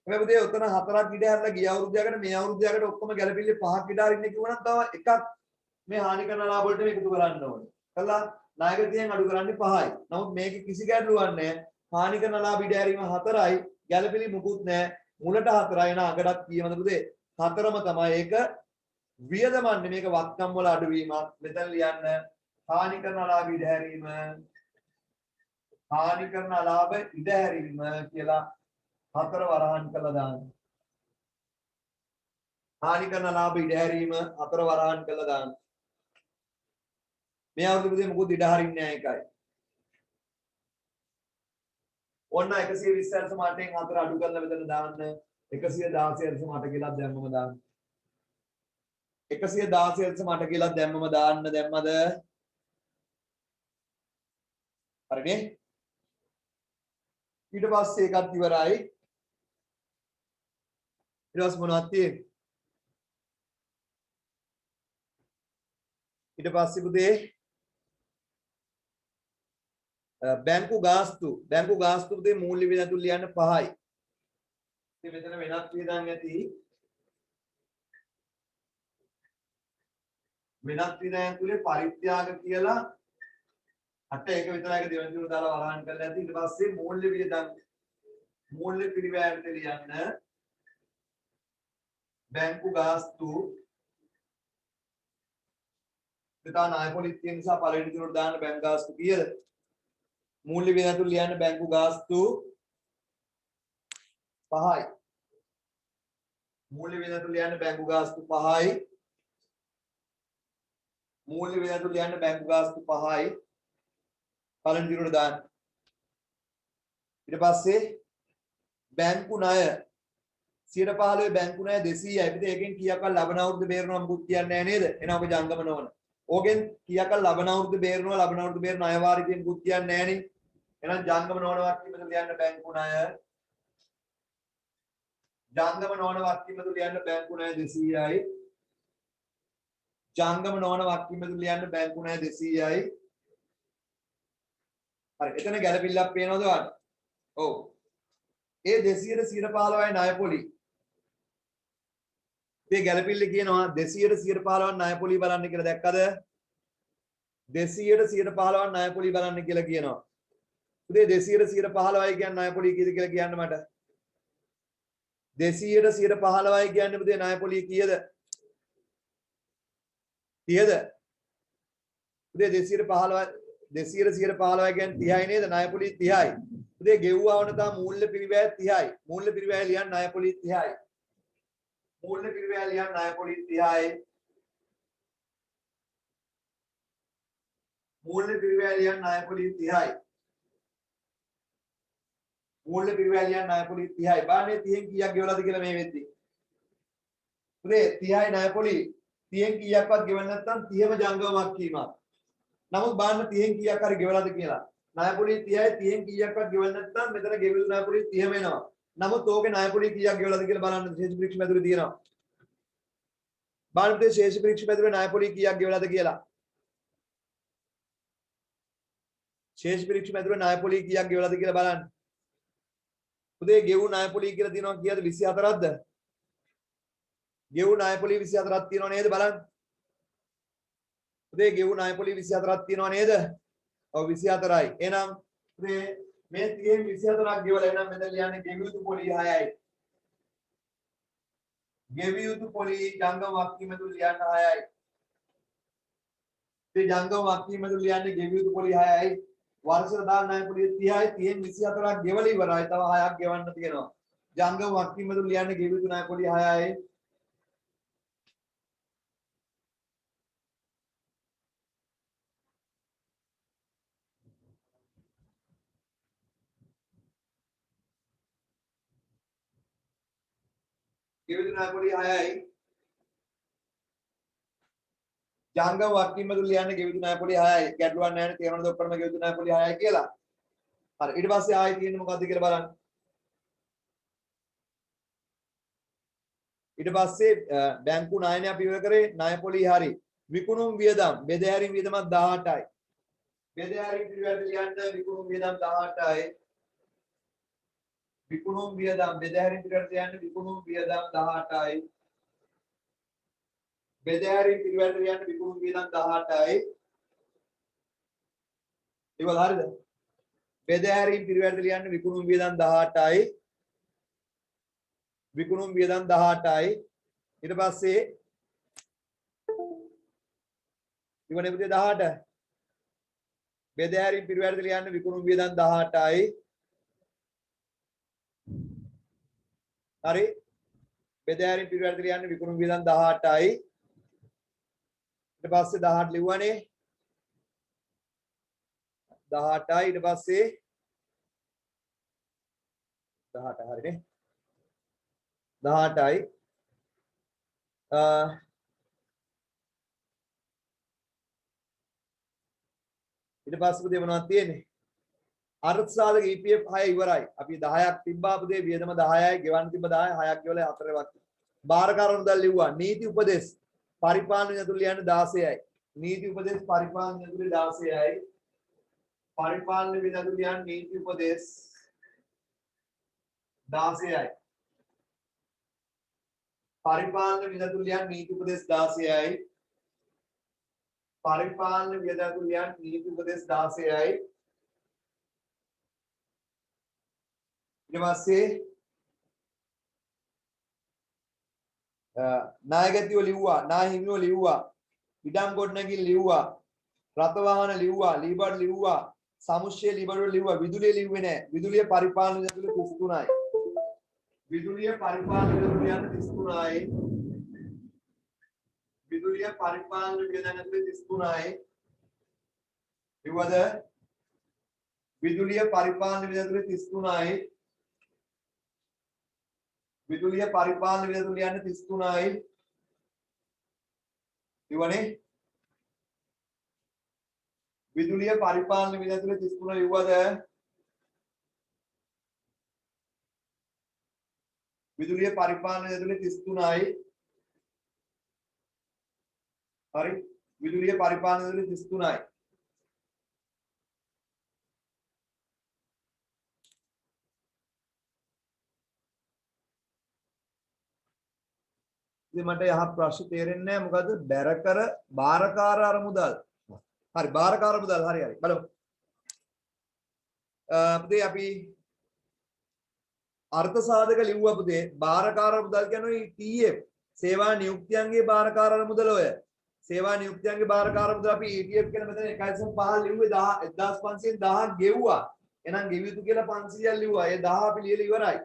හැබැයි පුතේ උතන 4ක් ඉඩ හැරලා ගිය අවුරුද්දයකට මේ අවුරුද්දයකට ඔක්කොම ගැළපිල්ලේ 5ක් ඉඩ අරින්න කිව්වනම් තව එකක් මේ හානි කරන ලාභ වලට එකතු කරන්න ඕනේ. කළා ණයගතියෙන් අඩු කරන්නේ 5යි. නමුත් මේකේ කිසි ගැටලුවක් නැහැ. හානි කරන ලාභ ඉඩ හැරීම 4යි. ගැළපිලි මුකුත් නැහැ. මුලට 4යි නා අගටත් කීයමද පුතේ? 4ම තමයි. ඒක වියදමන්නේ මේක වත්කම් වල අඩුවීමක්. මෙතන ලියන්න හානි කරන ලාභ ඉඩ හැරීම කියලා 4 වරහන් කළා දාන්න. හානි කරන ලාභ ඉඩ හැරීම 4 වරහන් කළා දාන්න. මේ අවුරුද්දේ මොකද ඉඩ හරින්නේ නැහැ ඒකයි. ඔන්න 120 මාටෙන් 4 අඩු කරලා මෙතන දාන්න. 116 මාට කියලා දැම්මම දාන්න. 116 මාට කියලා දැම්මම දාන්න. දැම්මද? හරිනේ? ඊට පස්සේ එකක් ඉවරයි. ඊට පස්සේ මොනවද තියෙන්නේ? ඊට පස්සේ පුතේ බැංකු ගාස්තු පුතේ මූල්‍ය වියදම් ලියන්න 5යි. ඉතින් මෙතන වෙනත් වියදම් ඇති. වෙනත් වියදම් තුලේ පරිත්‍යාග කියලා අට එක විතරයි ඒක දෙවෙනි තුන දාලා වරහන් කරලා ඇති. ඊට පස්සේ මූල්‍ය වියදම් මූල්‍ය පිරිවැයට ලියන්න බැංකු ගාස්තු විතා ණය පොලිස් තියෙන නිසා පළවෙනි තුනට දාන්න බැංකු ගාස්තු කීයද? මූල්‍ය වියදම් ලියන්න බැංකු ගාස්තු 5යි. මූල්‍ය වියදම් ලියන්න බැංකු ගාස්තු 5යි. මූල්‍ය වියදම් ලියන්න බැංකු ගාස්තු 5යි. පළවෙනි දිනට දාන්න. ඊට පස්සේ බැංකු ණය 115 බැංකු ණය 200යි. අපිට ඒකෙන් කීයක්වත් ලබන අවුරුද්ද බේරනවා මොකුත් කියන්නේ නැහැ නේද? එහෙනම් අපි ජංගම නොවන. ඕකෙන් කීයක්වත් ලබන අවුරුද්ද බේරනවා ලබන අවුරුද්ද බේරන ණය වාරිකයෙන් මොකුත් කියන්නේ නැහැ නේ. එහෙනම් ජංගම නොවන වක්කීමද ලියන්න බැංකු ණය. ජංගම නොවන වක්කීමද ලියන්න බැංකු ණය 200යි. ජංගම නොවන වක්කීමද ලියන්න බැංකු ණය 200යි. හරි එතන ගැළපිල්ලක් පේනවද ඔයාලට? ඔව්. ඒ 200ට 115යි ණය පොලි. මේ ගැළපිල්ල කියනවා 200ට 115ක් ණය පොලි බලන්න කියලා දැක්කද? 200ට 115ක් ණය පොලි බලන්න කියලා කියනවා. උදේ 200ට 115යි කියන්නේ ණය පොලි කීයද කියලා කියන්න මට. 200ට 115යි කියන්නේ පුතේ ණය පොලි කීයද? කීයද? උදේ 215 200ට 115 කියන්නේ 30යි නේද? ණය පොලි 30යි. උදේ ගෙව්වා වුණ තා මූල්‍ය පිරිවැය 30යි. මූල්‍ය පිරිවැය ලියන්න ණය පොලි 30යි. මූල්‍ය පිරිවැය ලියන්න ණය පොලි 30යි. මූල්‍ය පිරිවැය ලියන්න ණය පොලි 30යි. මූල්‍ය පිරිවැය ලියන්න ණය පොලි 30යි. බලන්න 30න් කීයක් ගෙවලාද කියලා මේ වෙද්දි. උදේ 30යි ණය පොලි 30න් කීයක්වත් ගෙවන්න නැත්නම් 30ම ජංගම වක්කීමක්. නමුත් බලන්න 30න් කීයක් හරි ගෙවලාද කියලා. ණයපොලි 30යි 30න් කීයක්වත් ගෙවන්න නැත්නම් මෙතන ගෙවිලු ණයපොලි 30ම එනවා. නමුත් ඕකේ ණයපොලි කීයක් ගෙවලාද කියලා බලන්න ශේෂ පරීක්ෂ මැදුරේ තියෙනවා. බලන්න ශේෂ පරීක්ෂ මැදුරේ ණයපොලි කීයක් ගෙවලාද කියලා. ශේෂ පරීක්ෂ මැදුරේ ණයපොලි කීයක් ගෙවලාද කියලා බලන්න. පුතේ ගෙවු ණයපොලි කියලා තියෙනවා කීයද 24ක්ද? ගෙවු ණයපොලි 24ක් තියෙනව නේද බලන්න. පුතේ ගෙවු ණයපොලි 24ක් තියෙනව නේද? ඔව් 24යි. එහෙනම් පුතේ මේ 30න් 24ක් ගෙවලා එහෙනම් මෙතන ලියන්නේ ගෙවි යුතු පොලි 6යි. ගෙවි යුතු පොලි ජංගම වක්කීමතුළු ලියන්න 6යි. මේ ජංගම වක්කීමතුළු ලියන්නේ ගෙවි යුතු පොලි 6යි. වර්ෂයට දාන්න ණයපොලි 30යි 30න් 24ක් ගෙවලා ඉවරයි. තව 6ක් ගෙවන්න තියෙනවා. ජංගම වක්කීමතුළු ලියන්නේ ගෙවි යුතු ණයපොලි 6යි. ගෙවි යුතු ණයපොලි 6යි. ජංගම වක්කීමතුළු ලියන්නේ ගෙවි යුතු ණයපොලි 6යි. ගැටලුවක් නැහැ නේ තේරෙනවද ඔක්කොම ගෙවි යුතු ණයපොලි 6යි කියලා. හරි ඊට පස්සේ ආයෙ තියෙන්නේ මොකද්ද කියලා බලන්න. ඊට පස්සේ බැංකු ණයනේ අපි ඉවර කරේ ණයපොලි හරි. විකුණුම් වියදම් බෙදහැරීම් වියදමක් 18යි. බෙදහැරීම් පිළිවෙලට ලියන්න විකුණුම් වියදම් 18යි. විකුණුම් වියදම් බෙදහැරීම් පිළිවෙලට ලියන්න විකුණුම් වියදම් 18යි. බෙදහැරීම් පිළිවෙලට ලියන්න විකුණුම් වියදම් 18යි. ඉවල හරිද? බෙදහැරීම් පිළිවෙලට ලියන්න විකුණුම් වියදම් 18යි. විකුණුම් වියදම් 18යි. ඊට පස්සේ ඉවනේ පුතේ 18. බෙදහැරීම් පිළිවෙලට ලියන්න විකුණුම් වියදම් 18යි. හරි. බෙදහැරීම් පිළිවෙලට ලියන්න විකුණුම් වියදම් 18යි. ඊට පස්සේ 18 ලිව්වනේ. 18යි ඊට පස්සේ 18 හරිනේ. 18යි ඊට පස්සේ පුතේ මොනවද තියෙන්නේ? අර්ථ සාධක EPF 6 ඉවරයි. අපි 10ක් තිබ්බා පුතේ වියදම 10යි ගෙවන්න තිබ්බ 10යි 6ක් ගෙවලා 4 වක්. බාරකාර මුදල් ලිව්වා. නීති උපදේශ පරිපාලන වියදම් ලියන්න 16යි. නීති උපදේශ පරිපාලන වියදම් 16යි. පරිපාලන වියදම් ලියන්න නීති උපදේශ 16යි. පරිපාලන වියදම් ලියන්න නීති උපදේශ 16යි. පරිපාලන වියදම් ලියන්න නීති උපදේශ 16යි. ඊට පස්සේ නායකත්වය ලිව්වා, නාහිමියෝ ලිව්වා, ඉඩම් ගොඩනැගිලි ලිව්වා, රථ වාහන ලිව්වා, ලීබඩ් ලිව්වා, සමුච්චය ලීබඩ් ලිව්වා, විදුලිය ලිව්වේ නැහැ. විදුලිය පරිපාලන වියදම් 33යි. විදුලිය පරිපාලන වියදම් 33යි. විදුලිය පරිපාලන වියදම් 33යි. ඉවද විදුලිය පරිපාලන වියදම් 33යි. විදුලිය පරිපාලන වියදම් ලියන්න 33යි. ඉවනේ විදුලිය පරිපාලන වියදම් 33 ඉවද විදුලිය පරිපාලන වියදම් 33යි. හරි විදුලිය පරිපාලන වියදම් 33යි. ඉතින් මට යහ ප්‍රශ්න තේරෙන්නේ නැහැ මොකද බැරකර බාරකාර අරමුදල්. හරි බාරකාර මුදල් හරි බලමු. පුතේ අපි අර්ථ සාධක ලිව්වා පුතේ බාරකාර මුදල් කියන්නේ TF සේවා නියුක්තියන්ගේ බාරකාර මුදල ඔය. සේවා නියුක්තියන්ගේ බාරකාර මුදල අපි ETF කියලා මෙතන 1.5 ලිව්වේ 1500 1000 ගෙව්වා. එහෙනම් ගෙවිය යුතු කියලා 500ක් ලිව්වා. ඒ 1000 අපි ලියලා ඉවරයි.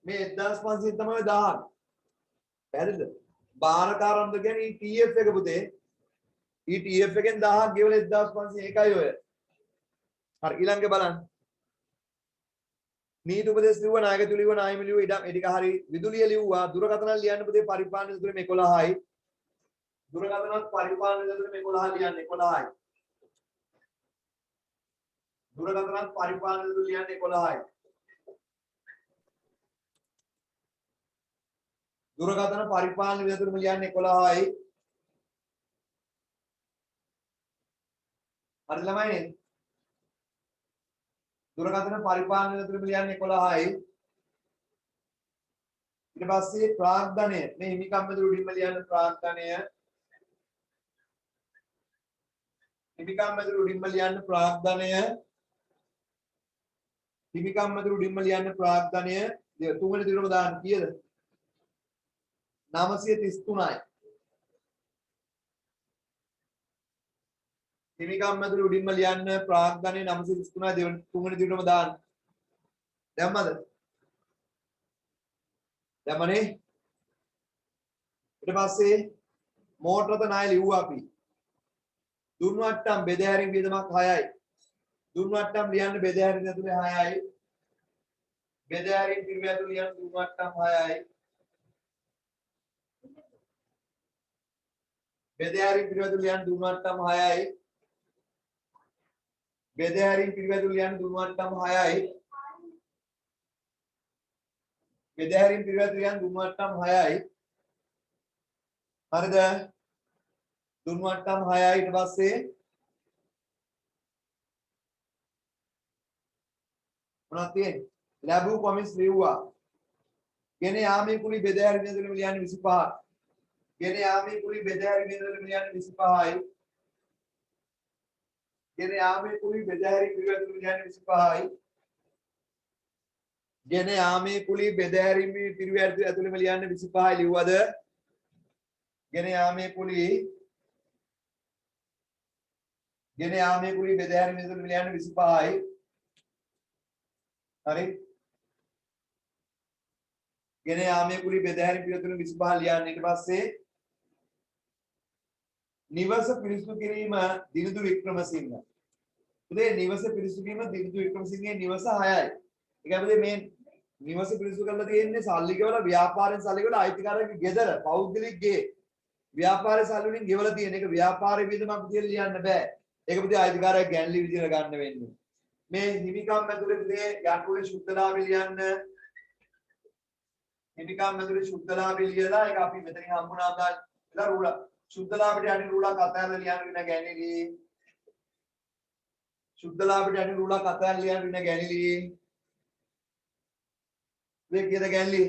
මේ 1500 තමයි 1000. පැහැදිලිද? බාරකාර මුදල කියන්නේ TF එක පුතේ. ETF එකෙන් 1000ක් ගෙවලා 1500 ඒකයි ඔය. හරි ඊළඟට බලන්න. නීති උපදේශ ලිව්වා නායකතුලිය ලිව්වා නායම ලිව්වා ඉඩම් ඒ ටික හරි විදුලිය ලිව්වා දුරකථන ලියන්න පුතේ පරිපාලන විදුලිය 11යි දුරකථනත් පරිපාලන විදුලි මේ 11 ලියන්නේ 11යි. දුරකථනත් පරිපාලන විදුලි ලියන්නේ 11යි. දුරකථන පරිපාලන විදුලි ලියන්නේ 11යි. හරි ළමයි නේද? දුරකථන පරිපාලන විදුලි ලියන්නේ 11යි. ඊට පස්සේ ප්‍රාග්ධනය මේ හිමිකම් මෙදුරු උඩින්ම ලියන්න ප්‍රාග්ධනය. හිමිකම් මෙදුරු උඩින්ම ලියන්න ප්‍රාග්ධනය. හිමිකම් මෙදුරු උඩින්ම ලියන්න ප්‍රාග්ධනය. තුන්වෙනි දිනම දාන්න කීයද? 933යි. හිමිකම් මෙදුරු උඩින්ම ලියන්න ප්‍රාග්ධනය 933යි. තුන්වෙනි දිනම දාන්න. දැම්මද? දැම්මනේ? ඊට පස්සේ මෝටරත ණය ලිව්වා අපි. දුන්වට්ටම් බෙදහැරින් වියදමක් 6යි. දුන්වට්ටම් ලියන්න බෙදහැරින් ඇතුලේ 6යි. බෙදහැරින් පිරිවැය ඇතුලේ ලියන්න දුන්වට්ටම් 6යි. බෙදහැරින් පිරිවැය ඇතුලේ ලියන්න දුන්වට්ටම් 6යි. බෙදහැරින් පිරිවැය ඇතුලේ ලියන්න දුන්වට්ටම් 6යි. බෙදහැරින් පිරිවැය ඇතුලේ ලියන්න දුන්වට්ටම් 6යි. හරිද? දුන්වට්ටම් 6යි. ඊට පස්සේ මොනවද තියෙන්නේ? ලැබූ කොමිස් ලිව්වා. ගෙන යාමේ කුලි බෙදහැරින් ඇතුලේ ලියන්නේ 25. ගෙන යාමේ කුලි බෙදහැරින් ඇතුලේ ලියන්නේ 25යි. ගෙන යාමේ කුලි බෙදහැරින් පිරිවැය ඇතුලේ ලියන්නේ 25යි. ගෙන යාමේ කුලි බෙදහැරින් පිරිවැය ඇතුලේම ලියන්නේ 25යි ලිව්වද? ගෙන යාමේ කුලි බෙදහැරින් ඇතුලේම ලියන්නේ 25යි. හරි. ගෙන යාමේ කුලි බෙදහැරින් පිරිවැය ඇතුලේම 25 ලියන්න. ඊට පස්සේ නිවස පිරිසුදු කිරීම දිනුදු වික්‍රමසිංහ. උදේ නිවස පිරිසුදු කිරීම දිනුදු වික්‍රමසිංහගේ නිවස 6යි. ඒ කියන්නේ මේ නිවස පිරිසුදු කරලා තියෙන්නේ සල්ලි ගෙවලා ව්‍යාපාරයෙන් සල්ලි ගෙවලා අයිතිකාරයෙක්ගේ ගෙදර පෞද්ගලික ගේ ව්‍යාපාරයේ සල්ලි වලින් ගෙවලා තියෙන එක ව්‍යාපාරයේ වියදමක් විදියට ලියන්න බෑ. ඒක පුතේ අයිතිකාරයෙක් ගැන්ලි විදියට ගන්න වෙන්නේ. මේ හිමිකම් ඇතුලේ පුතේ යන්තුලේ සුද්ධලාභය ලියන්න. හිමිකම් ඇතුලේ සුද්ධලාභය ලියලා ඒක අපි මෙතනින් හම්බුණා දාලා රූල සුද්ධලාභයට යටින් රූලක් අතහැරලා ලියන්න වෙන ගැණිලි. සුද්ධලාභයට යටින් රූලක් අතහැරලා ලියන්න වෙන ගැණිලි. මේ කීයද ගැණිලි?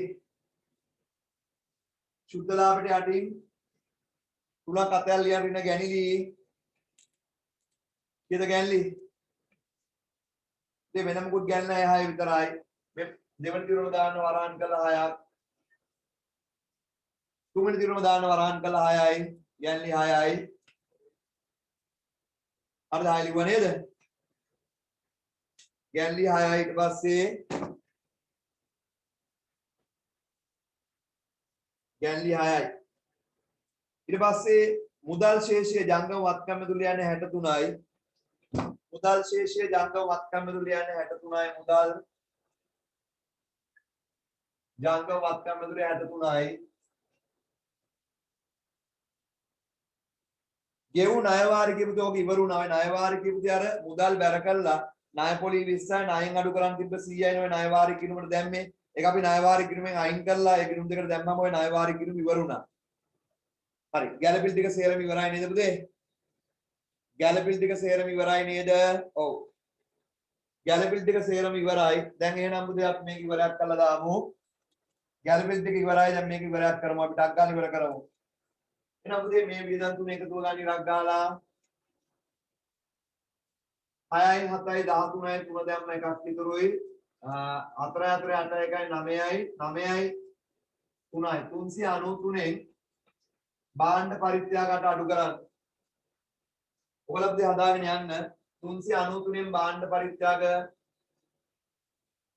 සුද්ධලාභයට යටින් රූලක් අතහැරලා ලියන්න වෙන ගැණිලි. කීයද ගැණිලි? මේ වෙන මොකුත් ගැණිලි නැහැ 6 විතරයි. මේ දෙවන දිනම දාන්න වරහන් කළා 6ක්. තුන්වෙනි දිනම දාන්න වරහන් කළා 6යි. ගැණිලි 6යි. හරිද? 6 ලිව්වා නේද? ගැණිලි 6යි. ඊට පස්සේ ගැණිලි 6යි. ඊට පස්සේ මුදල් ශේෂයේ ජංගම වත්කම් මෙදුල යන්නේ 63යි. මුදල් ශේෂයේ ජංගම වත්කම් මෙදුල යන්නේ 63යි. මුදල් ජංගම වත්කම් මෙදුල 63යි. ගෙවු ණය වාරිකේ පුතේ ඔක ඉවරුණා. ණය වාරිකේ පුතේ අර මුදල් බැර කළා ණය පොලි 20යි ණයෙන් අඩු කරන් තිබ්බ 100යි නේ ණය වාරික කිනුමට දැම්මේ. ඒක අපි ණය වාරික කිනුමෙන් අයින් කළා. ඒ කිනුම දෙකට දැම්මම ඔය ණය වාරික කිනුම ඉවරුණා. හරි. ගැළපිලි ටික සේරම ඉවරයි නේද පුතේ? ගැළපිලි ටික සේරම ඉවරයි නේද? ඔව්. ගැළපිලි ටික සේරම ඉවරයි. දැන් එහෙනම් පුතේ අපි මේක ඉවරයක් කරලා දාමු. ගැළපිලි ටික ඉවරයි. දැන් මේක ඉවරයක් කරමු. අපි ටක් ගාලා ඉවර කරමු. එහෙනම් පුතේ මේ වියදම් තුන එකතු කරලා ඉරක් ගාලා 6යි 7යි 13යි 3 දැම්ම එකක් ඉතුරුයි. 4 4 8 1යි 9යි 9යි 3යි 393න් භාණ්ඩ පරිත්‍යාගයට අඩු කරන්න. ඔයගොල්ලෝ හදාගෙන යන්න 393න් භාණ්ඩ පරිත්‍යාග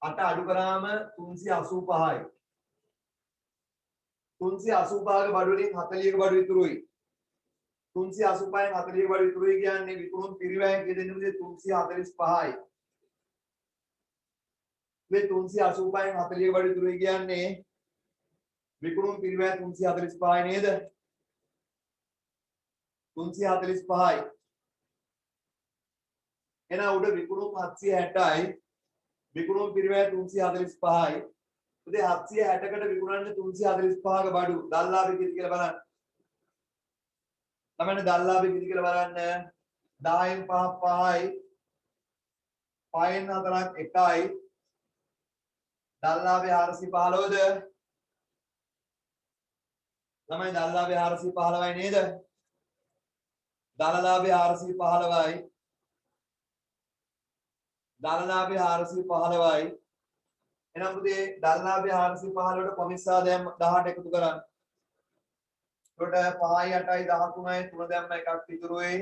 8 අඩු කරාම 385යි. 385ක බඩු වලින් 40ක බඩු ඉතුරුයි. 385න් 40ක බඩු ඉතුරුයි කියන්නේ විකුණුම් පිරිවැය කියදෙන්නේ 345යි. මේ 385න් 40ක බඩු ඉතුරුයි කියන්නේ විකුණුම් පිරිවැය 345යි නේද? 345යි. එහෙනම් උඩ විකුණුම් 760යි. විකුණුම් පිරිවැය 345යි. උදේ 760කට විකුණන්නේ 345ක බඩු. දල්ලාභෙ කීයද කියලා බලන්න. තමයි දල්ලාභෙ කීයද කියලා බලන්න. 10න් 5ක් 5යි. 5න් 4ක් 1යි. දල්ලාභෙ 415ද? තමයි දල්ලාභෙ 415යි නේද? දලලාභෙ 415යි. දලලාභෙ 415යි. එහෙනම් පුතේ දලලාභෙ 415 වලට කොමිස් ආදායම් 18 එකතු කරන්න. ඒකට 5යි 8යි 13යි 3 දැම්ම එකක් ඉතුරු වෙයි.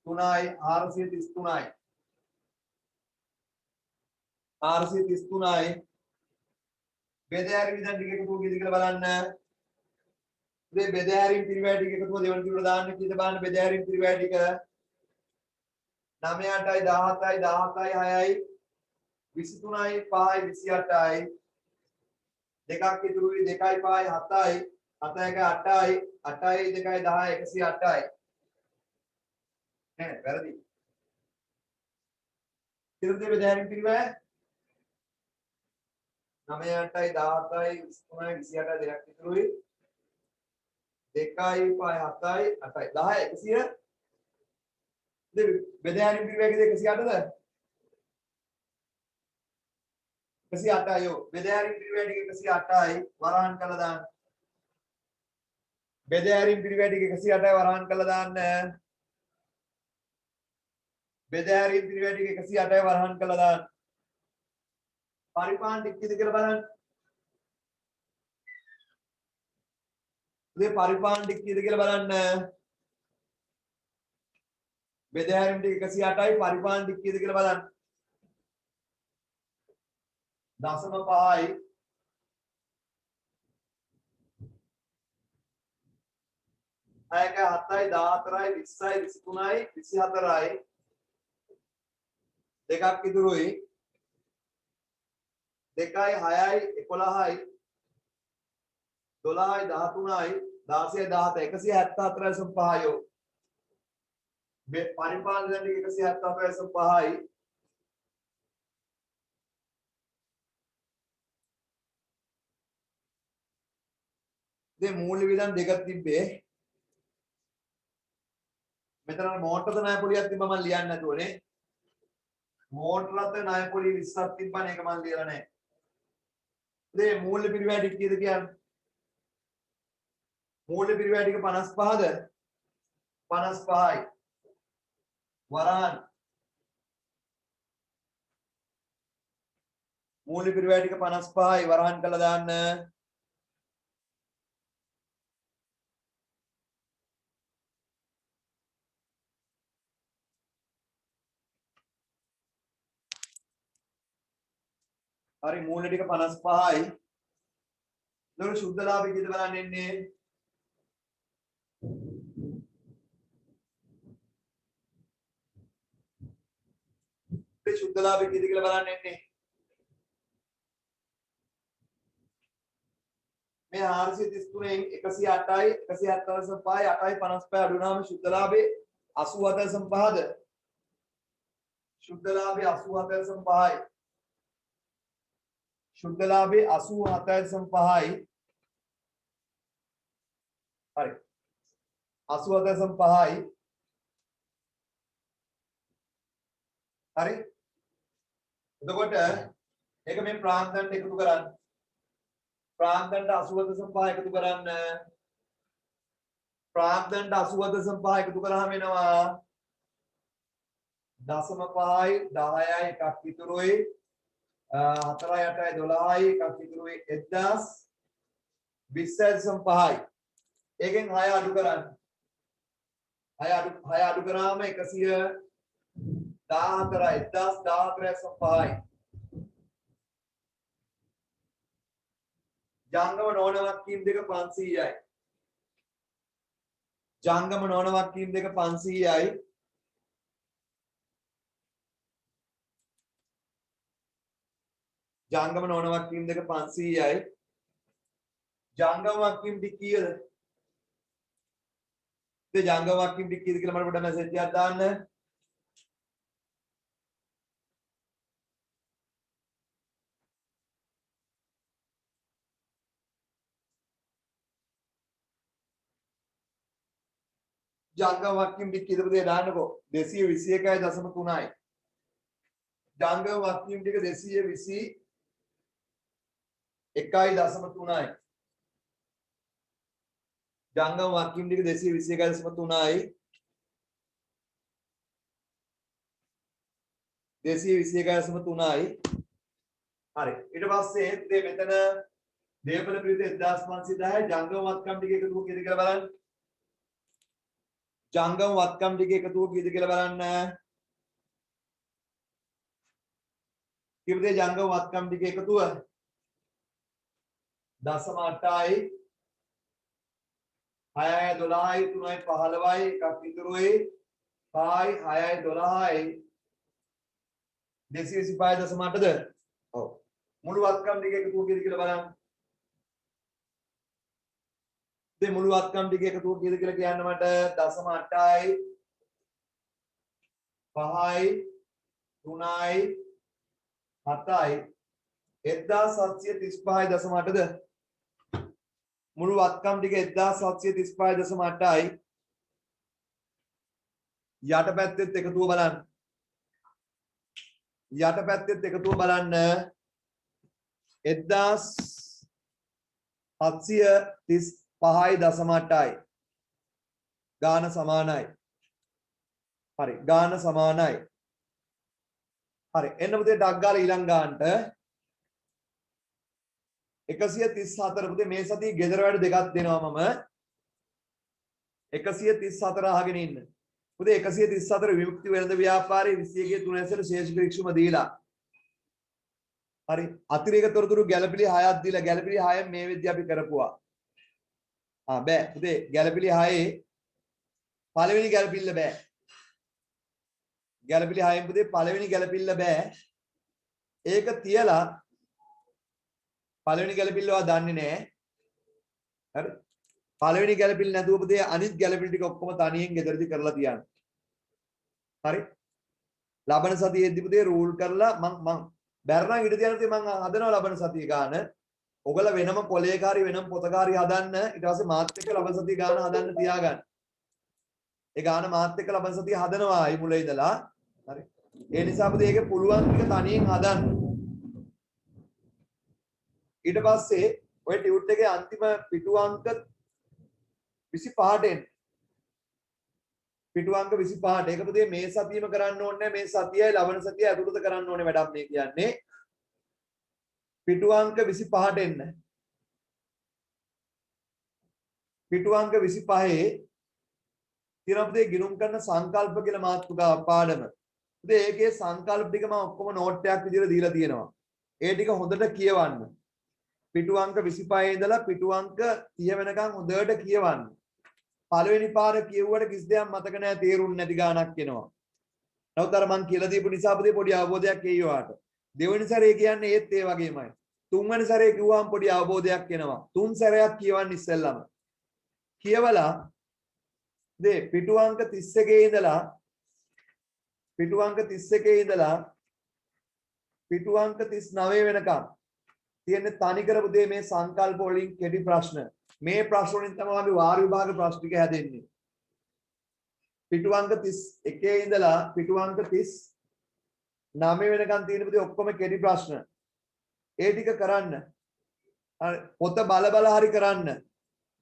3යි 433යි. 433යි. බෙදෑරීම් විදන් ටික එකතු කීයද කියලා බලන්න. මේ බෙදෑරීම් පිරිවැය ටික එකතුව දෙවන පිටුවට දාන්න කීයද බලන්න බෙදෑරීම් පිරිවැය ටික 9 8යි 17යි 17යි 6යි 23යි 5යි 28යි දෙකක් ඉතුරුයි 2යි 5යි 7යි 7 1 8යි 8යි 2යි 10යි 108යි නෑ වැරදි ඉතින් බෙදෑරීම් පිරිවැය 9 8යි 17යි 23යි 28යි දෙකක් ඉතුරුයි 2යි 5යි 7යි 8යි 10යි 100 බෙදෑරීම් පිරිවැයකද 108ද 108යි යෝ බෙදෑරීම් පිරිවැය ටික 108යි වරහන් කළා දාන්න බෙදෑරීම් පිරිවැය ටික 108යි වරහන් කළා දාන්න බෙදෑරීම් පිරිවැය ටික 108යි වරහන් කළා දාන්න පරිපාලන ටික කීයද කියලා බලන්න මේ පරිපාලන ටික කීයද කියලා බලන්න බෙදෑරීම් ටික 108යි පරිපාලන ටික කීයද කියලා බලන්න 0.5යි 6යි 7යි 14යි 20යි 23යි 24යි දෙකක් ඉතුරුයි 2යි 6යි 11යි 12යි 13යි 16යි 17යි 174.5 යෝ මේ පරිපාලන දැන් 174.5යි දැන් මූල්‍ය වියදම් දෙකක් තිබ්බේ මෙතන මෝටරද ණය පොලියක් තිබ්බ මම ලියන්නේ නැතුවනේ මෝටරත් ණය පොලිය 20ක් තිබ්බනේ ඒක මම ලියලා නැහැ දැන් මූල්‍ය පිරිවැය ටික කීයද කියන්නේ මූල්‍ය පිරිවැය ටික 55ද 55යි වරහන් මූල්‍ය පිරිවැය ටික 55යි වරහන් කළා දාන්න හරි මූල්‍ය ටික 55යි දොර සුද්ධ ලාභය කීයද බලන්න එන්නේ සුද්ධ ලාභය කීයද කියලා බලන්න එන්නේ මේ 433න් 108යි 175යි 8යි 55 අඩු වුණාම සුද්ධ ලාභේ 87.5ද සුද්ධ ලාභේ 87.5යි සුද්ධ ලාභේ 87.5යි හරි 87.5යි හරි එතකොට ඒක මේ ප්‍රාන්තන්ට එකතු කරන්න ප්‍රාන්තන්ට 87.5 එකතු කරන්න ප්‍රාන්තන්ට 87.5 එකතු කරාම එනවා 0.5යි 10යි එකක් ඉතුරුයි 4යි 8යි 12යි එකක් ඉතුරුයි 1020.5යි ඒකෙන් 6 අඩු කරන්න 6 අඩු කරාම 114යි 1014.5යි ජංගම නොවන වක්කීම් දෙක 500යි ජංගම නොවන වක්කීම් දෙක 500යි ජංගම නොවන වක්කීම් දෙක 500යි ජංගම වක්කීම් ටික කීයද පුතේ ජංගම වක්කීම් ටික කීයද කියලා මට පොඩ්ඩක් මැසේජ් එකක් දාන්න. ජංගම වක්කීම් ටික කීයද පුතේ දාන්නකෝ. 221.3යි. ජංගම වක්කීම් ටික 221.3යි. ජංගම වක්කීම් ටික 221.3යි. 221.3යි. හරි. ඊට පස්සේ පුතේ මෙතන දේපල පිළිවෙත 1510 ජංගම වත්කම් ටික එකතුව කීයද කියලා බලන්න. ජංගම වත්කම් ටික එකතුව කීයද කියලා බලන්න. කීයද ජංගම වත්කම් ටික එකතුව? 0.8යි 6යි 12යි 3යි 15යි එකක් ඉතුරුයි 5යි 6යි 12යි 225.8ද? ඔව්. මුළු වත්කම් ටික එකතුව කීයද කියලා බලන්න. මේ මුළු වත්කම් ටික එකතුව කීයද කියලා කියන්න මට 0.8යි 5යි 3යි 7යි 1735.8ද? මුළු වත්කම් ටික 1735.8යි. යට පැත්තෙත් එකතුව බලන්න. යට පැත්තෙත් එකතුව බලන්න 1735.8යි. ගාන සමානයි. හරි ගාන සමානයි. හරි එන්න පුතේ ඩක් ගාලා ඊළඟ ගානට 134 පුතේ මේ සතියේ ගෙදර වැඩ දෙකක් දෙනවා මම 134 අහගෙන ඉන්න පුතේ 134 විමුක්ති වෙළඳ ව්‍යාපාරයේ 21 3 ඇසල ශේෂ පිරික්සුම දීලා හරි අතිරේක තොරතුරු ගැළපිලි 6ක් දීලා ගැළපිලි 6න් මේ විදිහ අපි කරපුවා බෑ පුතේ ගැළපිලි 6ේ පළවෙනි ගැළපිල්ල බෑ ගැළපිලි 6න් පුතේ පළවෙනි ගැළපිල්ල බෑ ඒක තියලා පළවෙනි ගැළපිල්ල ඔයා දන්නේ නැහැ. හරි. පළවෙනි ගැළපිල්ල නැතුව පුතේ අනිත් ගැළපිලි ටික ඔක්කොම තනියෙන් ගෙදරදී කරලා තියන්න. හරි. ලබන සතියේදී පුතේ රූල් කරලා මං බැරනම් ඉඳ තියන පුතේ මං හදනවා ලබන සතිය ගාන. ඔයගොල්ලෝ වෙනම කොලේකාරී වෙනම පොතකාරී හදන්න ඊට පස්සේ මාත් එක්ක ලබන සතිය ගාන හදන්න තියාගන්න. ඒ ගාන මාත් එක්ක ලබන සතිය හදනවා අයි මුල ඉඳලා. හරි. ඒ නිසා පුතේ ඒකේ පුළුවන් ටික තනියෙන් හදන්න. ඊට පස්සේ ඔය ටියුට් එකේ අන්තිම පිටු අංක 25ට එන්න. පිටු අංක 25ට. ඒක පුතේ මේ සතියෙම කරන්න ඕනේ මේ සතියයි ලබන සතිය ඇතුළත කරන්න ඕනේ වැඩක් මේ කියන්නේ. පිටු අංක 25ට එන්න. පිටු අංක 25 තියෙන පුතේ ගිණුම් කරන සංකල්ප කියලා මාතෘකා පාඩම. පුතේ ඒකේ සංකල්ප ටික මම ඔක්කොම නෝට් එකක් විදිහට දීලා තියෙනවා. ඒ ටික හොඳට කියවන්න. පිටු අංක 25 ඉඳලා පිටු අංක 30 වෙනකන් හොඳට කියවන්න. පළවෙනි පාර කියුවට කිසි දෙයක් මතක නැහැ තේරුන්නේ නැති ගානක් එනවා. නමුත් අර මං කියලා දීපු නිසා පොඩි අවබෝධයක් එයි ඔයාට. දෙවෙනි සැරේ කියන්නේ ඒත් ඒ වගේමයි. තුන්වෙනි සැරේ කිව්වම පොඩි අවබෝධයක් එනවා. තුන් සැරයක් කියවන්න ඉස්සෙල්ලම. කියවලා පිටු අංක 31 ඉඳලා පිටු අංක 31 ඉඳලා පිටු අංක 39 වෙනකම් තියෙන තනි කරපු දේ මේ සංකල්ප වලින් කෙටි ප්‍රශ්න. මේ ප්‍රශ්න වලින් තමයි අපි වාර විභාග ප්‍රශ්න ටික හැදෙන්නේ. පිටු අංක 31 ඉඳලා පිටු අංක 39 වෙනකන් තියෙන පුතේ ඔක්කොම කෙටි ප්‍රශ්න. ඒ ටික කරන්න. පොත බල බල හරි කරන්න.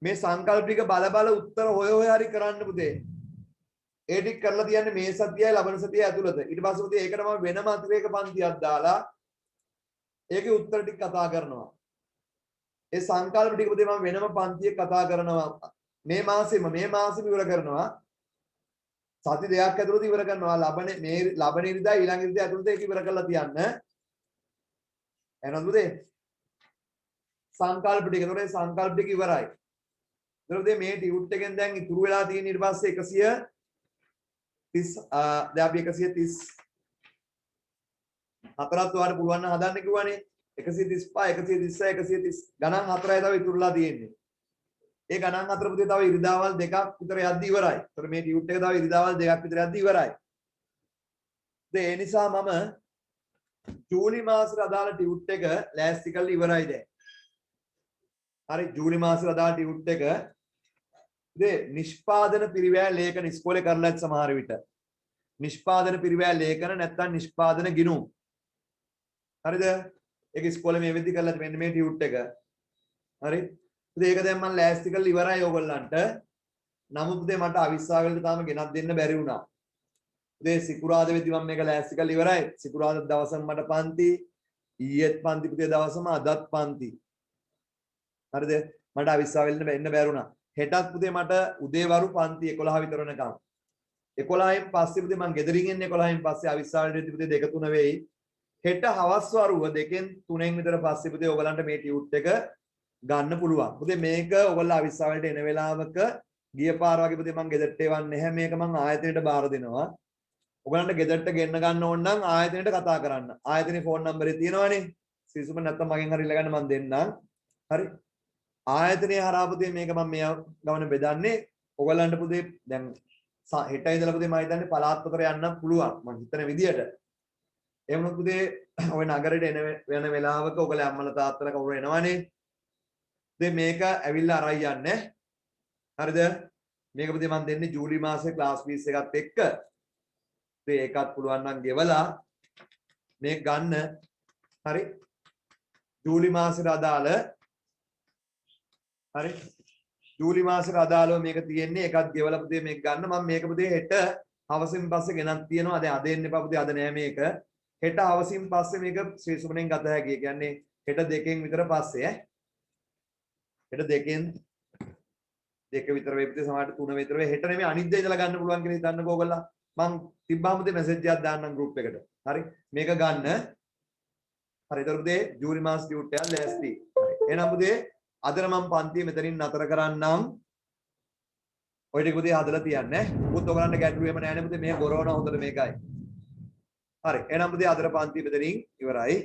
මේ සංකල්ප ටික බල බල උත්තර හොය හොය හරි කරන්න පුතේ. ඒ ටික කරලා තියන්නේ මේ සතියයි ලබන සතියයි ඇතුළත. ඊට පස්සේ පුතේ ඒකට මම වෙනම අතිරේක පන්තියක් දාලා ඒකේ උත්තර ටික කතා කරනවා. ඒ සංකල්ප ටික පුතේ මම වෙනම පන්තියක කතා කරනවා. මේ මාසෙම ඉවර කරනවා. සති දෙකක් ඇතුළත ඉවර කරනවා. ලබන ඉරිදා ඊළඟ ඉරිදා ඇතුළත ඒක ඉවර කරලා තියන්න. එහෙනම් පුතේ සංකල්ප ටික. ඒතකොට සංකල්ප ටික ඉවරයි. ඒතකොට මේ ටියුට් එකෙන් දැන් ඉතුරු වෙලා තියෙන ඊට පස්සේ 130 දැන් අපි 130 හතරක් ඔයාලට පුළුවන් නම් හදන්න කිව්වනේ 135 136 130 ගණන් හතරයි තව ඉතුරුලා තියෙන්නේ. ඒ ගණන් අතර පුතේ තව ඉරිදාවල් දෙකක් විතර යද්දි ඉවරයි. ඒතර මේ ටියුට් එක තව ඉරිදාවල් දෙකක් විතර යද්දි ඉවරයි. ඒ නිසා මම ජූලි මාසෙට අදාළ ටියුට් එක ලෑස්ති කරලා ඉවරයි දැන්. හරි ජූලි මාසෙට අදාළ ටියුට් එක නිෂ්පාදන පිරිවැය ලේඛන ඉස්කෝලේ කරලා ඇත් සමහර විට. නිෂ්පාදන පිරිවැය ලේඛන නැත්නම් නිෂ්පාදන ගිණුම්. හරිද? ඒක ඉස්කෝලේ මේ වෙද්දි කරලා මෙන්න මේ ටියුට් එක. හරි? ඉතින් ඒක දැන් මම ලෑස්ති කරලා ඉවරයි ඕගොල්ලන්ට. නමුත් පුතේ මට අවිස්සාවලට තාම ගෙනත් දෙන්න බැරි වුණා. පුතේ සිකුරාදා වෙද්දි මම මේක ලෑස්ති කරලා ඉවරයි. සිකුරාදා දවසම මට පන්ති, ඊයේත් පන්ති පුතේ දවසම අදත් පන්ති. හරිද? මට අවිස්සාවලට එන්න බැරි වුණා. හෙටත් පුතේ මට උදේවරු පන්ති 11 විතර වෙනකම්. 11න් පස්සේ පුතේ මම ගෙදරින් එන්නේ 11න් පස්සේ අවිස්සාවලට වෙද්දි පුතේ 2-3 වෙයි. හෙට හවස් වරුව 2න් 3න් විතර පස්සේ පුතේ ඔයගලන්ට මේ ටියුට් එක ගන්න පුළුවන්. පුතේ මේක ඔයගොල්ලෝ අවිස්සාවලට එන වෙලාවක ගිය පාර වගේ පුතේ මම ගෙදරට එවන්නේ නැහැ. මේක මම ආයතනයට බාර දෙනවා. ඔයගලන්ට ගෙදරට ගෙන්න ගන්න ඕන නම් ආයතනයට කතා කරන්න. ආයතනයේ ෆෝන් නම්බරේ තියෙනවනේ. සිසුම නැත්තම් මගෙන් හරි ඉල්ලගන්න මම දෙන්නම්. හරි. ආයතනයේ හරහා පුතේ මේක මම මේ ගමන බෙදන්නේ. ඔයගලන්ට පුතේ දැන් හෙට ඉඳලා පුතේ මම හිතන්නේ පළාත් අතර යන්න පුළුවන්. මම හිතන විදියට. එහෙම වුණොත් පුතේ ඔය නගරෙට වෙන වෙලාවක ඔයගලේ අම්මලා තාත්තලා කවුරු එනවනේ. ඉතින් මේක ඇවිල්ලා අරයි යන්නේ. හරිද? මේක පුතේ මම දෙන්නේ ජූලි මාසේ ක්ලාස් ෆීස් එකත් එක්ක. ඉතින් ඒකත් පුළුවන් නම් ගෙවලා මේක ගන්න. හරි? ජූලි මාසෙට අදාළ හරි? ජූලි මාසෙට අදාළව මේක තියෙන්නේ. ඒකත් ගෙවලා පුතේ මේක ගන්න. මම මේක පුතේ හෙට හවසින් පස්සේ ගෙනත් තියෙනවා. දැන් අද එන්න එපා පුතේ. අද නෑ මේක. හෙට හවසින් පස්සේ මේක ශ්‍රී සුමනෙන් ගත හැකියි. ඒ කියන්නේ හෙට 2කින් විතර පස්සේ හෙට 2කින් 2 විතර වෙයි පුතේ සමහරට 3 විතර වෙයි. හෙට නෙමෙයි අනිද්දා ඉඳලා ගන්න පුළුවන් කියලා හිතන්නකෝ ඔයගොල්ලෝ. මං තිබ්බාම පුතේ මැසේජ් එකක් දාන්නම් ගෲප් එකට. හරි? මේක ගන්න. හරි. ඒතර පුතේ ජූලි මාස ටියුට් එක ලෑස්ති. හරි. එහෙනම් පුතේ අදට මම පන්තිය මෙතනින් නතර කරන්නම්. ඔය ටික පුතේ හදලා තියන්න ඈ. පුත් ඔයගලන්ට ගැටලු එහෙම නැහැ නේ පුතේ. මේ ගොරවන හොඳට මේකයි. හරි. එහෙනම් පුතේ අදට පන්තිය මෙතනින් ඉවරයි.